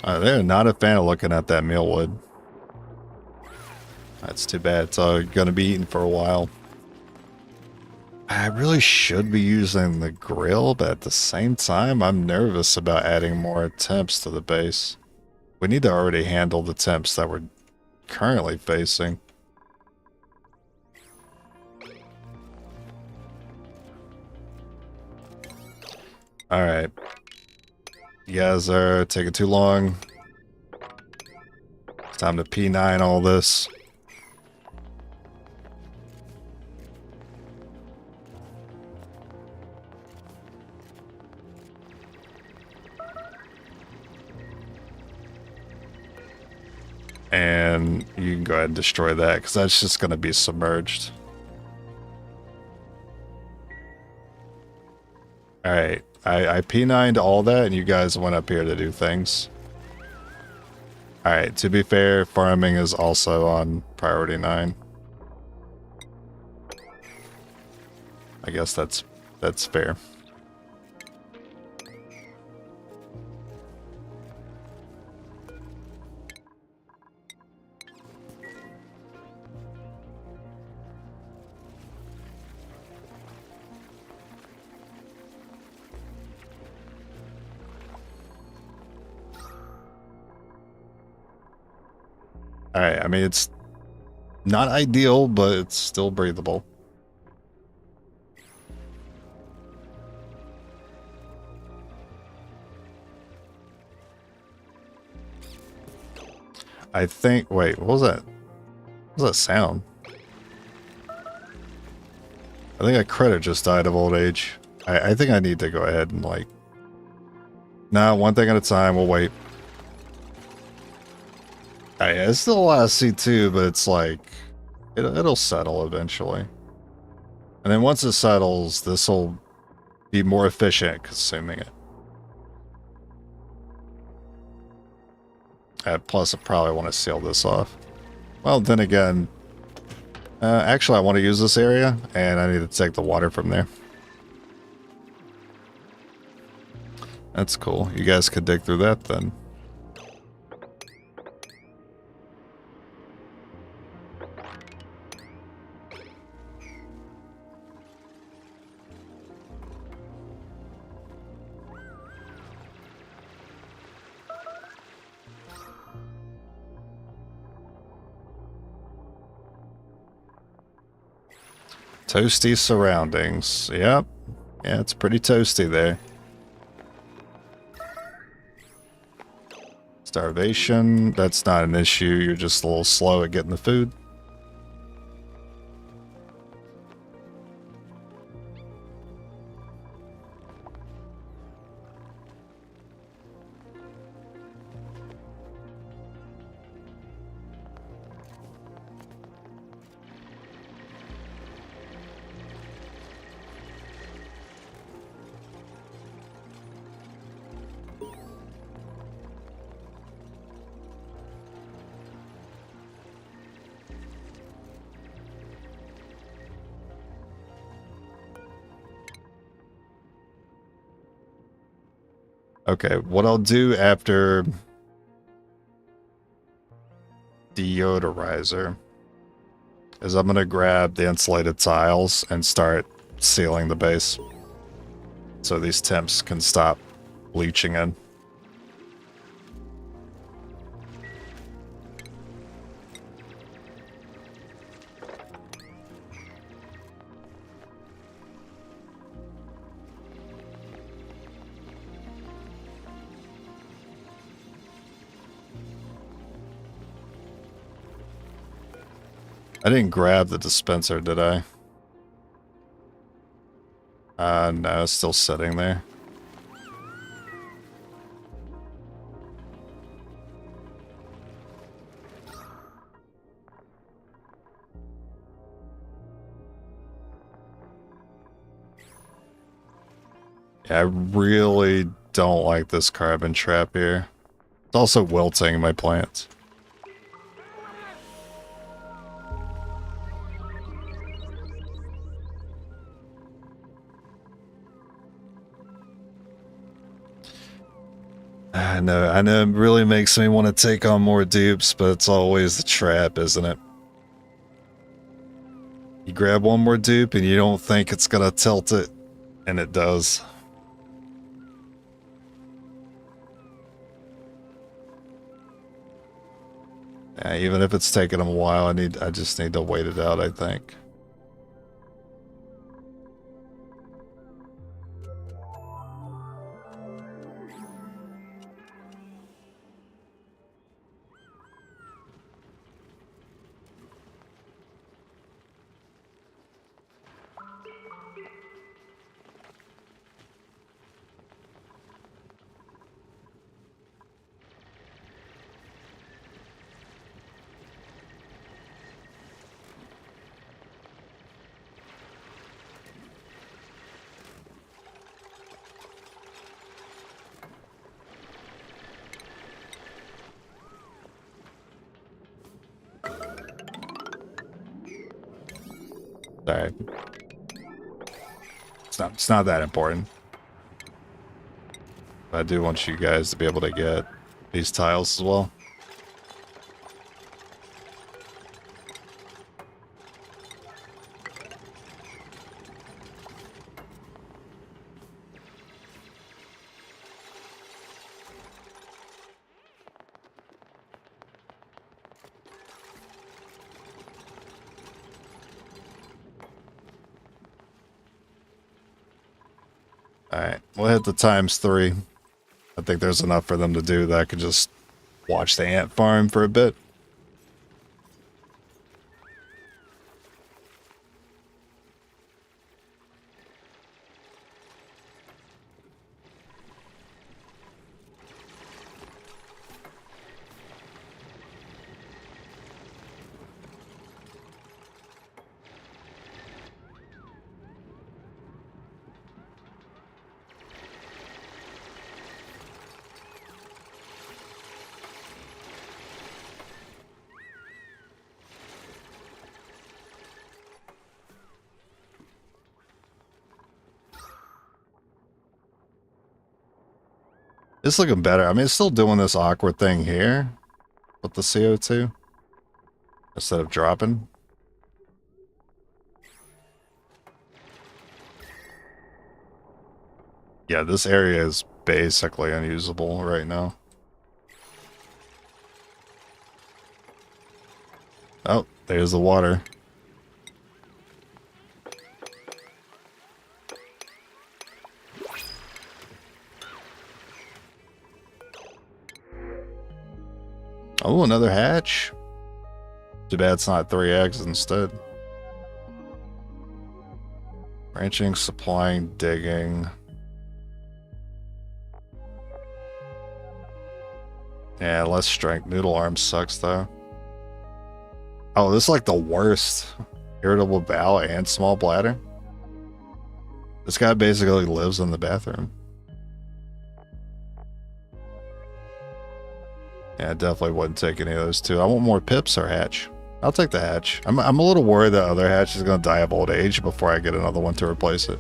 A: They're not a fan of looking at that mealwood. That's too bad. It's gonna be eaten for a while. I really should be using the grill, but at the same time, I'm nervous about adding more temps to the base. We need to already handle the temps that we're currently facing. Alright. You guys are taking too long. It's time to P9 all this. And you can go ahead and destroy that, because that's just going to be submerged. Alright, I P9'd all that, and you guys went up here to do things. Alright, to be fair, farming is also on priority 9. I guess that's fair. Alright, I mean, it's not ideal, but it's still breathable. I think, wait, what was that? What was that sound? I think a critter just died of old age. I think I need to go ahead and like... Nah, one thing at a time, we'll wait. Yeah, it's still a lot of C2, but it's like... It'll settle eventually. And then once it settles, this will be more efficient at consuming it. Plus, I probably want to seal this off. Well, then again... actually, I want to use this area, and I need to take the water from there. That's cool. You guys could dig through that, then. Toasty surroundings. Yep. Yeah, it's pretty toasty there. Starvation. That's not an issue. You're just a little slow at getting the food. Okay, what I'll do after deodorizer is I'm gonna grab the insulated tiles and start sealing the base so these temps can stop leaching in. I didn't grab the dispenser, did I? No, it's still sitting there. Yeah, I really don't like this carbon trap here. It's also wilting my plants. I know it really makes me want to take on more dupes, but it's always the trap, isn't it? You grab one more dupe and you don't think it's gonna tilt it, and it does. Yeah, even if it's taking them a while, I just need to wait it out, I think. Sorry. It's not that important. But I do want you guys to be able to get these tiles as well. Alright, we'll hit the ×3. I think there's enough for them to do that I could just watch the ant farm for a bit. It's looking better. I mean, it's still doing this awkward thing here with the CO2 instead of dropping. Yeah, this area is basically unusable right now. Oh, there's the water. Oh, another hatch. Too bad it's not 3 eggs instead. Branching, supplying, digging. Yeah, less strength. Noodle arm sucks though. Oh, this is like the worst. Irritable bowel and small bladder. This guy basically lives in the bathroom. Yeah, I definitely wouldn't take any of those two. I want more pips or hatch. I'll take the hatch. I'm a little worried that other hatch is going to die of old age before I get another one to replace it.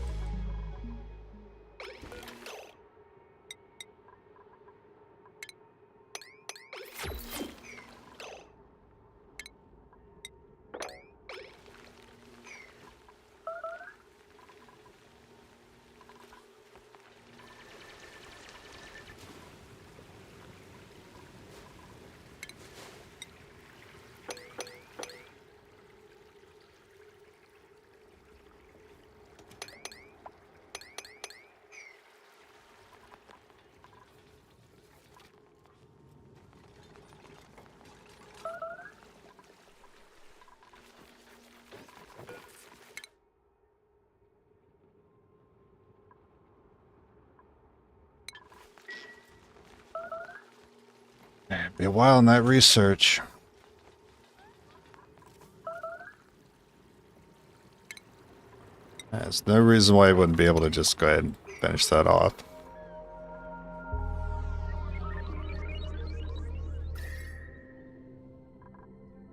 A: Be a while in that research. There's no reason why I wouldn't be able to just go ahead and finish that off.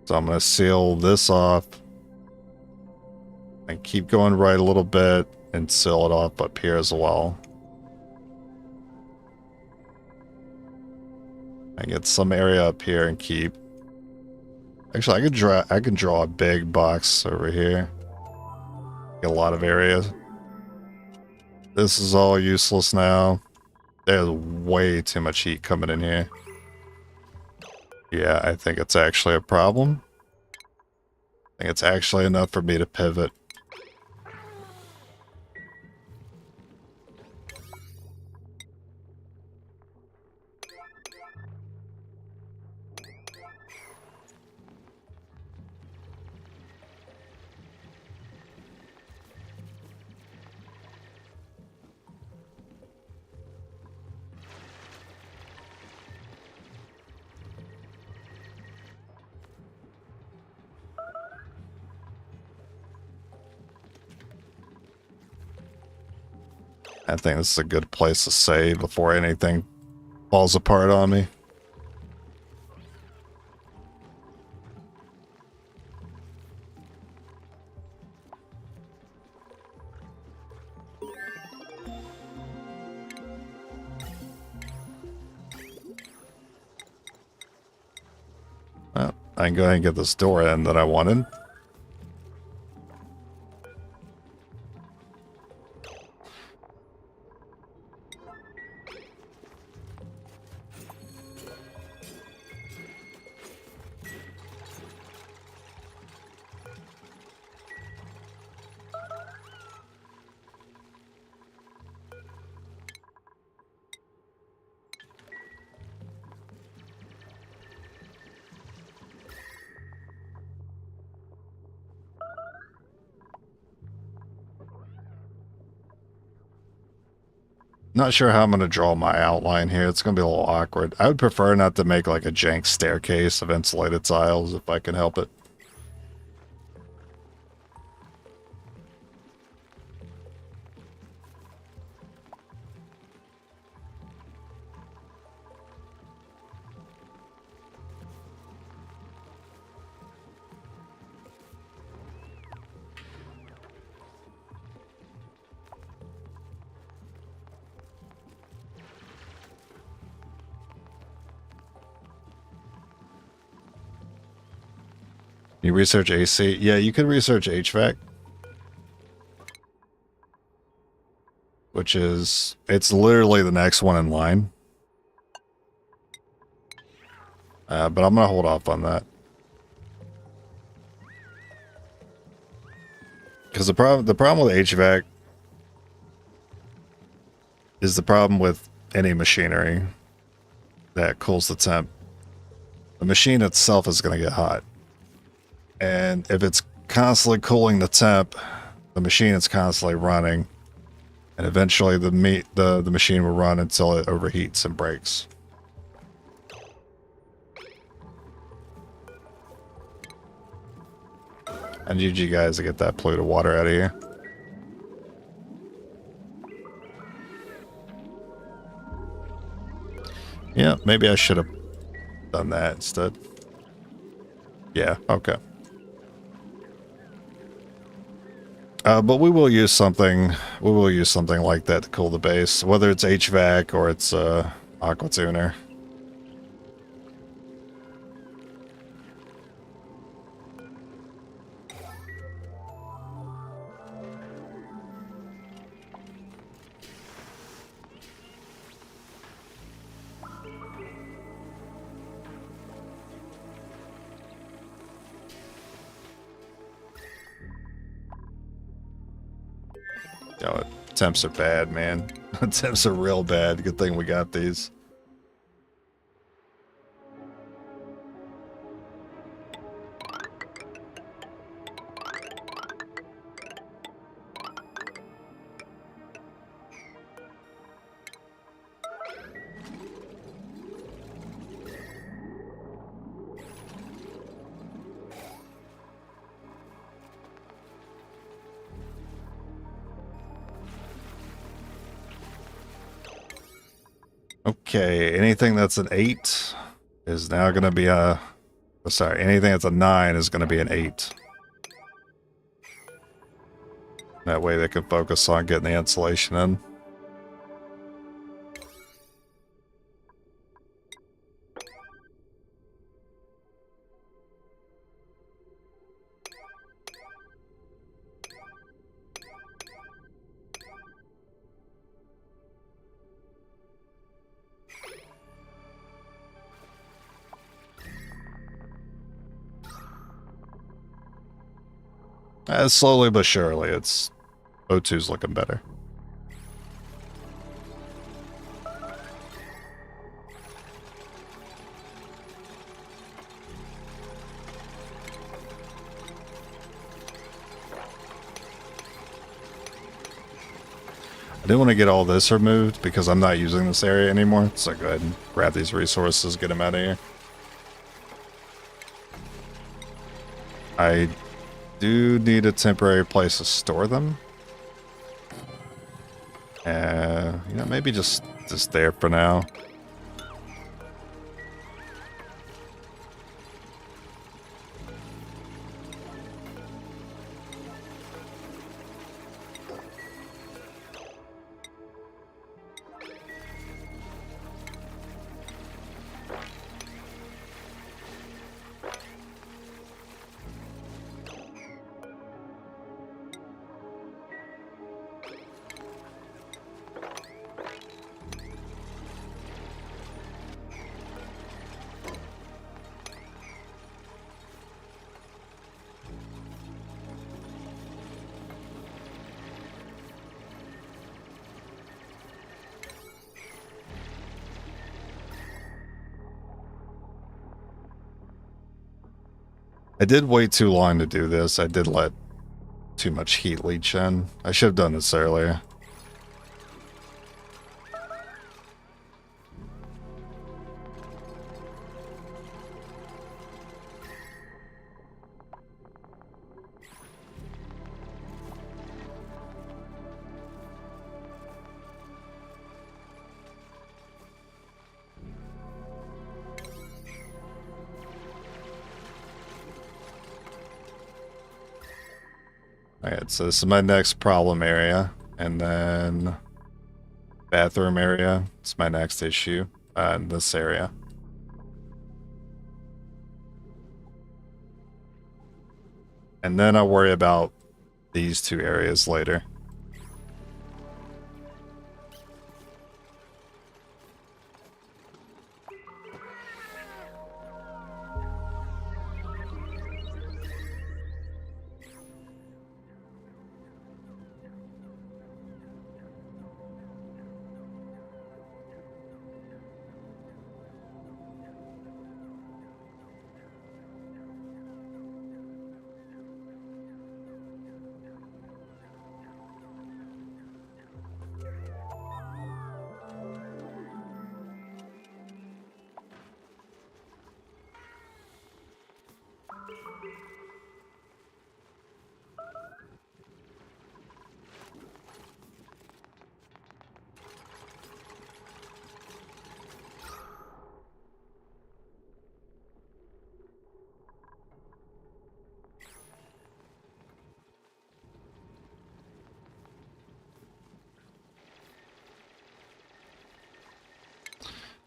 A: So I'm going to seal this off and keep going right a little bit and seal it off up here as well. I get some area up here and keep. Actually, I can draw a big box over here. Get a lot of area. This is all useless now. There's way too much heat coming in here. Yeah, I think it's actually a problem. I think it's actually enough for me to pivot. I think this is a good place to save before anything falls apart on me. Well, I can go ahead and get this door in that I wanted. Not sure how I'm going to draw my outline here. It's going to be a little awkward. I would prefer not to make like a jank staircase of insulated tiles if I can help it. You research AC? Yeah, you could research HVAC. Which is, it's literally the next one in line. But I'm going to hold off on that. Because the problem with HVAC is the problem with any machinery that cools the temp. the machine itself is going to get hot. And if it's constantly cooling the temp, the machine is constantly running. And eventually the machine will run until it overheats and breaks. I need you guys to get that polluted water out of here. Yeah, maybe I should have done that instead. Yeah, okay. But we will use something. We will use something like that to cool the base, whether it's HVAC or it's aqua tuner. Oh, temps are bad, man. Temps are real bad. Good thing we got these. Okay, anything that's an 8 is now going to be a... Sorry, anything that's a 9 is going to be an 8. That way they can focus on getting the insulation in. Slowly but surely, it's O2's looking better. I do want to get all this removed because I'm not using this area anymore. So go ahead and grab these resources, get them out of here. I do need a temporary place to store them. You know, maybe just there for now. I did wait too long to do this. I did let too much heat leach in. I should have done this earlier. Alright, so this is my next problem area, and then bathroom area. It's my next issue in this area. And then I'll worry about these two areas later.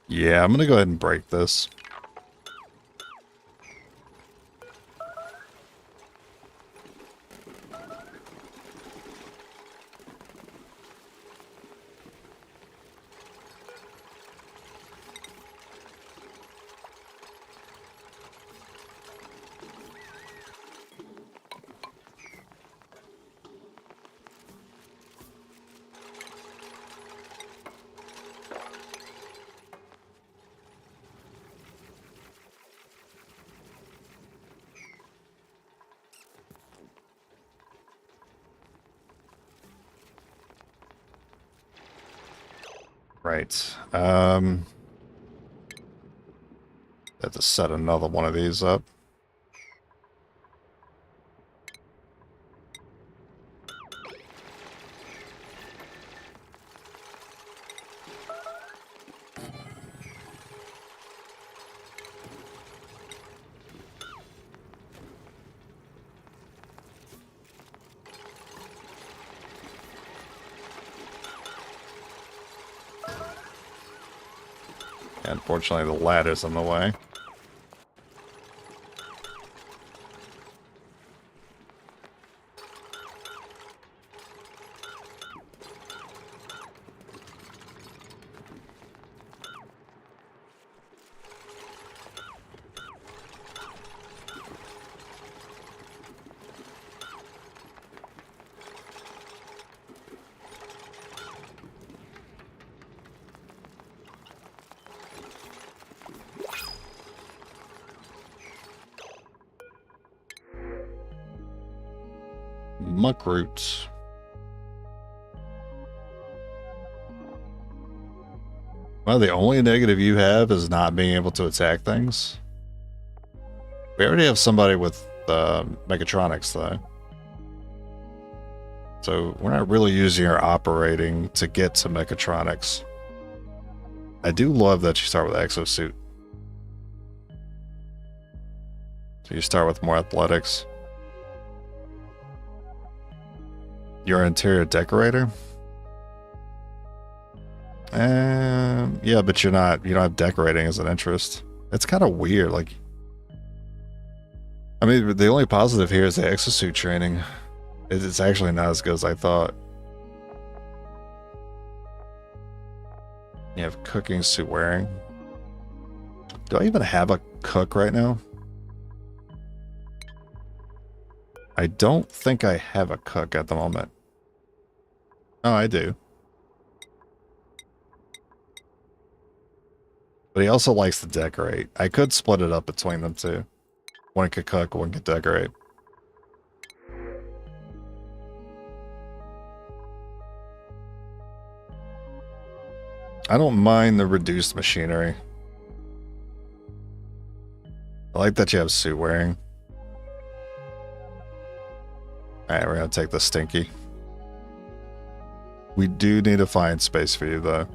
A: Yeah, I'm gonna go ahead and break this. Right. Have to set another one of these up. Unfortunately, the ladder's in the way. Muck roots. Well, the only negative you have is not being able to attack things. We already have somebody with mechatronics, though. So we're not really using our operating to get to mechatronics. I do love that you start with exosuit. So you start with more athletics. You're an interior decorator? Yeah, but you don't have decorating as an interest. It's kind of weird, like... I mean, the only positive here is the exosuit training. It's actually not as good as I thought. You have cooking, suit wearing. Do I even have a cook right now? I don't think I have a cook at the moment. Oh, I do. But he also likes to decorate. I could split it up between them two. One could cook, one could decorate. I don't mind the reduced machinery. I like that you have suit wearing. Alright, we're gonna take the stinky. We do need to find space for you, though.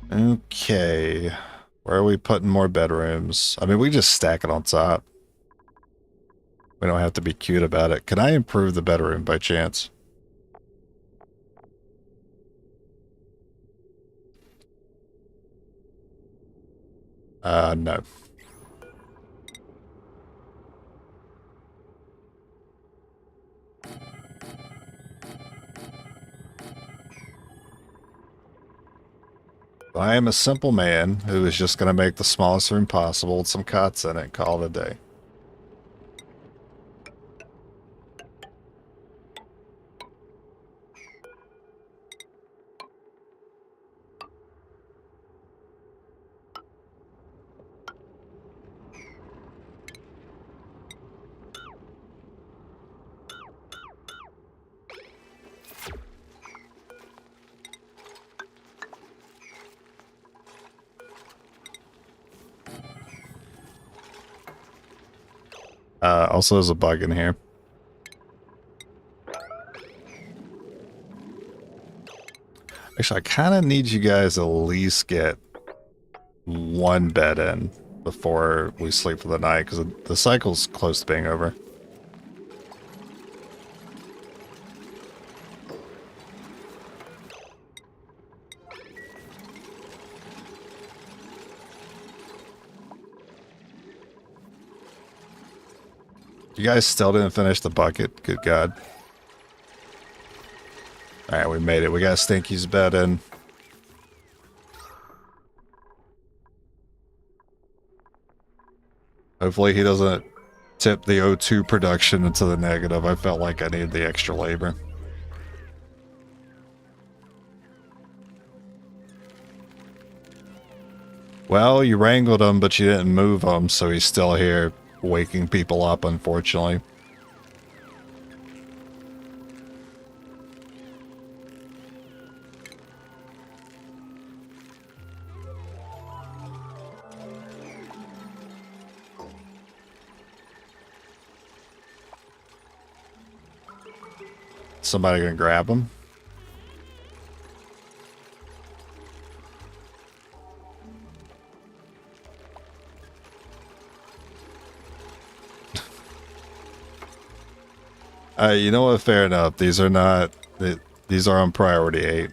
A: Okay. Where are we putting more bedrooms? I mean, we just stack it on top. We don't have to be cute about it. Can I improve the bedroom by chance? No. I am a simple man who is just going to make the smallest room possible with some cots in it, call it a day. Also, there's a bug in here. Actually, I kind of need you guys to at least get one bed in before we sleep for the night, because the cycle's close to being over. You guys still didn't finish the bucket? Good God. Alright, we made it. We got Stinky's bed in. Hopefully he doesn't tip the O2 production into the negative. I felt like I needed the extra labor. Well, you wrangled him, but you didn't move him, so he's still here, waking people up, unfortunately. Somebody gonna grab him? You know what? Fair enough. These are not... These are on priority 8.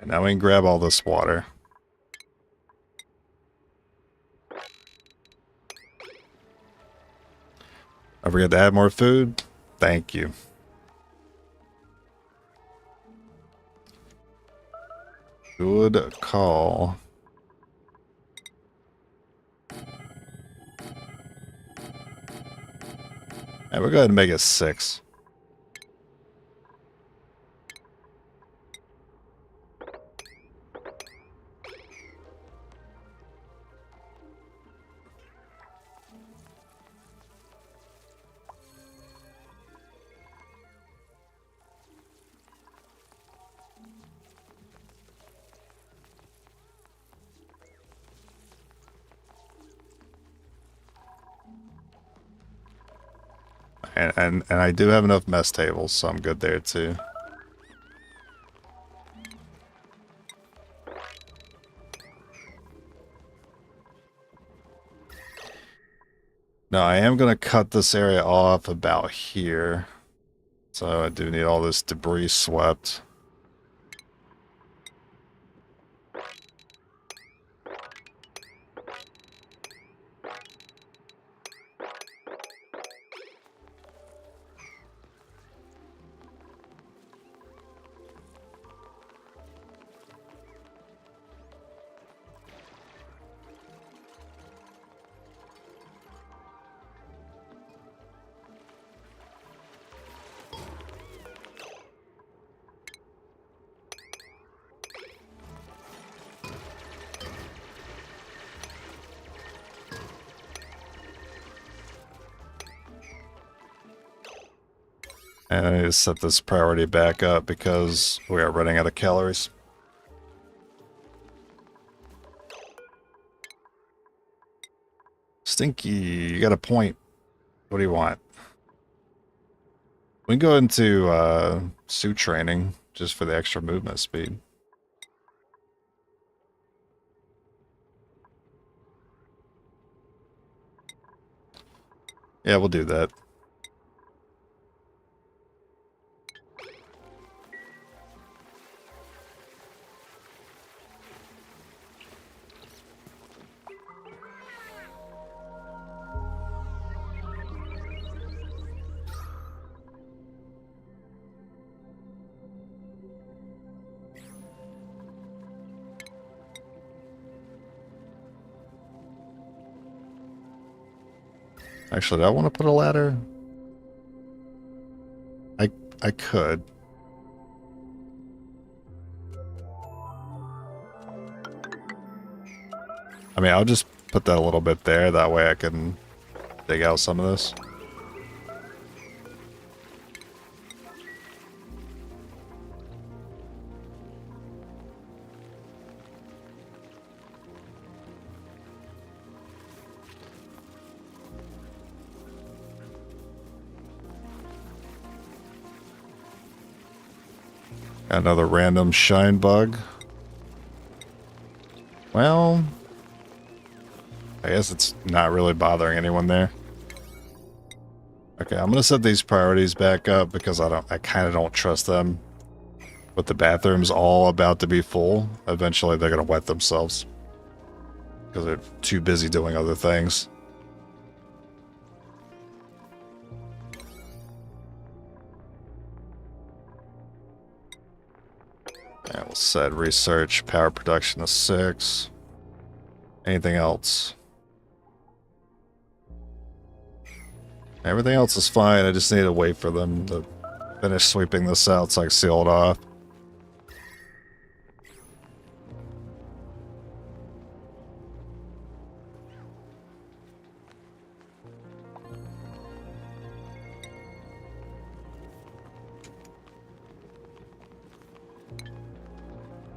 A: And now we can grab all this water. I forget to add more food. Thank you. Good call. And we'll go ahead and make it 6. And I do have enough mess tables, so I'm good there too. Now I am going to cut this area off about here. So I do need all this debris swept. And I need to set this priority back up because we are running out of calories. Stinky, you got a point. What do you want? We can go into suit training just for the extra movement speed. Yeah, we'll do that. Actually, do I want to put a ladder? I could. I mean, I'll just put that a little bit there. That way I can dig out some of this. Another random shine bug. Well, I guess it's not really bothering anyone there. Okay, I'm gonna set these priorities back up because I kind of don't trust them. With the bathrooms all about to be full, eventually they're gonna wet themselves because they're too busy doing other things. And we'll set research power production to 6. Anything else? Everything else is fine. I just need to wait for them to finish sweeping this out so I can seal it off.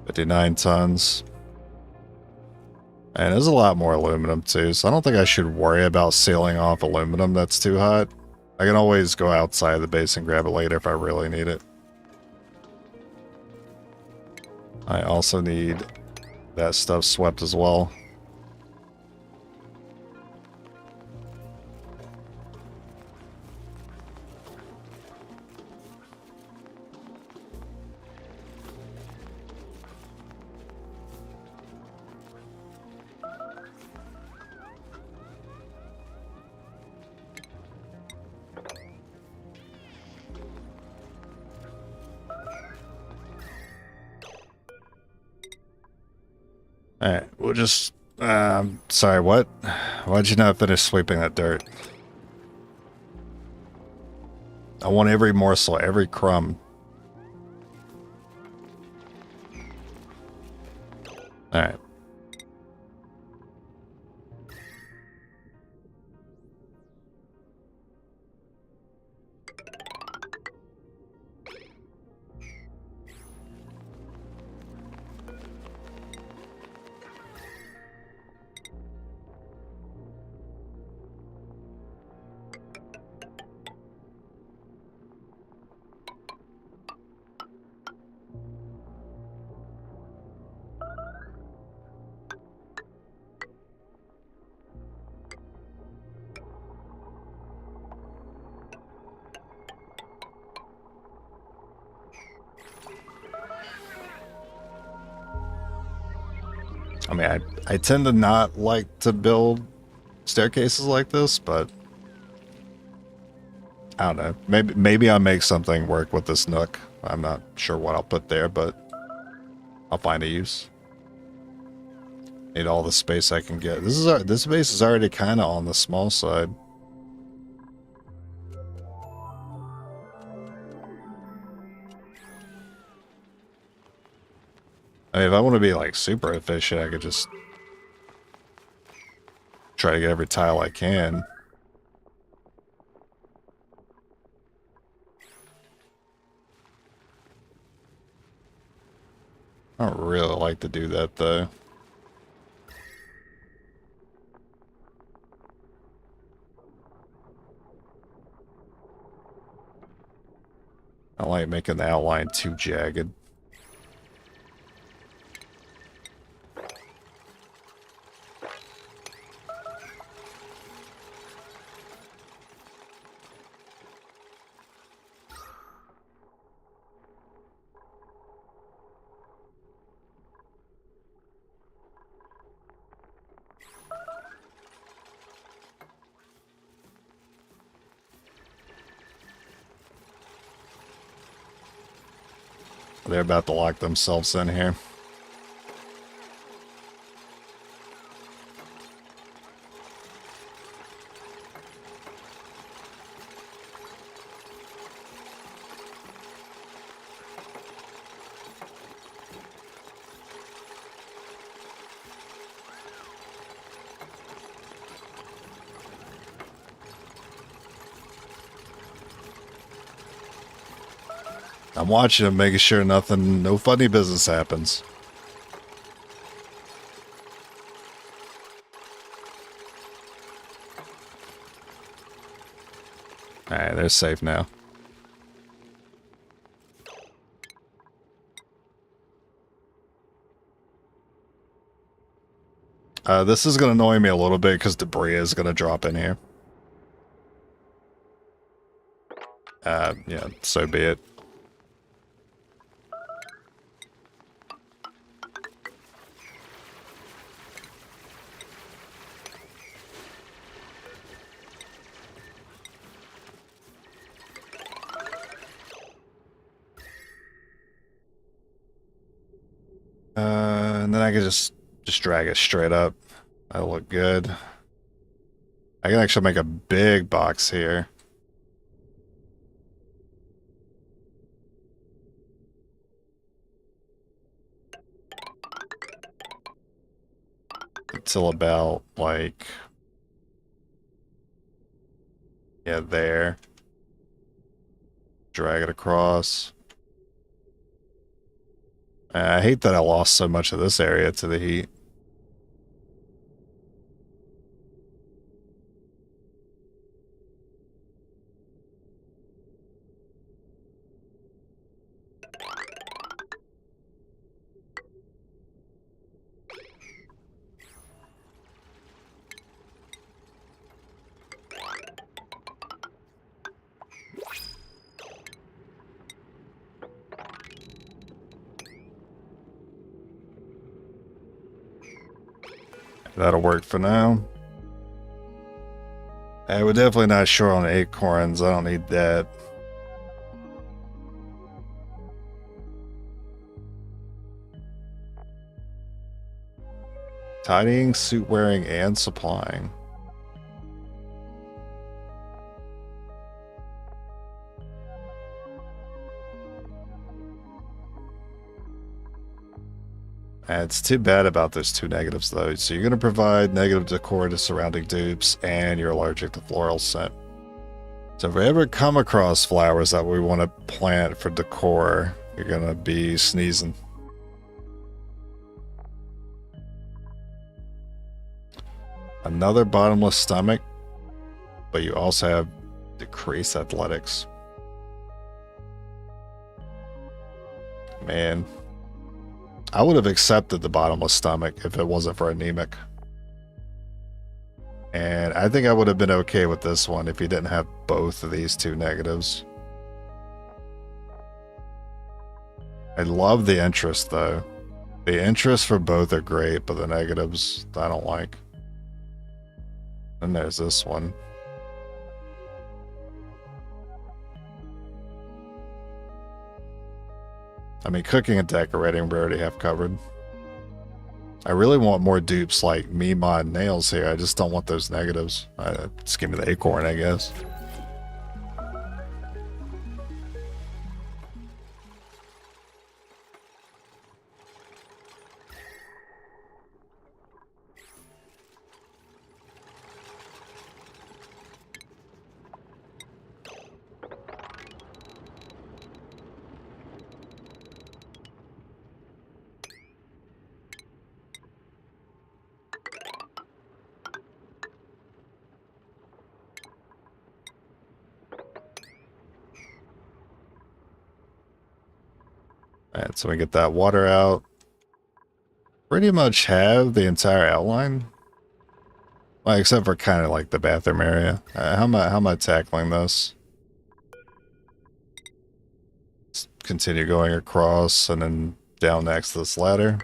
A: $59 tons. And there's a lot more aluminum too, so I don't think I should worry about sealing off aluminum that's too hot. I can always go outside the base and grab it later if I really need it. I also need that stuff swept as well. Alright, we'll just... sorry, what? Why'd you not finish sweeping that dirt? I want every morsel, every crumb. Alright. I mean, I tend to not like to build staircases like this, but I don't know. Maybe I'll make something work with this nook. I'm not sure what I'll put there, but I'll find a use. Need all the space I can get. This base is already kind of on the small side. I mean, if I want to be like super efficient, I could just try to get every tile I can. I don't really like to do that though. I like making the outline too jagged. They're about to lock themselves in here. I'm watching them, making sure no funny business happens. Alright, they're safe now. This is going to annoy me a little bit because debris is going to drop in here. Yeah, so be it. And then I can just drag it straight up. That'll look good. I can actually make a big box here. Until about, like... yeah, there. Drag it across. I hate that I lost so much of this area to the heat. That'll work for now. We're definitely not sure on acorns. I don't need that. Tidying, suit wearing, and supplying. It's too bad about those two negatives, though. So you're going to provide negative decor to surrounding dupes, and you're allergic to floral scent. So if we ever come across flowers that we want to plant for decor, you're going to be sneezing. Another bottomless stomach, but you also have decreased athletics. Man. I would have accepted the bottomless stomach if it wasn't for anemic. And I think I would have been okay with this one if you didn't have both of these two negatives. I love the interest, though. The interests for both are great, but the negatives I don't like. And there's this one. I mean, cooking and decorating we already have covered. I really want more dupes like me mod nails here. I just don't want those negatives. Just give me the acorn, I guess. Alright, so we get that water out. Pretty much have the entire outline. Well, except for kind of like the bathroom area. How am I tackling this? Just continue going across and then down next to this ladder.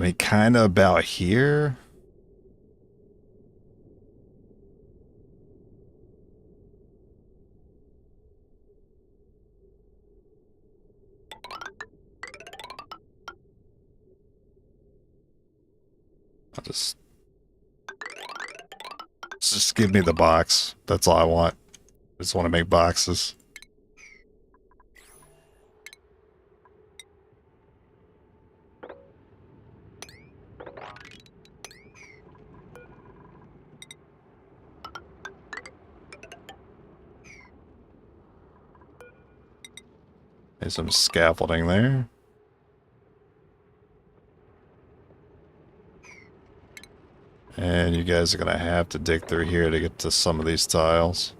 A: mean, kind of about here. I'll just give me the box. That's all I want. I just want to make boxes. There's some scaffolding there. And you guys are going to have to dig through here to get to some of these tiles.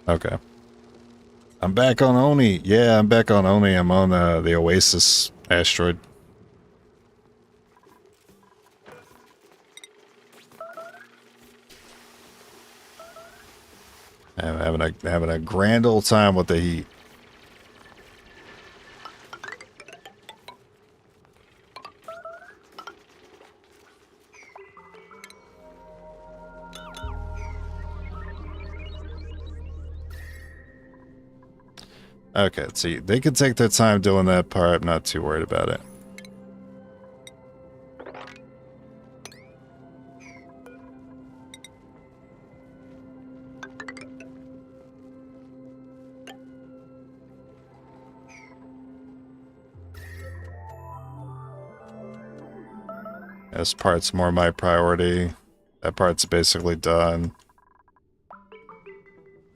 A: Okay. I'm back on Oni. Yeah, I'm back on Oni. I'm on the Oasis asteroid. I'm having a grand old time with the heat. Okay, see, they can take their time doing that part. I'm not too worried about it. This part's more my priority. That part's basically done.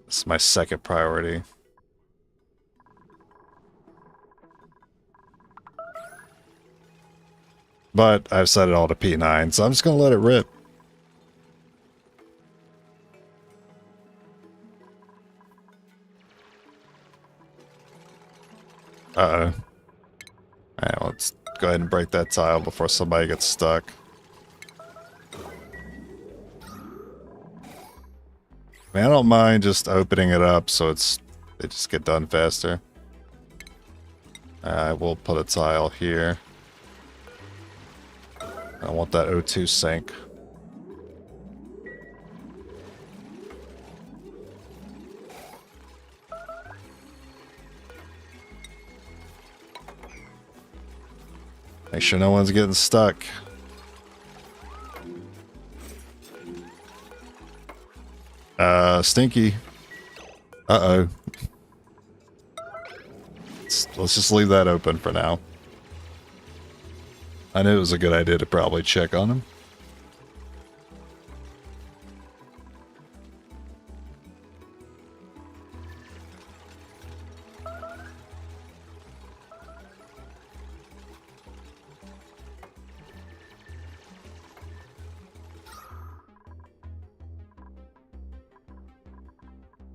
A: This is my second priority. But I've set it all to P9, so I'm just going to let it rip. Uh-oh. Alright, let's go ahead and break that tile before somebody gets stuck. I mean, I don't mind just opening it up so they just get done faster. I will put a tile here. I want that O2 sink. Make sure no one's getting stuck. Stinky. Uh-oh. Let's just leave that open for now. I knew it was a good idea to probably check on him.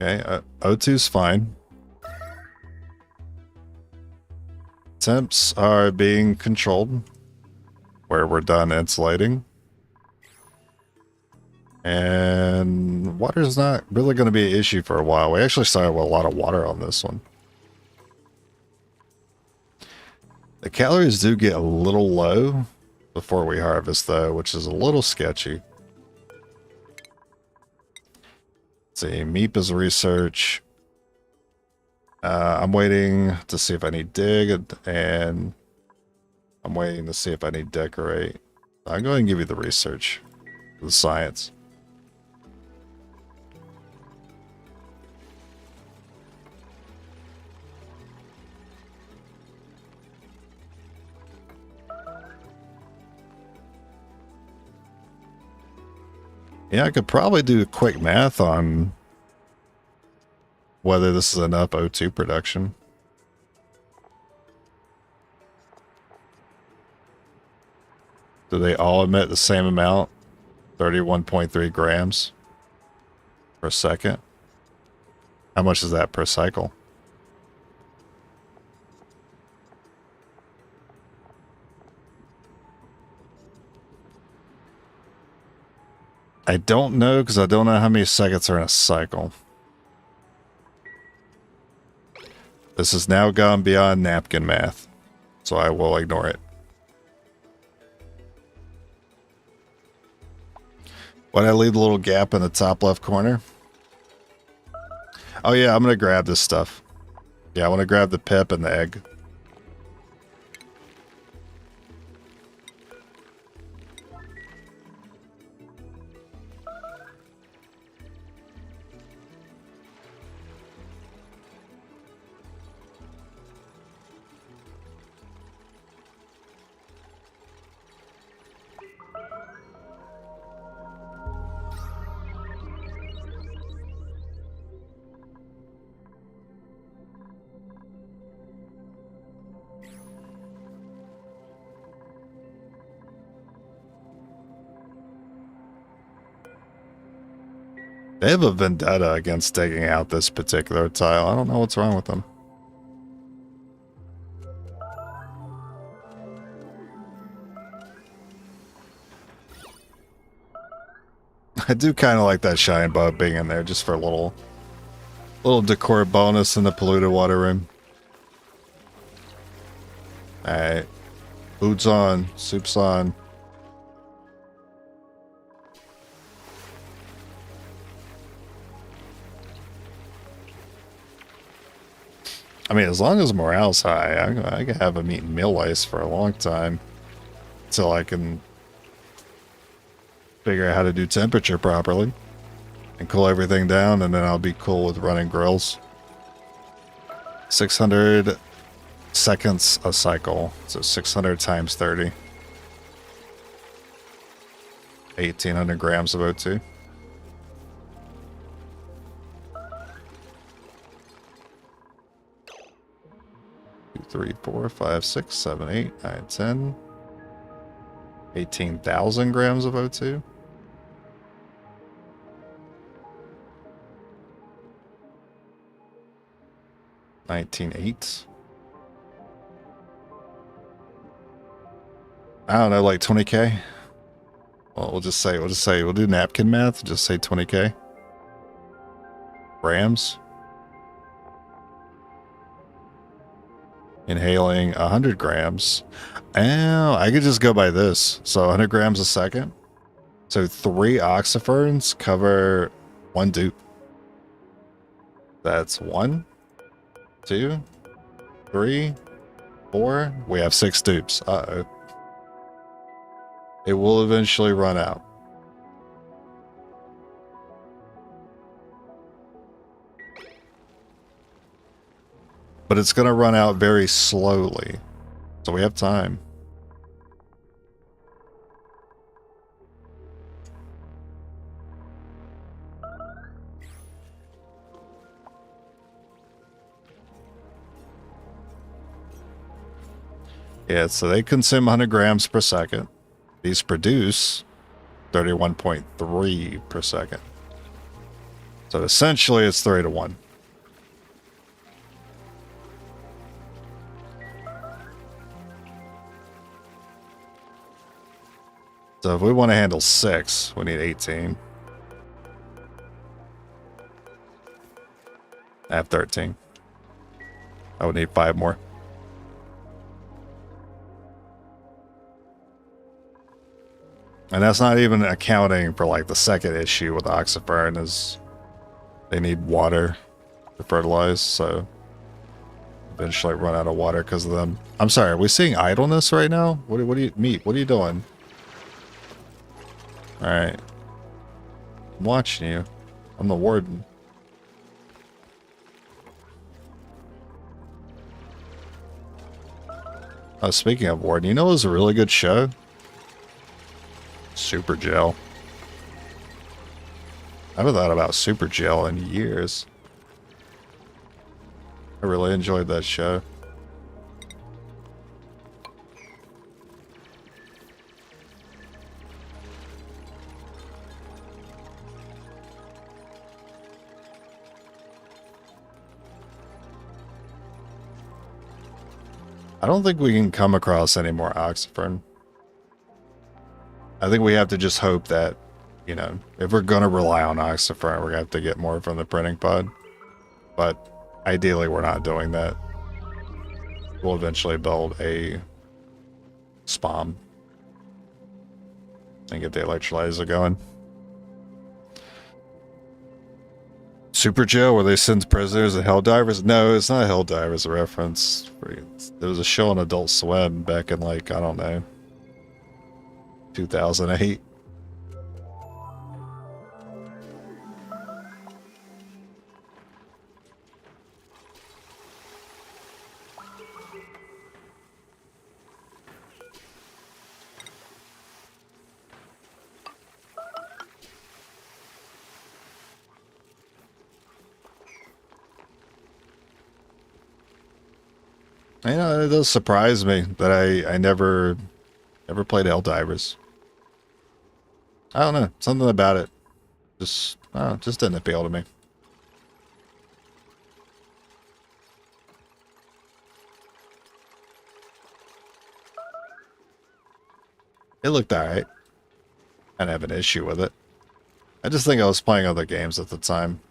A: Okay, O2's fine. Temps are being controlled where we're done insulating. And water's not really going to be an issue for a while. We actually started with a lot of water on this one. The calories do get a little low before we harvest though, which is a little sketchy. Let's see, MEEP is research. I'm waiting to see if I need dig, and I'm waiting to see if I need decorate. I'm going to give you the research, the science. Yeah, I could probably do quick math on whether this is enough O2 production. Do they all emit the same amount? 31.3 grams per second? How much is that per cycle? I don't know because I don't know how many seconds are in a cycle. This has now gone beyond napkin math, so I will ignore it. Why'd I leave the little gap in the top left corner? Oh yeah, I'm gonna grab this stuff. Yeah, I want to grab the pip and the egg. They have a vendetta against taking out this particular tile. I don't know what's wrong with them. I do kind of like that shine bug being in there just for a little decor bonus in the polluted water room. Alright. Food's on. Soup's on. I mean, as long as morale's high, I can have them eating meal ice for a long time. Until I can figure out how to do temperature properly. And cool everything down, and then I'll be cool with running grills. 600 seconds a cycle. So 600 times 30. 1,800 grams of O2. 3, 4, 5, 6, 7, 8, 9, 10. 18,000 grams of O2. $19,800. I don't know, like 20k. Well, we'll do napkin math. Just say 20k. Grams. Inhaling 100 grams. Oh, I could just go by this. So 100 grams a second. So 3 oxyferns cover 1 dupe. That's 1, 2, 3, 4. We have 6 dupes. Uh-oh. It will eventually run out. But it's going to run out very slowly. So we have time. Yeah, so they consume 100 grams per second. These produce 31.3 per second. So essentially it's 3 to 1. So if we want to handle 6, we need 18. I have 13. I would need 5 more. And that's not even accounting for like the second issue with oxyferrin is they need water to fertilize, so eventually run out of water because of them. I'm sorry, are we seeing idleness right now? What do you meet? What are you doing? Alright. I'm watching you. I'm the warden. Oh, speaking of warden, you know it was a really good show? Super Gel. I haven't thought about Super Gel in years. I really enjoyed that show. I don't think we can come across any more oxyferrin. I think we have to just hope that, you know, if we're going to rely on oxyferrin, we're going to have to get more from the printing pod. But ideally, we're not doing that. we'll eventually build a spawn and get the electrolyzer going. Super Jail, where they send prisoners and Helldivers? No, it's not a Helldivers reference. There was a show on Adult Swim back in, like, I don't know, 2008. You know, it does surprise me that I never played Helldivers. I don't know, something about it just didn't appeal to me. It looked alright. I didn't have an issue with it. I just think I was playing other games at the time.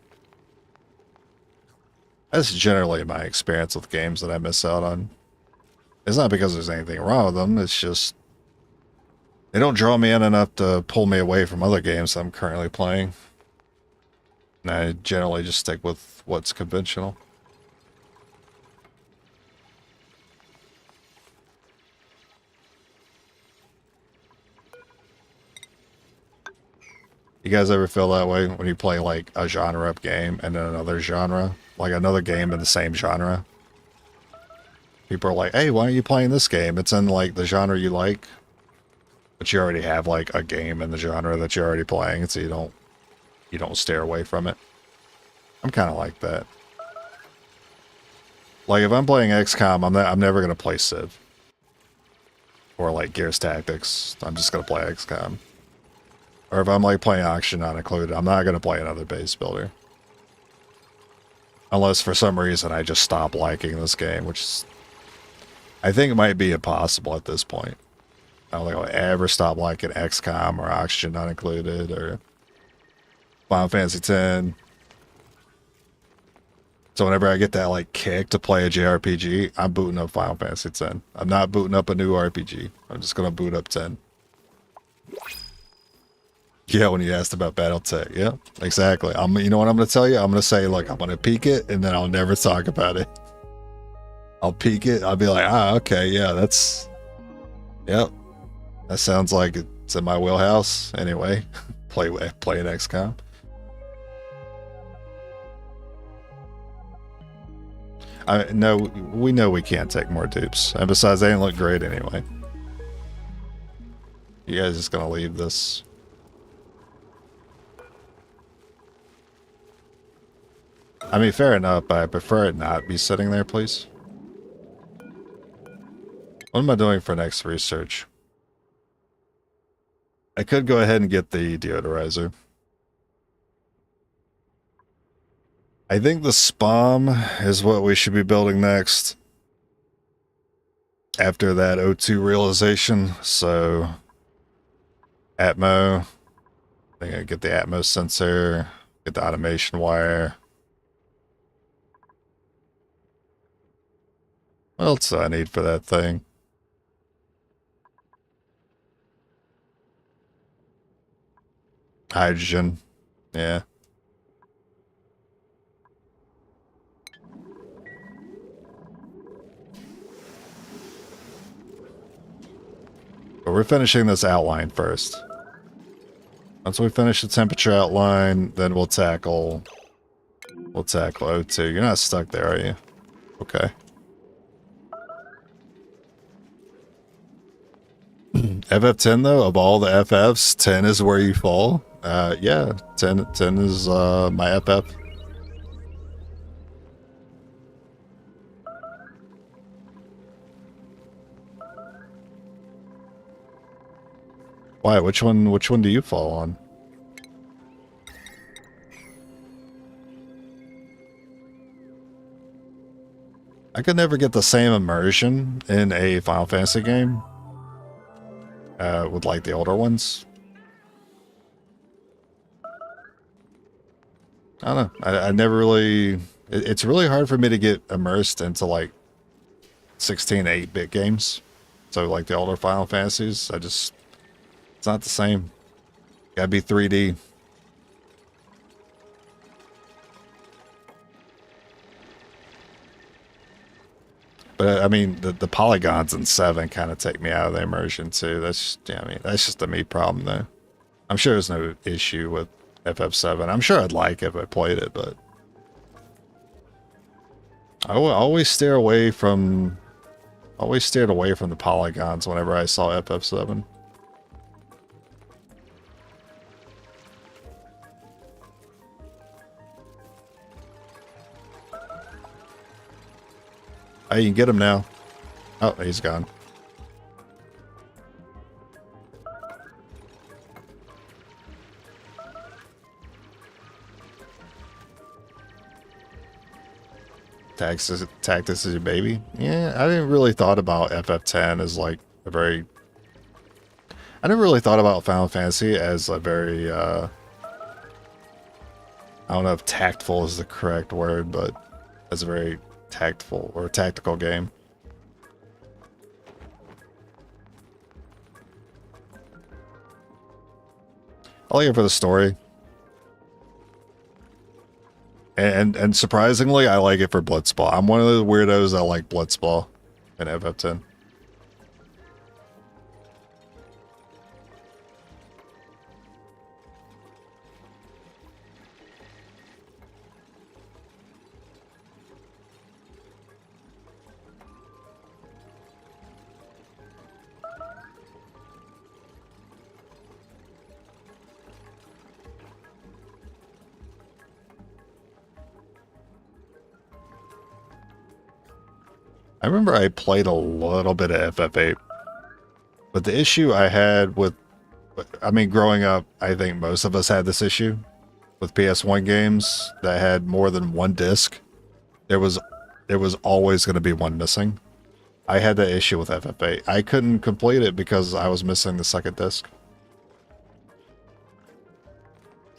A: That's generally my experience with games that I miss out on. It's not because there's anything wrong with them, it's just they don't draw me in enough to pull me away from other games I'm currently playing. And I generally just stick with what's conventional. You guys ever feel that way when you play like a genre of game and then another genre? Like another game in the same genre? People are like, hey, why are you playing this game? It's in like the genre you like. But you already have like a game in the genre that you're already playing, so you don't steer away from it. I'm kind of like that. Like if I'm playing XCOM, I'm never gonna play Civ. Or like Gears Tactics. I'm just gonna play XCOM. Or if I'm like playing Oxygen Not Included, I'm not gonna play another base builder. Unless for some reason I just stop liking this game, which is, I think it might be impossible at this point. I don't think I'll ever stop liking XCOM or Oxygen Not Included or Final Fantasy X. So whenever I get that like kick to play a JRPG, I'm booting up Final Fantasy X. I'm not booting up a new RPG. I'm just gonna boot up 10. Yeah, when you asked about BattleTech, yeah, exactly. You know what I'm gonna tell you? I'm gonna say like I'm gonna peek it, and then I'll never talk about it. I'll peek it. I'll be like, okay, yeah, yep. That sounds like it's in my wheelhouse. Anyway, play an XCOM. No, we know we can't take more dupes, and besides, they didn't look great anyway. You guys just gonna leave this? I mean, fair enough, but I prefer it not be sitting there, please. What am I doing for next research? I could go ahead and get the deodorizer. I think the SPOM is what we should be building next. After that O2 realization, so... Atmo. I think I get the Atmo sensor, get the automation wire. What else do I need for that thing? Hydrogen. Yeah. But we're finishing this outline first. Once we finish the temperature outline, then we'll tackle O2. You're not stuck there, are you? Okay. FF10 though, of all the FFs, 10 is where you fall. Yeah, 10 is my FF. Why? Which one do you fall on? I could never get the same immersion in a Final Fantasy game with like the older ones. I don't know. I never really... It's really hard for me to get immersed into like 16 8-bit games. So like the older Final Fantasies, it's not the same. Gotta be 3D. But I mean, the polygons in 7 kind of take me out of the immersion too. That's just a me problem though. I'm sure there's no issue with FF7. I'm sure I'd like it if I played it, but I always steered away from the polygons whenever I saw FF7. Hey, you can get him now. Oh, he's gone. Tactus is your baby? Yeah, I didn't really thought about FF10 as like a very... I never really thought about Final Fantasy as a very, I don't know if tactful is the correct word, but as a very tactful or tactical game. I like it for the story. And surprisingly, I like it for Blitzball. I'm one of the weirdos that like Blitzball in FF10. I remember I played a little bit of FF8, but the issue I had with, I mean, growing up, I think most of us had this issue with PS1 games that had more than one disc. There was always going to be one missing. I had that issue with FF8. I couldn't complete it because I was missing the second disc.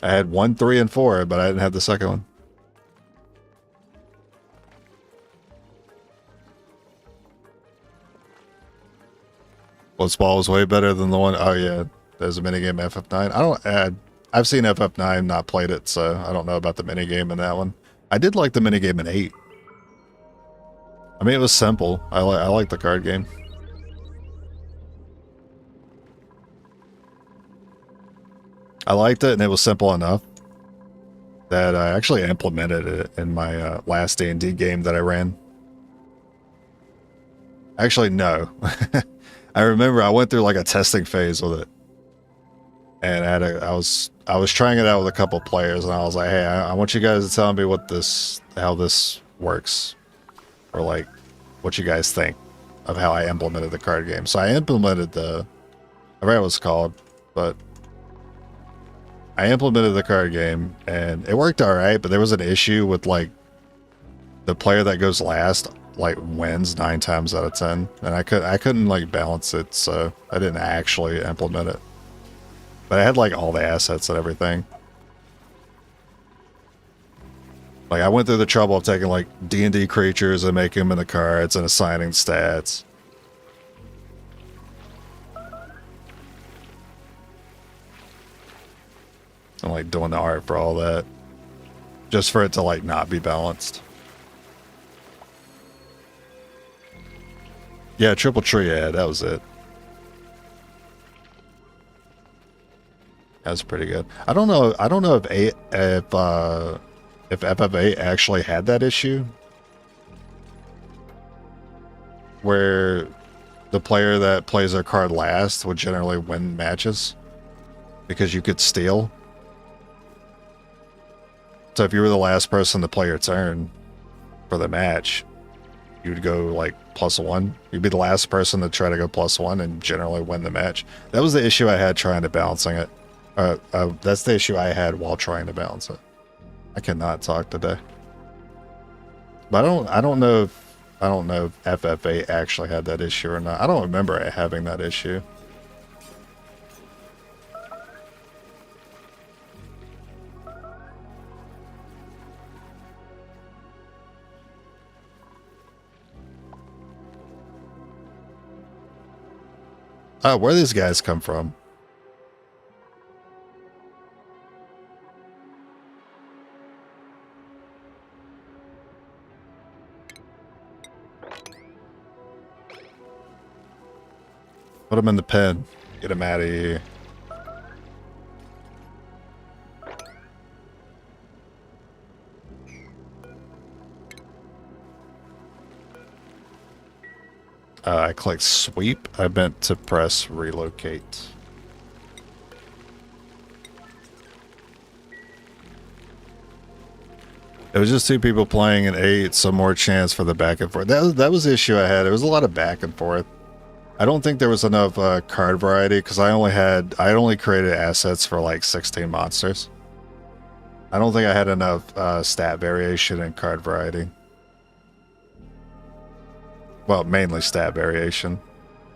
A: I had 1, 3, and 4, but I didn't have the second one. Blitzball was way better than the one. Oh yeah, there's a minigame FF9. I've seen FF9, not played it, so I don't know about the minigame in that one. I did like the minigame in 8. I mean, it was simple. I like the card game. I liked it, and it was simple enough that I actually implemented it in my last D&D game that I ran. Actually, no. I remember I went through like a testing phase with it, and I was trying it out with a couple players, and I was like, hey, I want you guys to tell me how this works, or like what you guys think of how I implemented the card game. So I implemented I forgot what it's called, but I implemented the card game, and it worked all right. But there was an issue with like the player that goes last like wins 9 times out of 10, and I couldn't like balance it, so I didn't actually implement it. But I had like all the assets and everything. Like I went through the trouble of taking like D&D creatures and making them into cards and assigning stats. And like doing the art for all that, just for it to like not be balanced. Yeah, triple triad, that was it. That's pretty good. I don't know if FF8 actually had that issue where the player that plays their card last would generally win matches because you could steal. So if you were the last person to play your turn for the match, you'd go like +1. You'd be the last person to try to go +1 and generally win the match. That was the issue I had trying to balancing it. That's the issue I had while trying to balance it. I cannot talk today. But I don't know if FF8 actually had that issue or not. I don't remember it having that issue. Oh, where these guys come from? Put them in the pen. Get them out of here. I clicked sweep. I meant to press relocate. It was just two people playing an 8, so more chance for the back and forth. That was the issue I had. It was a lot of back and forth. I don't think there was enough card variety because I only created assets for like 16 monsters. I don't think I had enough stat variation and card variety. Well, mainly stat variation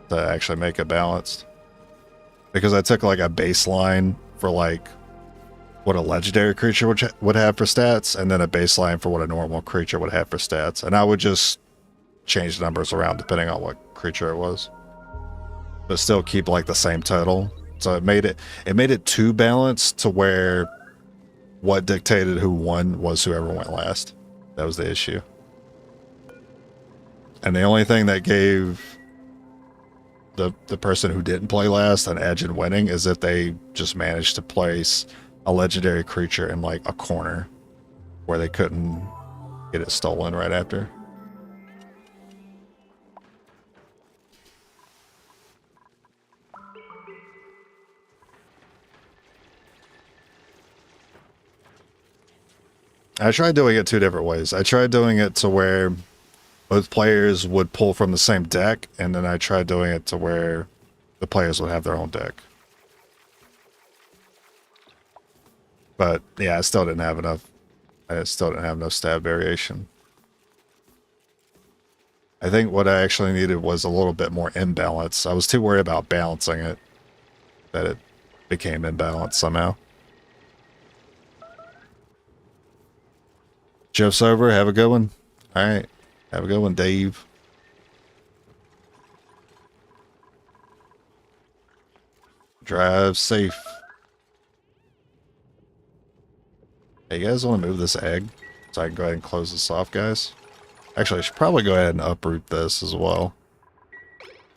A: to actually make it balanced. Because I took like a baseline for like what a legendary creature would have for stats, and then a baseline for what a normal creature would have for stats. And I would just change numbers around depending on what creature it was. But still keep like the same total. So it made it too balanced to where what dictated who won was whoever went last. That was the issue. And the only thing that gave the person who didn't play last an edge in winning is if they just managed to place a legendary creature in like a corner where they couldn't get it stolen right after. I tried doing it two different ways. I tried doing it to where both players would pull from the same deck, and then I tried doing it to where the players would have their own deck. But yeah, I still didn't have enough. I still didn't have enough stat variation. I think what I actually needed was a little bit more imbalance. I was too worried about balancing it that it became imbalanced somehow. Jeff's over. Have a good one. All right. Have a good one, Dave. Drive safe. Hey, you guys want to move this egg so I can go ahead and close this off, guys? Actually, I should probably go ahead and uproot this as well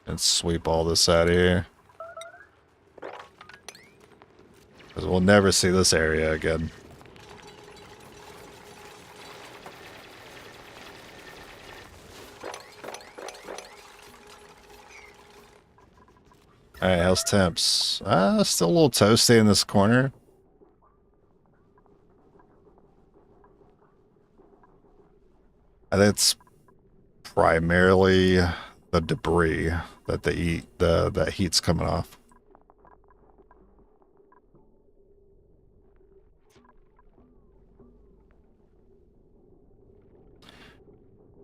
A: and sweep all this out of here, because we'll never see this area again. Alright, how's temps? Still a little toasty in this corner. And it's primarily the debris that they eat, that heat's coming off.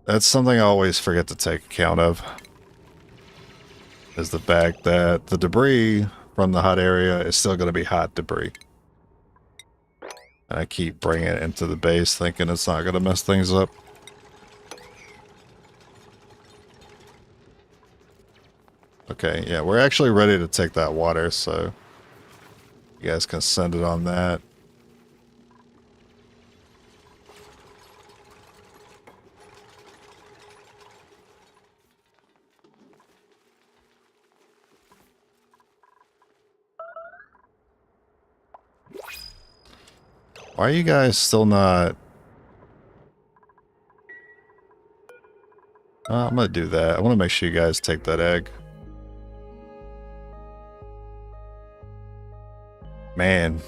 A: That's something I always forget to take account of, is the fact that the debris from the hot area is still going to be hot debris. And I keep bringing it into the base thinking it's not going to mess things up. Okay, yeah, we're actually ready to take that water, so you guys can send it on that. Why are you guys still not... I'm gonna do that. I want to make sure you guys take that egg. Man.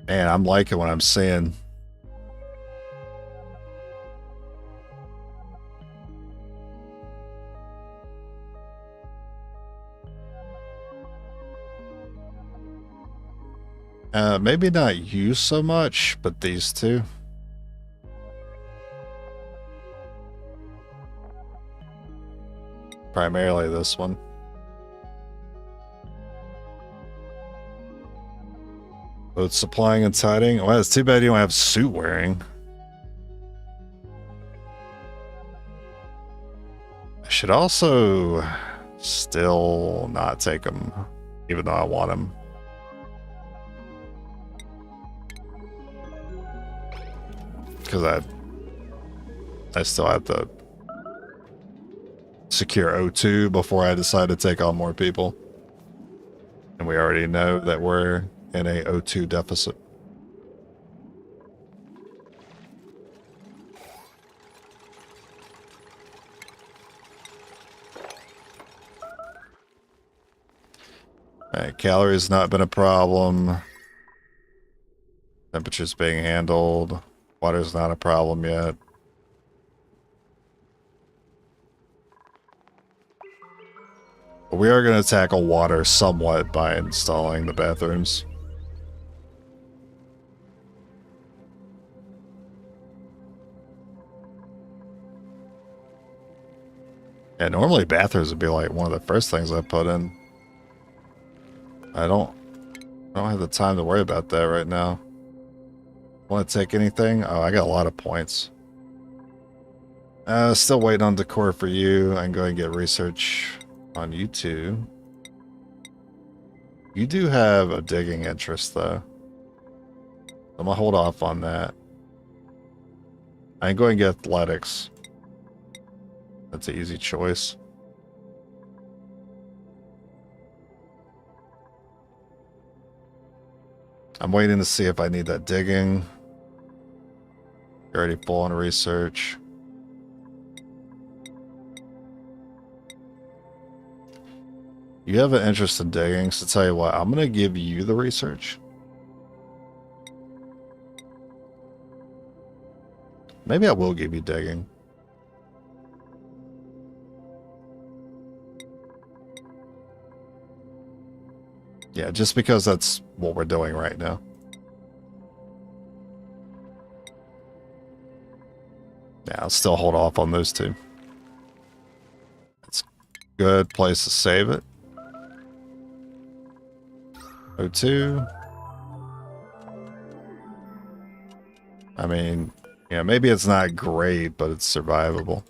A: Man, I'm liking what I'm seeing. Maybe not you so much, but these two. Primarily this one. Both supplying and tiding. Well, it's too bad you don't have suit wearing. should also still not take them, even though I want them. Because I still have to secure O2 before I decide to take on more people. And we already know that we're in a O2 deficit. Alright, calories not been a problem. Temperature's being handled. Water's not a problem yet. But we are going to tackle water somewhat by installing the bathrooms. Yeah, normally bathrooms would be like one of the first things I put in. I don't have the time to worry about that right now. Want to take anything? Oh, I got a lot of points. Still waiting on decor for you. I can go and get research on you two. You do have a digging interest, though. I'm gonna hold off on that. I can go and get athletics. That's an easy choice. I'm waiting to see if I need that digging. You're already full on research. You have an interest in digging, so tell you what, I'm going to give you the research. Maybe I will give you digging. Yeah, just because that's what we're doing right now. Yeah, I'll still hold off on those two. It's a good place to save it. O2. I mean, yeah, maybe it's not great, but it's survivable.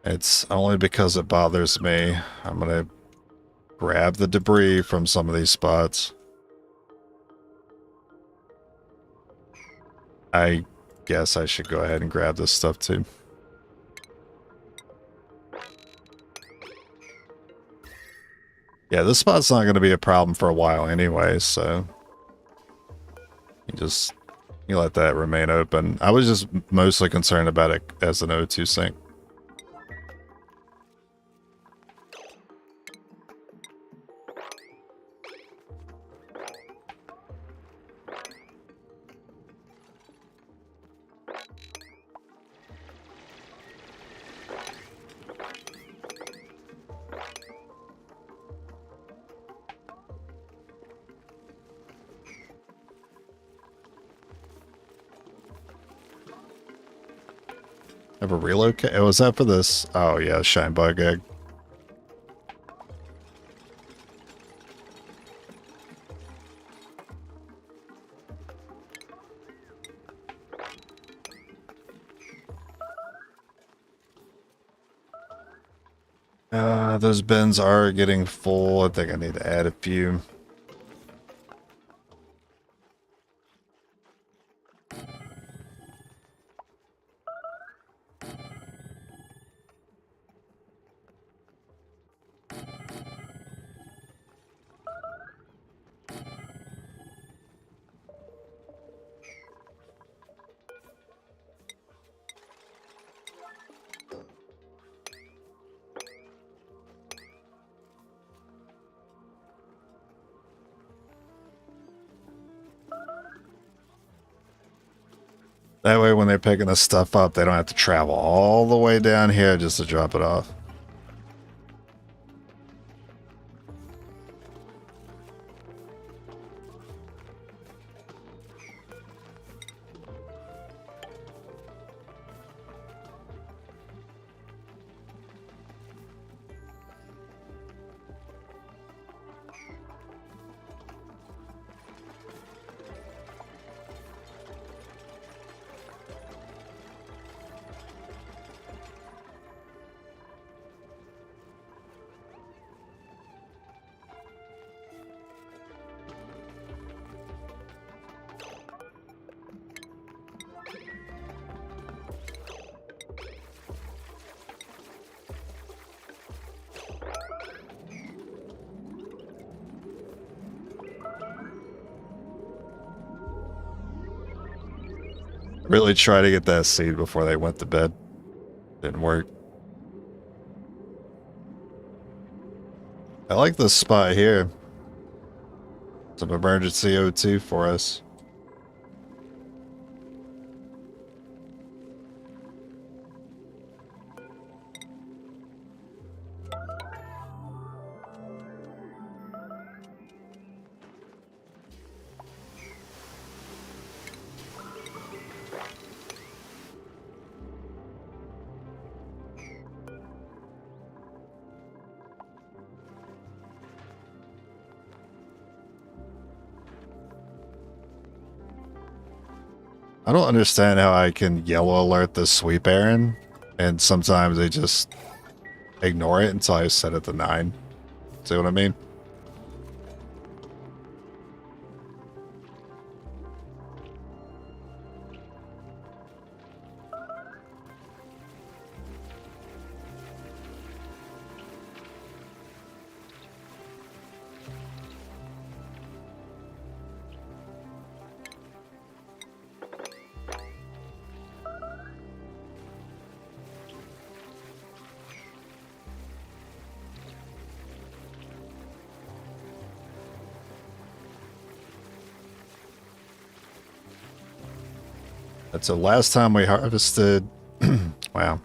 A: It's only because it bothers me. I'm gonna grab the debris from some of these spots. I guess I should go ahead and grab this stuff too. Yeah, this spot's not going to be a problem for a while anyway, so you let that remain open. I was just mostly concerned about it as an O2 sink. Have a relocate? Oh, was that for this? Oh, yeah, shine bug egg. Those bins are getting full. I think I need to add a few. That way when they're picking this stuff up, they don't have to travel all the way down here just to drop it off. Really try to get that seed before they went to bed. Didn't work. I like this spot here. Some emergency O2 for us. I don't understand how I can yellow alert the sweep errand, and sometimes they just ignore it until I set it to 9. See what I mean? That's the last time we harvested. Wow.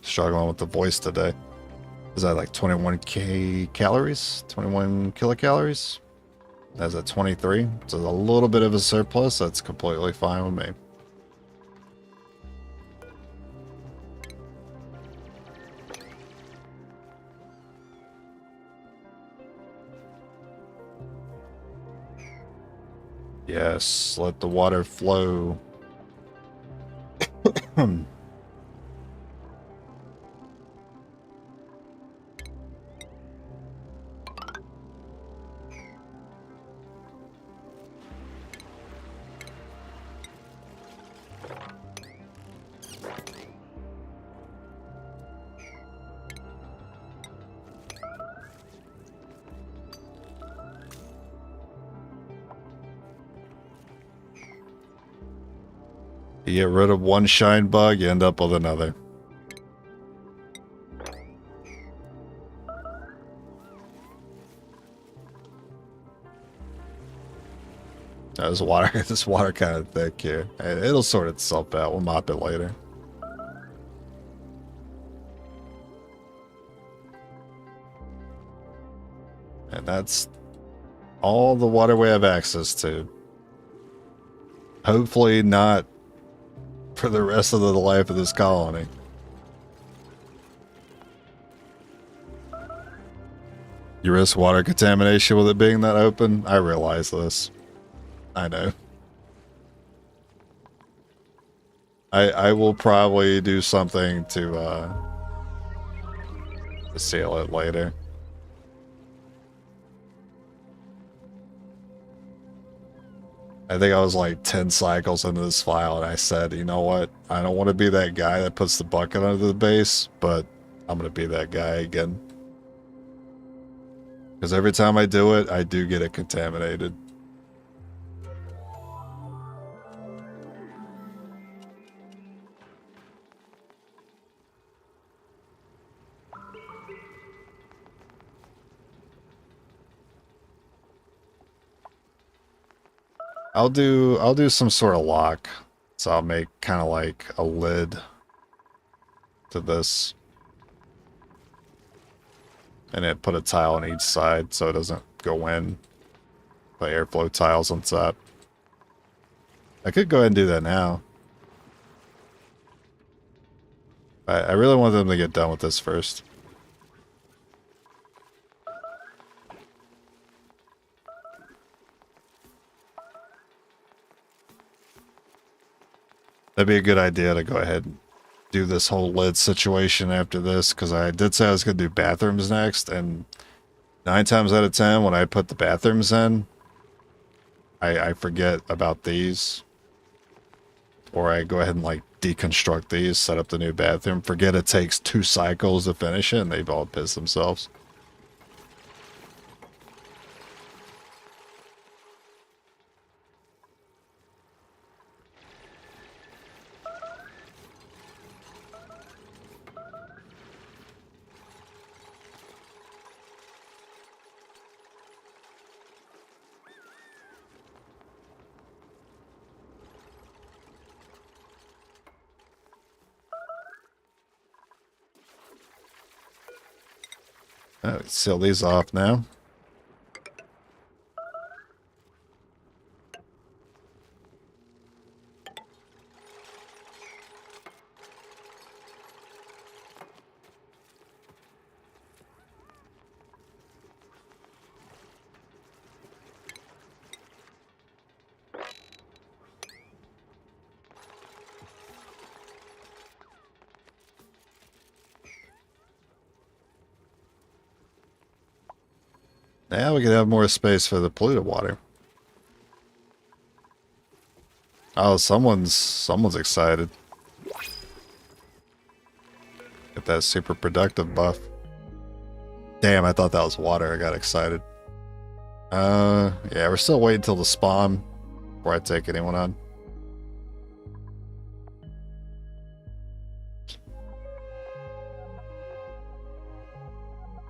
A: Struggling with the voice today. Is that like 21k calories? 21 kilocalories? That's at 23. So a little bit of a surplus. That's completely fine with me. Yes, let the water flow. You get rid of one shine bug, you end up with another. This water kind of thick here. It'll sort itself out. We'll mop it later. And that's all the water we have access to. Hopefully not for the rest of the life of this colony. You risk water contamination with it being that open? I realize this. I know. I will probably do something to seal it later. I think I was like 10 cycles into this file and I said, you know what? I don't want to be that guy that puts the bucket under the base, but I'm going to be that guy again. Because every time I do it, I do get it contaminated. I'll do some sort of lock. So I'll make kind of like a lid to this. And then put a tile on each side so it doesn't go in. Put airflow tiles on top. I could go ahead and do that now. I really want them to get done with this first. That'd be a good idea to go ahead and do this whole lid situation after this, because I did say I was going to do bathrooms next, and 9 times out of 10 when I put the bathrooms in, I forget about these. Or I go ahead and like deconstruct these, set up the new bathroom, forget it takes 2 cycles to finish it, and they've all pissed themselves. Seal these off now. Now we can have more space for the polluted water. Oh, someone's excited. Get that super productive buff. Damn, I thought that was water. I got excited. Yeah, we're still waiting till the spawn before I take anyone on.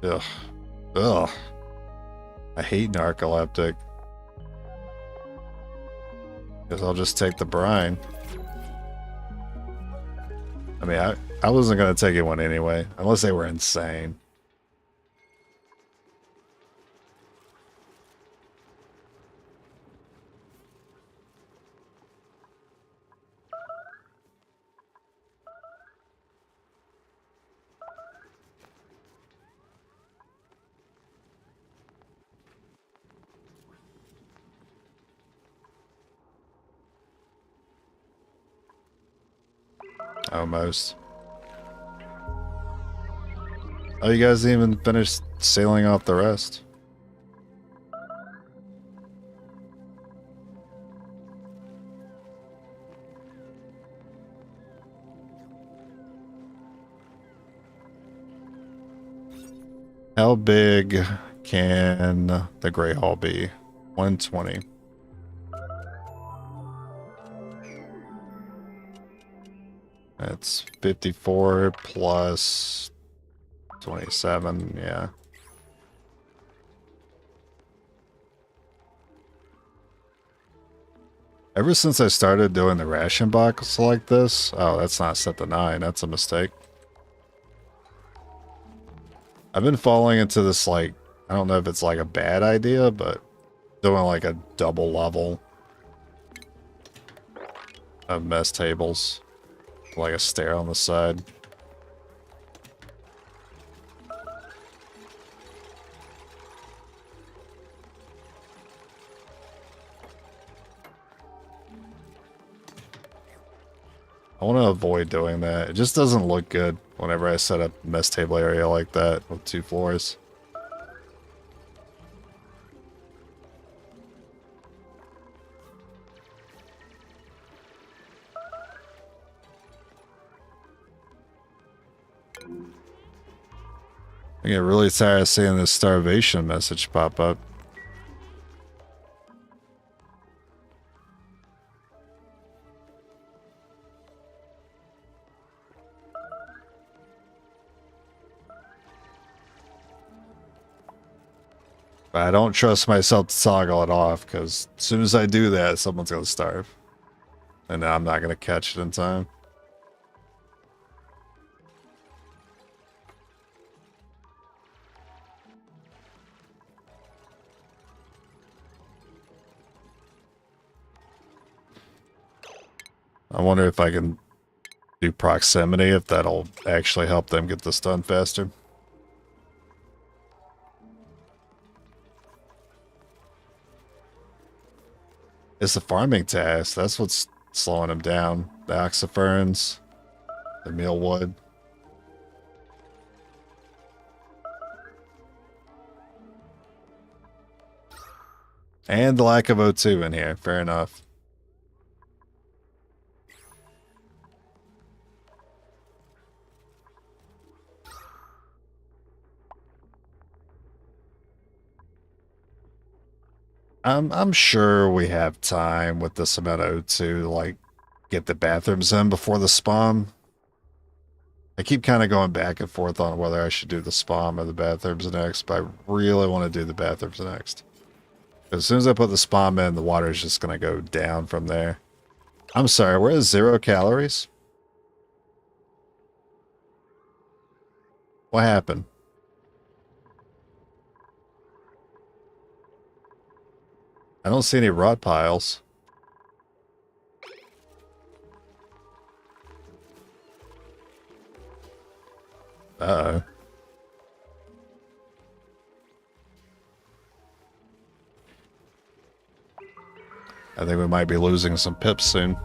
A: Ugh. Ugh. I hate narcoleptic. Guess I'll just take the brine. I mean, I wasn't gonna take it one anyway, unless they were insane. Almost. Oh, you guys didn't even finish sailing off the rest. How big can the Grey Hall be? 120. That's 54 plus 27, yeah. Ever since I started doing the ration box like this... Oh, that's not set to 9. That's a mistake. I've been falling into this, like... I don't know if it's like a bad idea, but... doing like a double level of mess tables. Like a stair on the side. I want to avoid doing that. It just doesn't look good whenever I set up a mess table area like that with 2 floors. I get really tired of seeing this starvation message pop up. But I don't trust myself to toggle it off, because as soon as I do that, someone's going to starve. And I'm not going to catch it in time. I wonder if I can do proximity, if that'll actually help them get this done faster. It's the farming task. That's what's slowing them down. The oxyferns, the mealwood. And the lack of O2 in here. Fair enough. I'm sure we have time with this amount of O2 to, like, get the bathrooms in before the spawn. I keep kind of going back and forth on whether I should do the spawn or the bathrooms next, but I really want to do the bathrooms next. As soon as I put the spawn in, the water is just going to go down from there. I'm sorry, we're at 0 calories? What happened? I don't see any rot piles. Uh-oh. I think we might be losing some pips soon.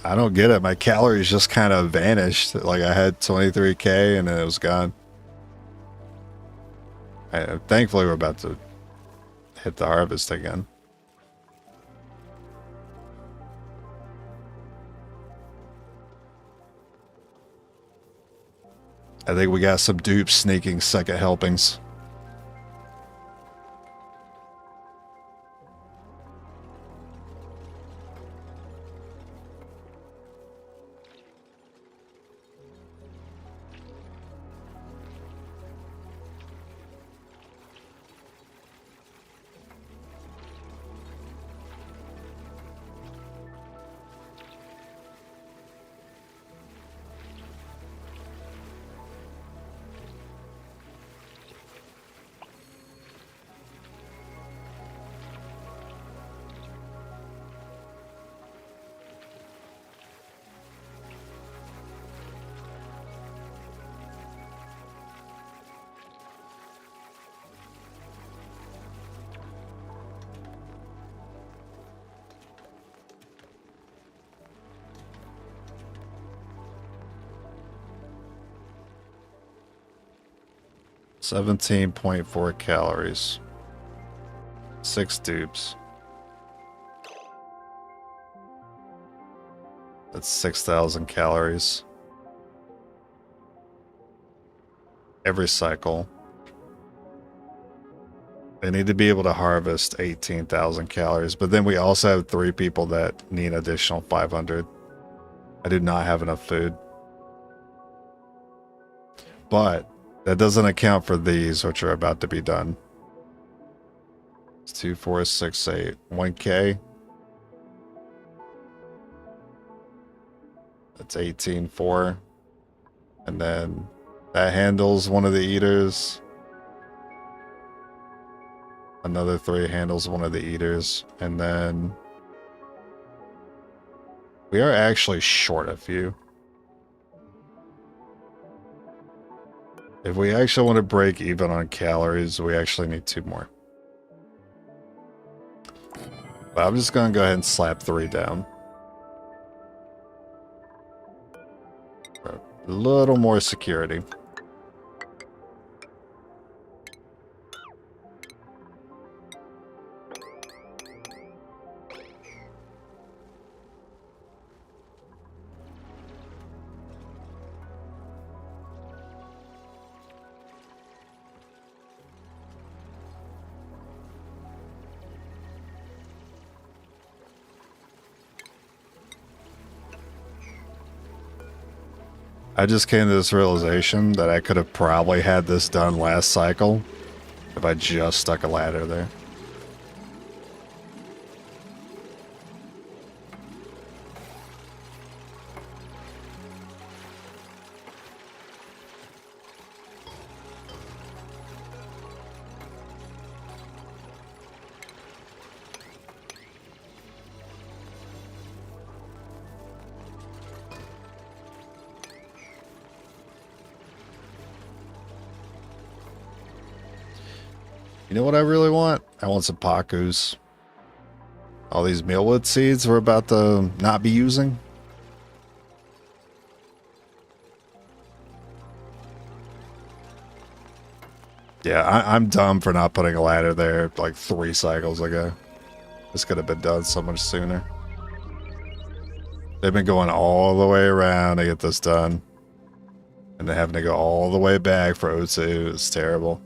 A: I don't get it. My calories just kind of vanished. Like I had 23K and then it was gone. Thankfully, we're about to hit the harvest again. I think we got some dupes sneaking second helpings. $17.4 calories. 6 dupes. That's 6,000 calories. Every cycle. They need to be able to harvest 18,000 calories, but then we also have 3 people that need additional 500. I do not have enough food. But that doesn't account for these, which are about to be done. It's 2, 4, 6, 8. 1K. That's 18.4. And then that handles one of the eaters. Another 3 handles one of the eaters. And then we are actually short a few. If we actually want to break even on calories, we actually need 2 more. But I'm just going to go ahead and slap 3 down. For a little more security. I just came to this realization that I could have probably had this done last cycle if I just stuck a ladder there. You know what I really want? I want some Pakus. All these mealwood seeds we're about to not be using. Yeah, I'm dumb for not putting a ladder there like 3 cycles ago. This could have been done so much sooner. They've been going all the way around to get this done. And then having to go all the way back for O2 is terrible.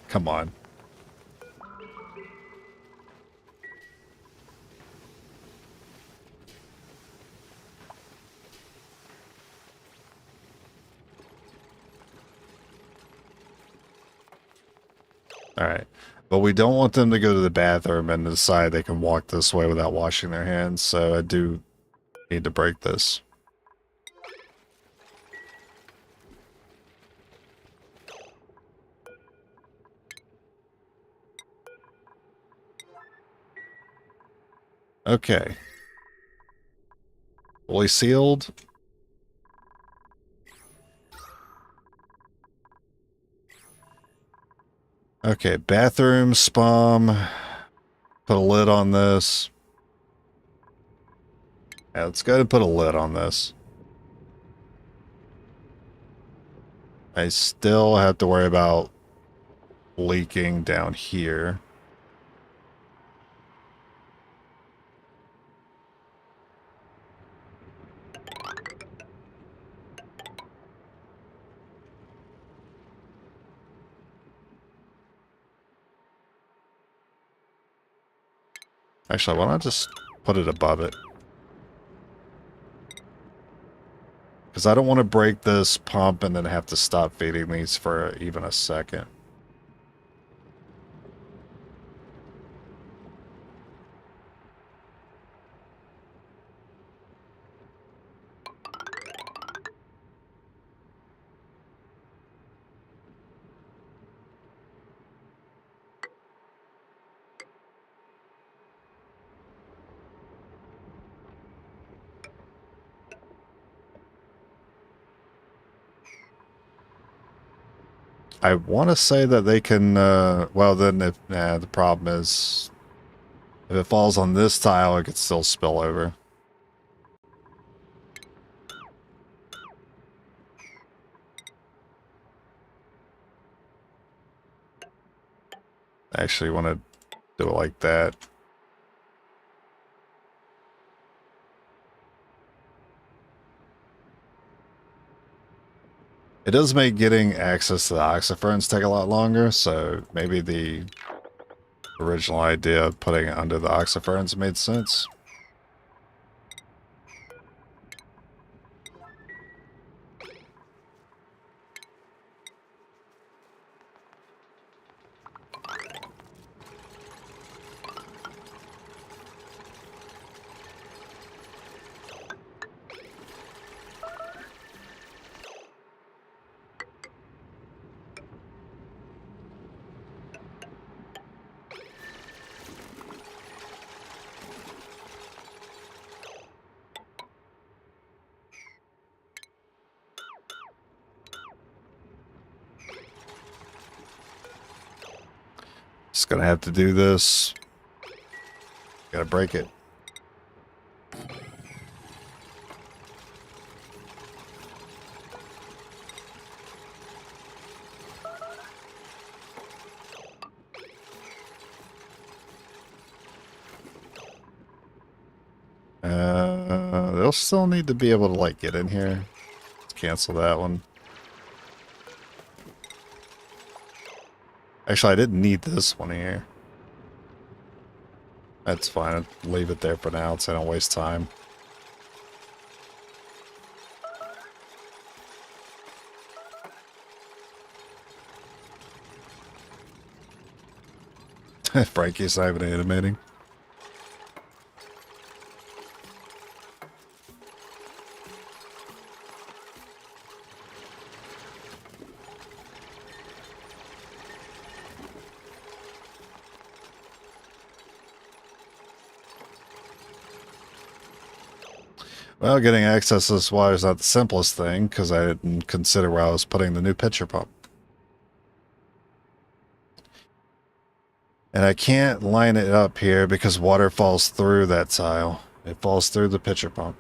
A: Come on. Alright. But we don't want them to go to the bathroom and decide they can walk this way without washing their hands, so I do need to break this. Okay. Fully sealed. Okay, bathroom, spam. Put a lid on this. Yeah, let's go ahead and put a lid on this. I still have to worry about leaking down here. Actually, why not just put it above it? Because I don't want to break this pump and then have to stop feeding these for even a second. I want to say that they can, well then if, the problem is, if it falls on this tile, it could still spill over. I actually want to do it like that. It does make getting access to the oxyferns take a lot longer, so maybe the original idea of putting it under the oxyferns made sense. Just gonna have to do this. Gotta break it. They'll still need to be able to like get in here. Let's cancel that one. Actually, I didn't need this one here. That's fine. I'll leave it there for now so I don't waste time. Frankie's not even animating. Well, getting access to this water is not the simplest thing, because I didn't consider where I was putting the new pitcher pump. And I can't line it up here because water falls through that tile. It falls through the pitcher pump.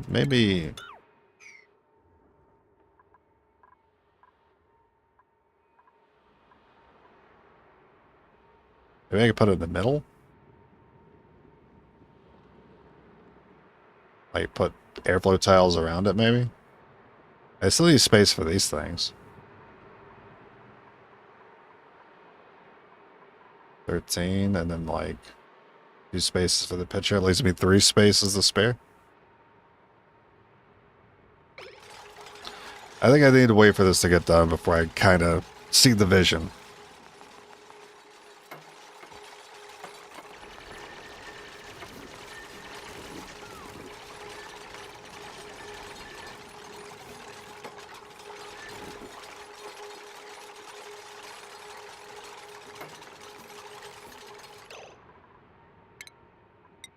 A: Maybe. Maybe I could put it in the middle? Like put airflow tiles around it, maybe? I still need space for these things. 13, and then like 2 spaces for the pitcher. It leaves me 3 spaces to spare. I think I need to wait for this to get done before I kind of see the vision.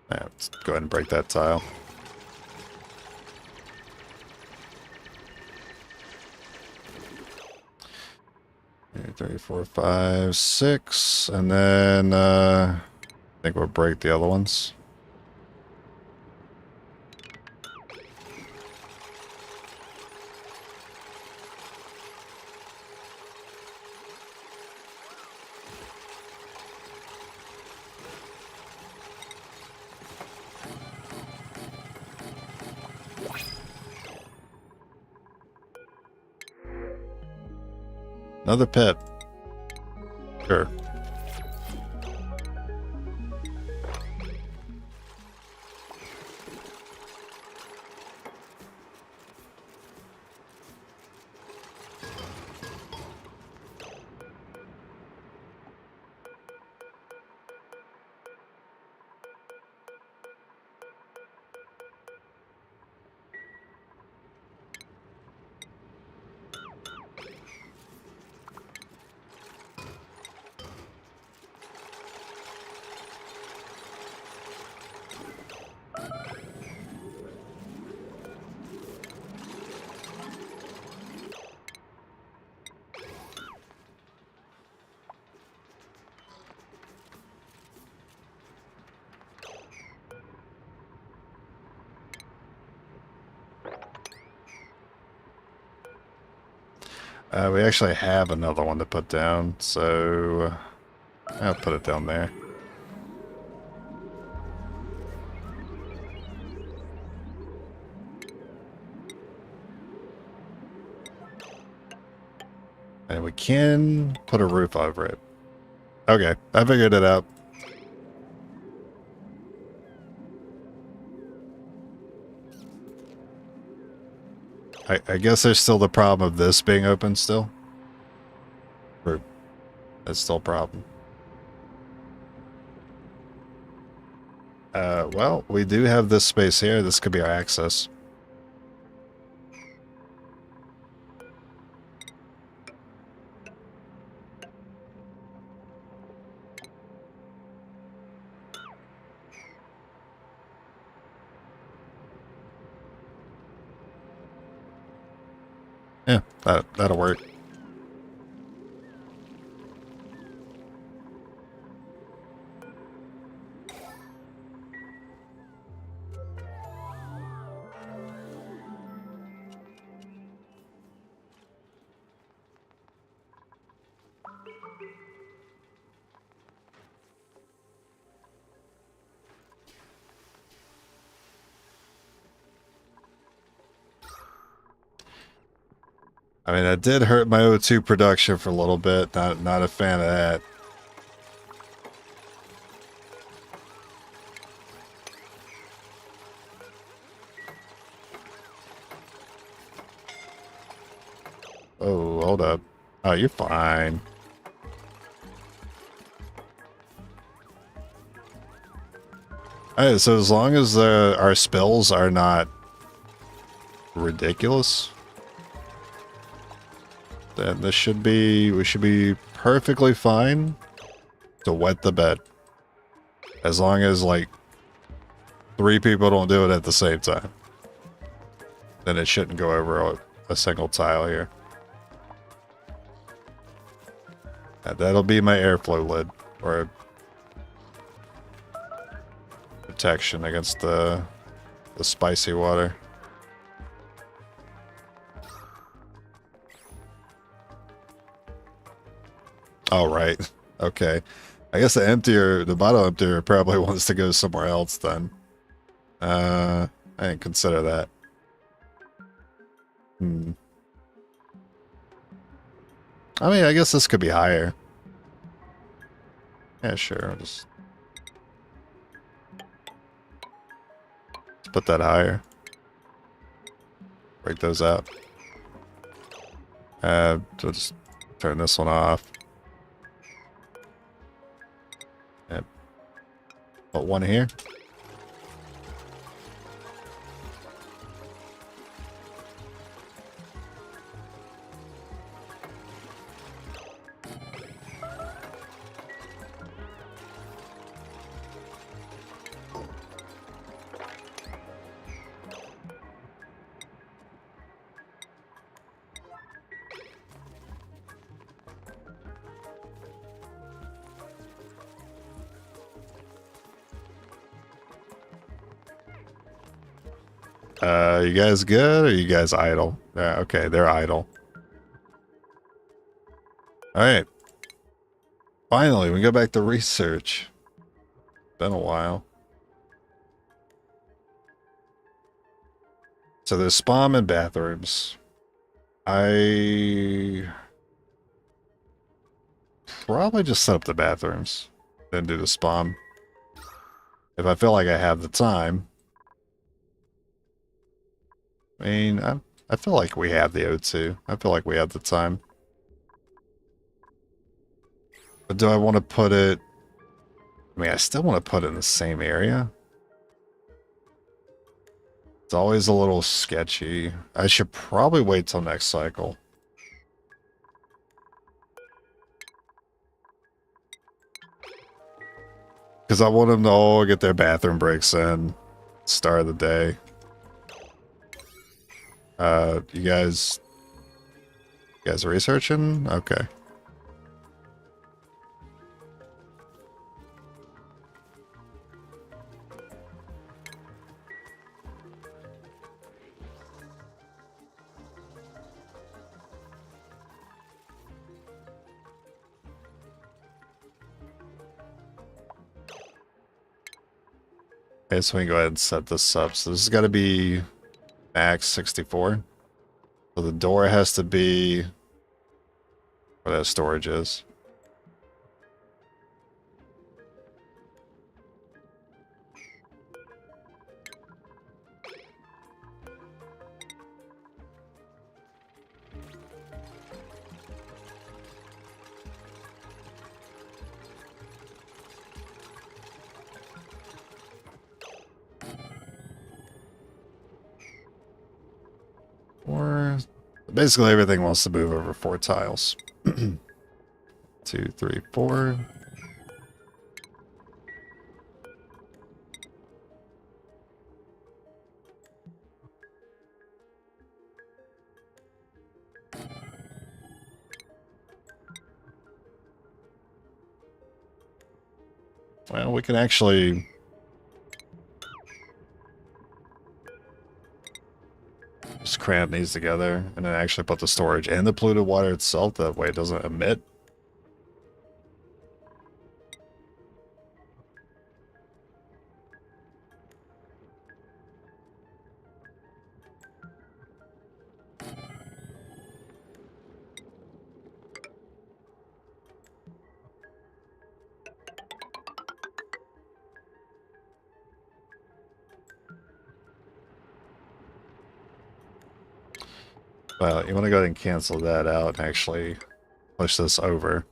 A: Yeah, let's go ahead and break that tile. Three, 4, 5, 6, and then I think we'll break the other ones. Another pit. Sure. We actually have another one to put down, so I'll put it down there. And we can put a roof over it. Okay, I figured it out. I guess there's still the problem of this being open still. Or that's still a problem. Well, we do have this space here. This could be our access. Yeah, that'll work. I mean, that did hurt my O2 production for a little bit. Not a fan of that. Oh, hold up. Oh, you're fine. Alright, so as long as our spills are not ridiculous, then we should be perfectly fine to wet the bed. As long as, like, 3 people don't do it at the same time, then it shouldn't go over a single tile here. That'll be my airflow lid, or protection against the spicy water. All right. Okay. I guess the bottle emptier probably wants to go somewhere else then. I didn't consider that. I mean, I guess this could be higher. Yeah, sure. Let's put that higher. Break those out. So just turn this one off. Yep. Put one here. You guys good, or you guys idle? Yeah, okay, they're idle. Alright. Finally, we go back to research. Been a while. So there's spa and bathrooms. I probably just set up the bathrooms, then do the spa. If I feel like I have the time. I mean, I feel like we have the O2. I feel like we have the time. But do I want to put it... I mean, I still want to put it in the same area. It's always a little sketchy. I should probably wait till next cycle. Because I want them to all get their bathroom breaks in. Start of the day. You guys researching? Okay. Okay, so we can go ahead and set this up. So this has got to be max 64. So the door has to be where that storage is. Or basically everything wants to move over 4 tiles. 2, 3, 4. Well, we can actually just cram these together and then actually put the storage and the polluted water itself. That way it doesn't emit. Well, you want to go ahead and cancel that out and actually push this over.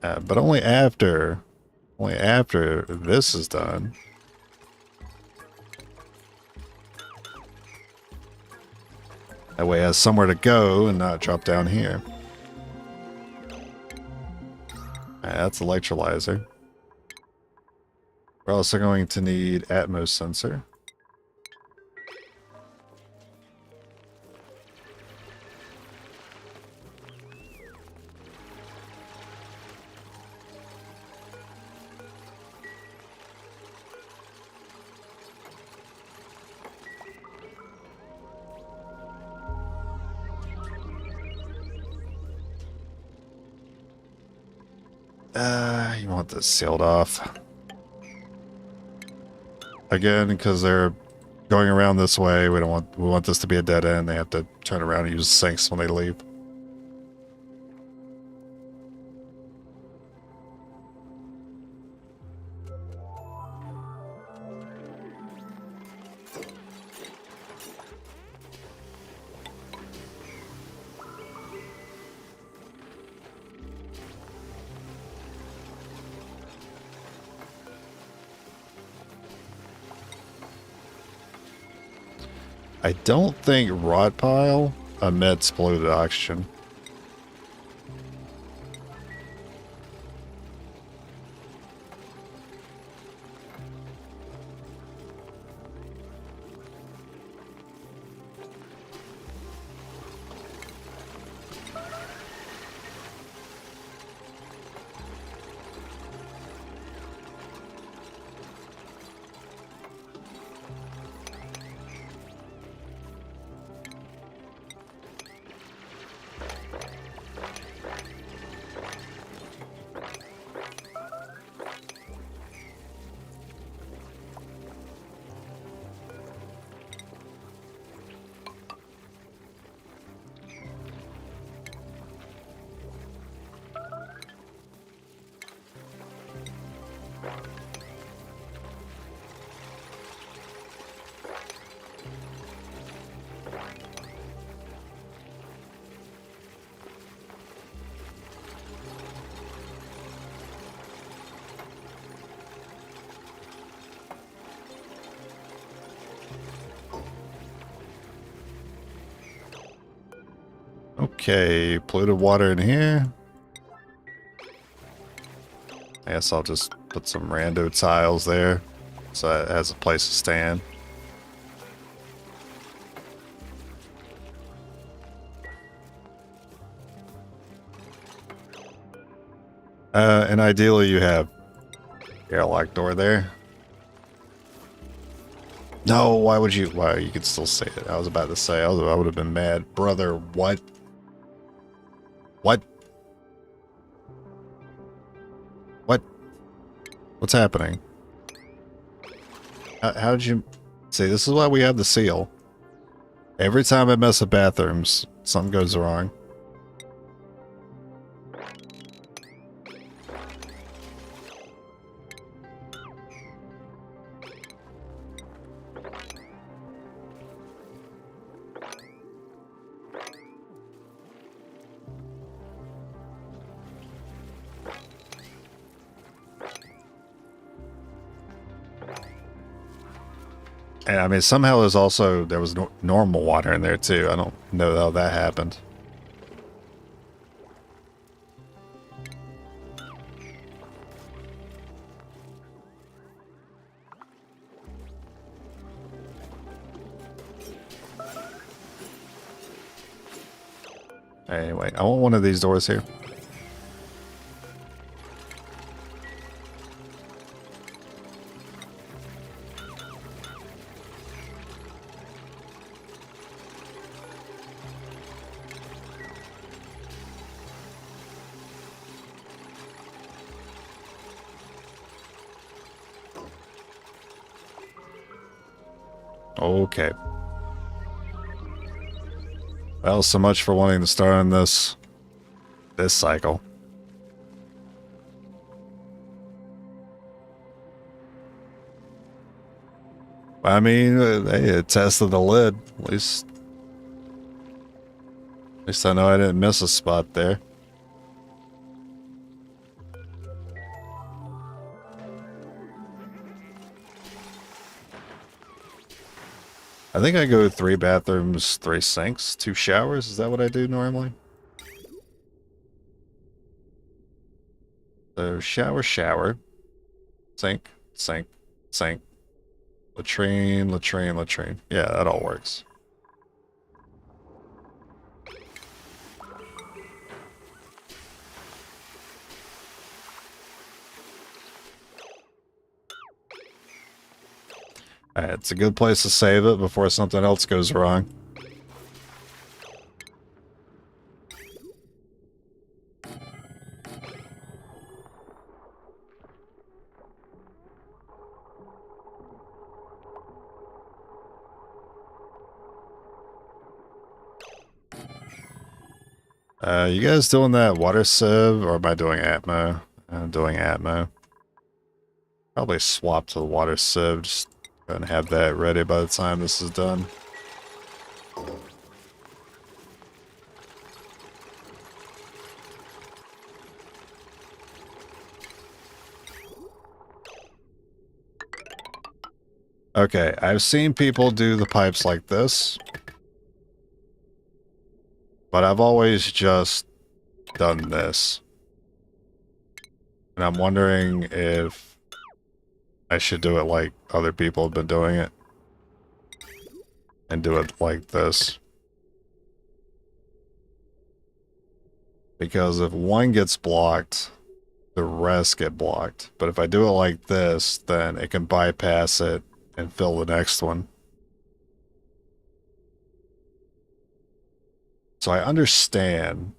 A: But only after this is done. That way it has somewhere to go and not drop down here. That's electrolyzer. We're also going to need Atmos sensor. You want this sealed off. Again, because they're going around this way, we want this to be a dead end. They have to turn around and use sinks when they leave. I don't think rot pile emits polluted oxygen. Okay, polluted water in here. I guess I'll just put some rando tiles there so it has a place to stand. And ideally you have airlock door there. No, why would you? Why, you could still say it. I was about to say, I would have been mad. Brother, what? What? What? What's happening? How did you... See, this is why we have the seal. Every time I mess with bathrooms, something goes wrong. And I mean, somehow there was normal water in there too. I don't know how that happened. Anyway, I want one of these doors here. Okay. Well, so much for wanting to start on this cycle. I mean, they tested the lid. At least I know I didn't miss a spot there. I think I go 3 bathrooms, 3 sinks, 2 showers. Is that what I do normally? So shower, shower, sink, sink, sink, latrine, latrine, latrine. Yeah, that all works. Alright, it's a good place to save it before something else goes wrong. You guys doing that water sieve, or am I doing Atmo? I'm doing Atmo. Probably swap to the water sieve, just go and have that ready by the time this is done. Okay, I've seen people do the pipes like this, but I've always just done this. And I'm wondering if I should do it like other people have been doing it. And do it like this. Because if one gets blocked, the rest get blocked. But if I do it like this, then it can bypass it and fill the next one. So I understand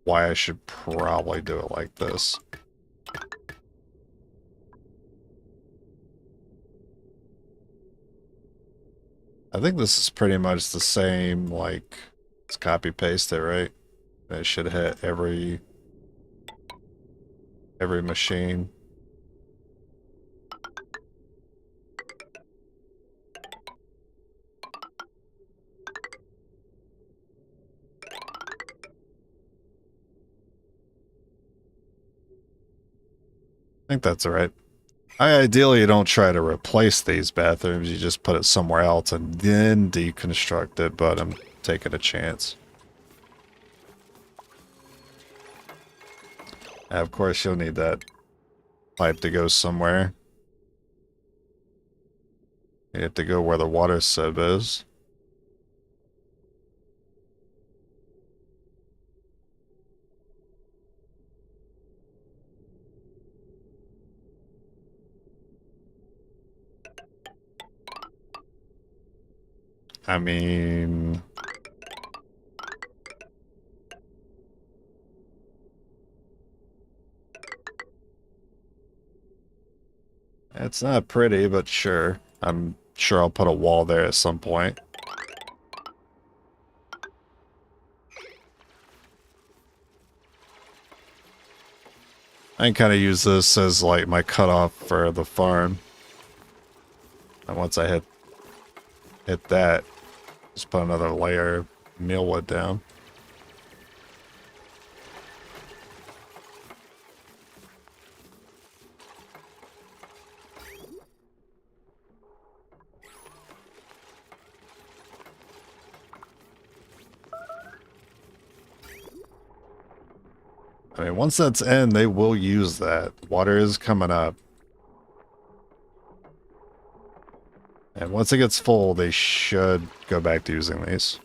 A: why I should probably do it like this. I think this is pretty much the same, like, let's copy paste it, right? It should hit every machine. I think that's all right. Ideally, you don't try to replace these bathrooms. You just put it somewhere else and then deconstruct it, but I'm taking a chance. And of course, you'll need that pipe to go somewhere. You have to go where the water sieve is. I mean... it's not pretty, but sure. I'm sure I'll put a wall there at some point. I can kind of use this as like my cutoff for the farm. And once I hit that, just put another layer of mealwood down. I mean, once that's in, they will use that. Water is coming up. And once it gets full, they should go back to using these.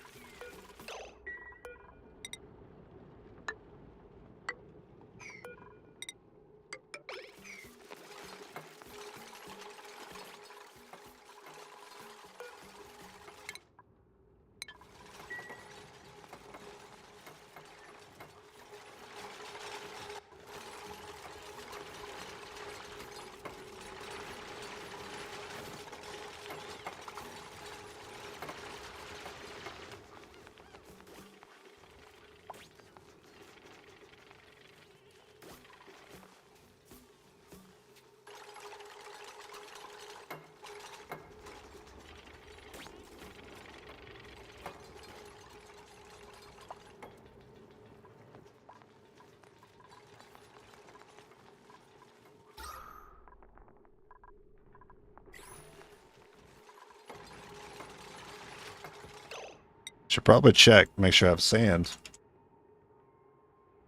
A: Should probably check, make sure I have sand.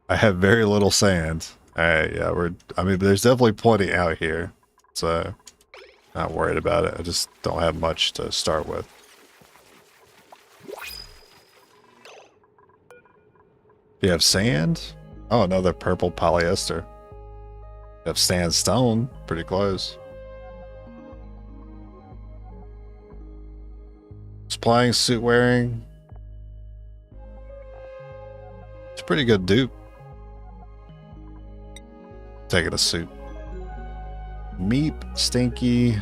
A: I have very little sand. Alright, yeah, I mean, there's definitely plenty out here. So, not worried about it. I just don't have much to start with. Do you have sand? Oh, another purple polyester. You have sandstone. Pretty close. Supplying suit wearing. It's a pretty good dupe. Taking a suit. Meep, Stinky.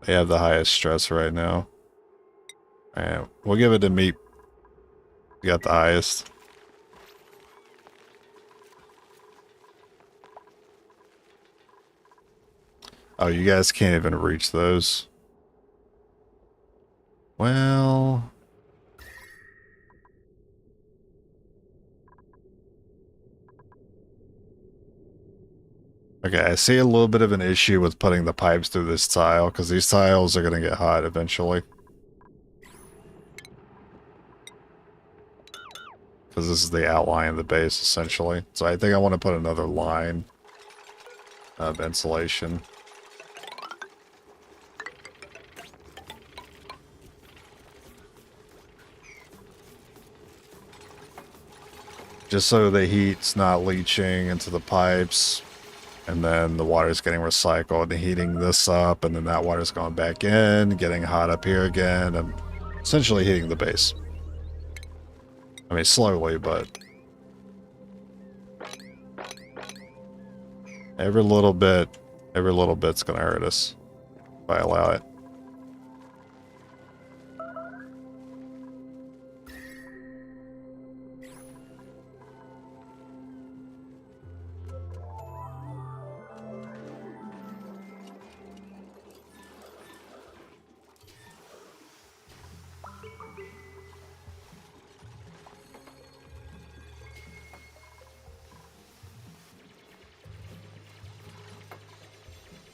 A: They have the highest stress right now. Alright, we'll give it to Meep. You got the highest. Oh, you guys can't even reach those. Well... Okay, I see a little bit of an issue with putting the pipes through this tile, because these tiles are going to get hot eventually. Because this is the outline of the base, essentially. So I think I want to put another line of insulation. Just so the heat's not leaching into the pipes, and then the water's getting recycled and heating this up, and then that water's going back in, getting hot up here again, and essentially heating the base. I mean, slowly, but every little bit's gonna hurt us if I allow it.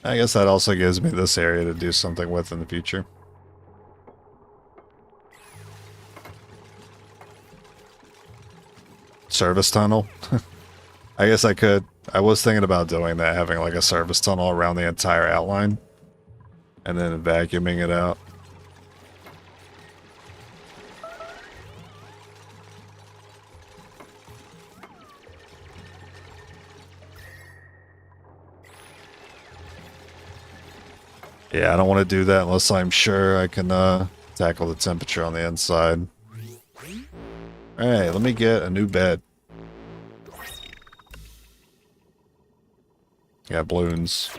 A: I guess that also gives me this area to do something with in the future. Service tunnel? I guess I could. I was thinking about doing that, having like a service tunnel around the entire outline. And then vacuuming it out. Yeah, I don't want to do that unless I'm sure I can tackle the temperature on the inside. Alright, let me get a new bed. Yeah, balloons.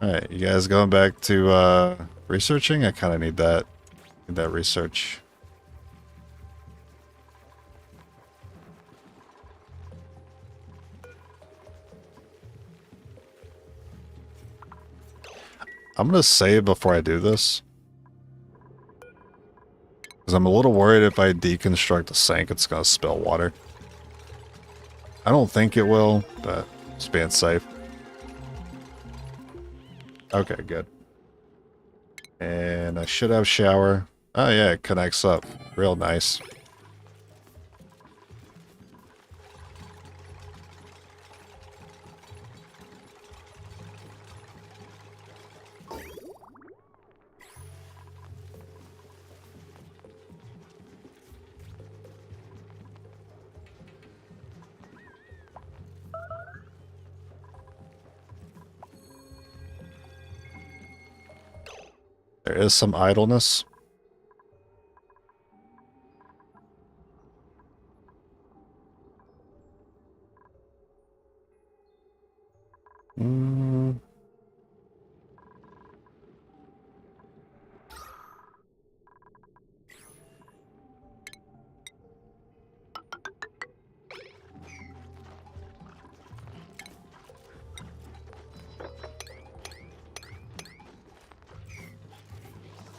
A: Alright, you guys going back to researching? I kind of need that research. I'm gonna save before I do this. Because I'm a little worried if I deconstruct the sink, it's gonna spill water. I don't think it will, but just being safe. Okay, good. And I should have shower. Oh yeah, it connects up. Real nice. There is some idleness. Mm.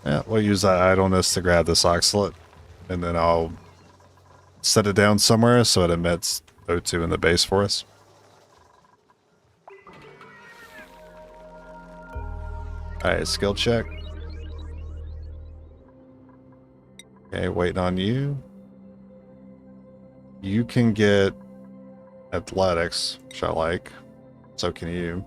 A: Yeah, we'll use that idleness to grab this oxalate, and then I'll set it down somewhere so it emits O2 in the base for us. Alright, skill check. Okay, waiting on you. You can get athletics, which I like. So can you.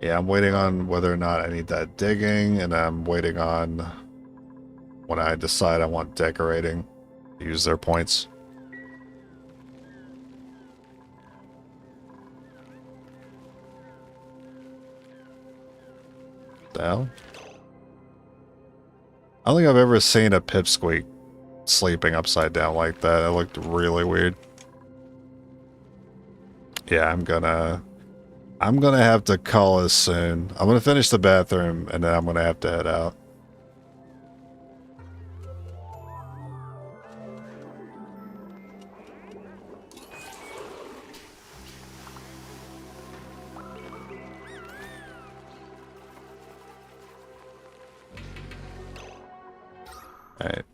A: Yeah, I'm waiting on whether or not I need that digging, and I'm waiting on when I decide I want decorating to use their points. The hell? I don't think I've ever seen a pipsqueak sleeping upside down like that. It looked really weird. Yeah, I'm gonna have to call us soon. I'm gonna finish the bathroom and then I'm gonna have to head out. Alright.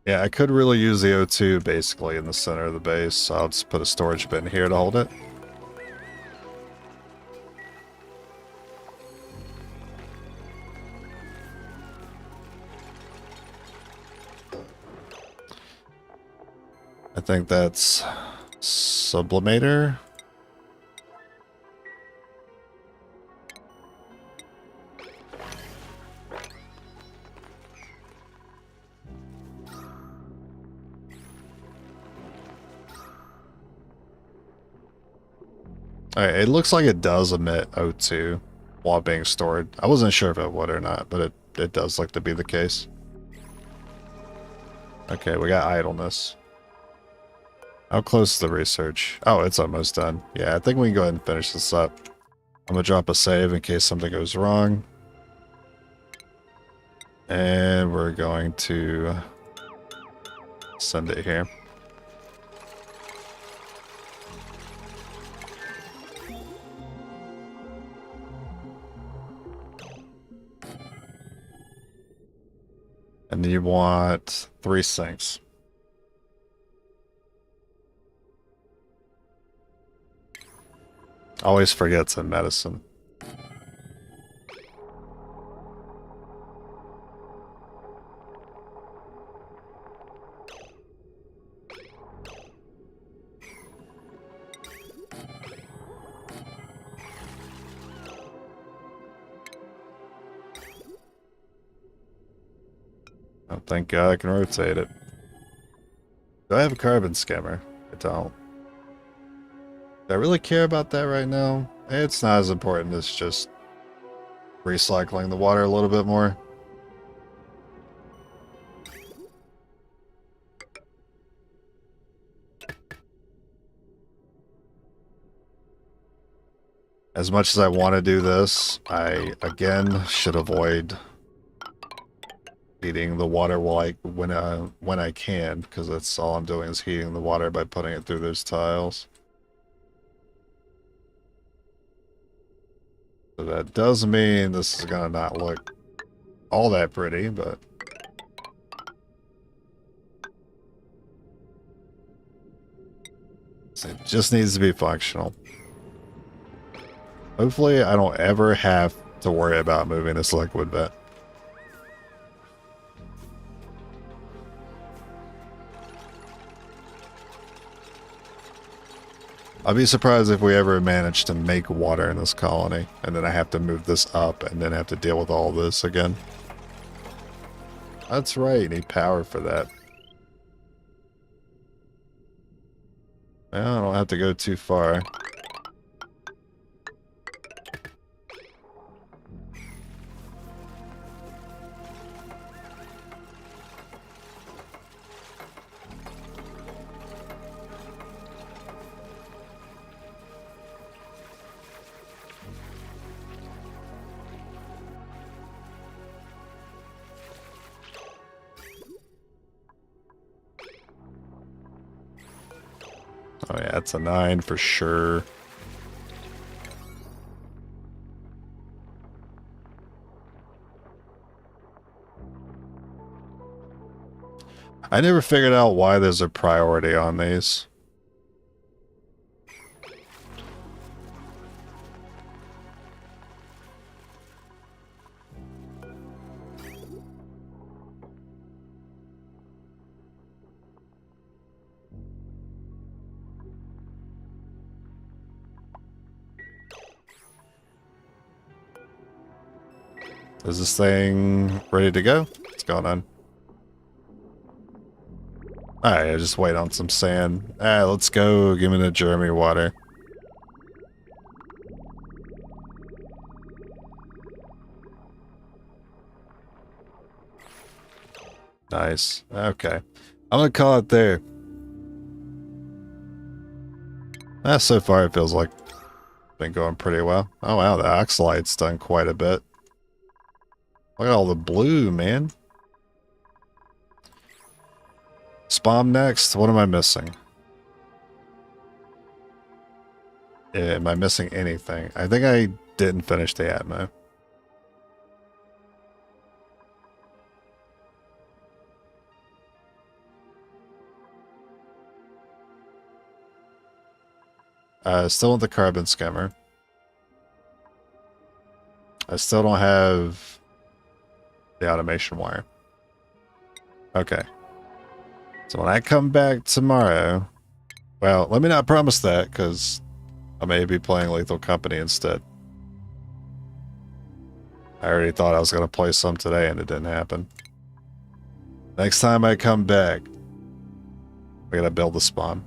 A: Yeah, I could really use the O2 basically in the center of the base, so I'll just put a storage bin here to hold it. I think that's sublimator. Alright, it looks like it does emit O2 while being stored. I wasn't sure if it would or not, but it does look to be the case. Okay, we got idleness. How close is the research? Oh, it's almost done. Yeah, I think we can go ahead and finish this up. I'm gonna drop a save in case something goes wrong. And we're going to send it here. And you want 3 sinks. Always forgets in medicine. Oh, thank God I can rotate it. Do I have a carbon skimmer? I don't. Do I really care about that right now? It's not as important as just recycling the water a little bit more. As much as I want to do this, I again should avoid heating the water when I can, because that's all I'm doing is heating the water by putting it through those tiles. So that does mean this is gonna not look all that pretty, but So it just needs to be functional. Hopefully I don't ever have to worry about moving this liquid vet. I'll be surprised if we ever manage to make water in this colony, and then I have to move this up and then have to deal with all this again. That's right, you need power for that. Well, I don't have to go too far. Oh yeah, it's a 9 for sure. I never figured out why there's a priority on these. Is this thing ready to go? What's going on? Alright, I just wait on some sand. Alright, let's go. Give me the Jeremy water. Nice. Okay. I'm gonna call it there. So far it feels like it's been going pretty well. Oh wow, the oxalite's done quite a bit. Look at all the blue, man. Spawn next. What am I missing? Am I missing anything? I think I didn't finish the Atmo. Still want the carbon skimmer. I still don't have the automation wire. Okay. So when I come back tomorrow, well, let me not promise that, because I may be playing Lethal Company instead. I already thought I was going to play some today, and it didn't happen. Next time I come back, we got to build the spawn.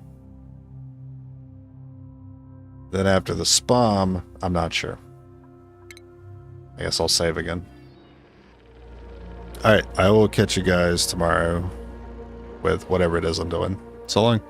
A: Then after the spawn, I'm not sure. I guess I'll save again. Alright, I will catch you guys tomorrow with whatever it is I'm doing. So long.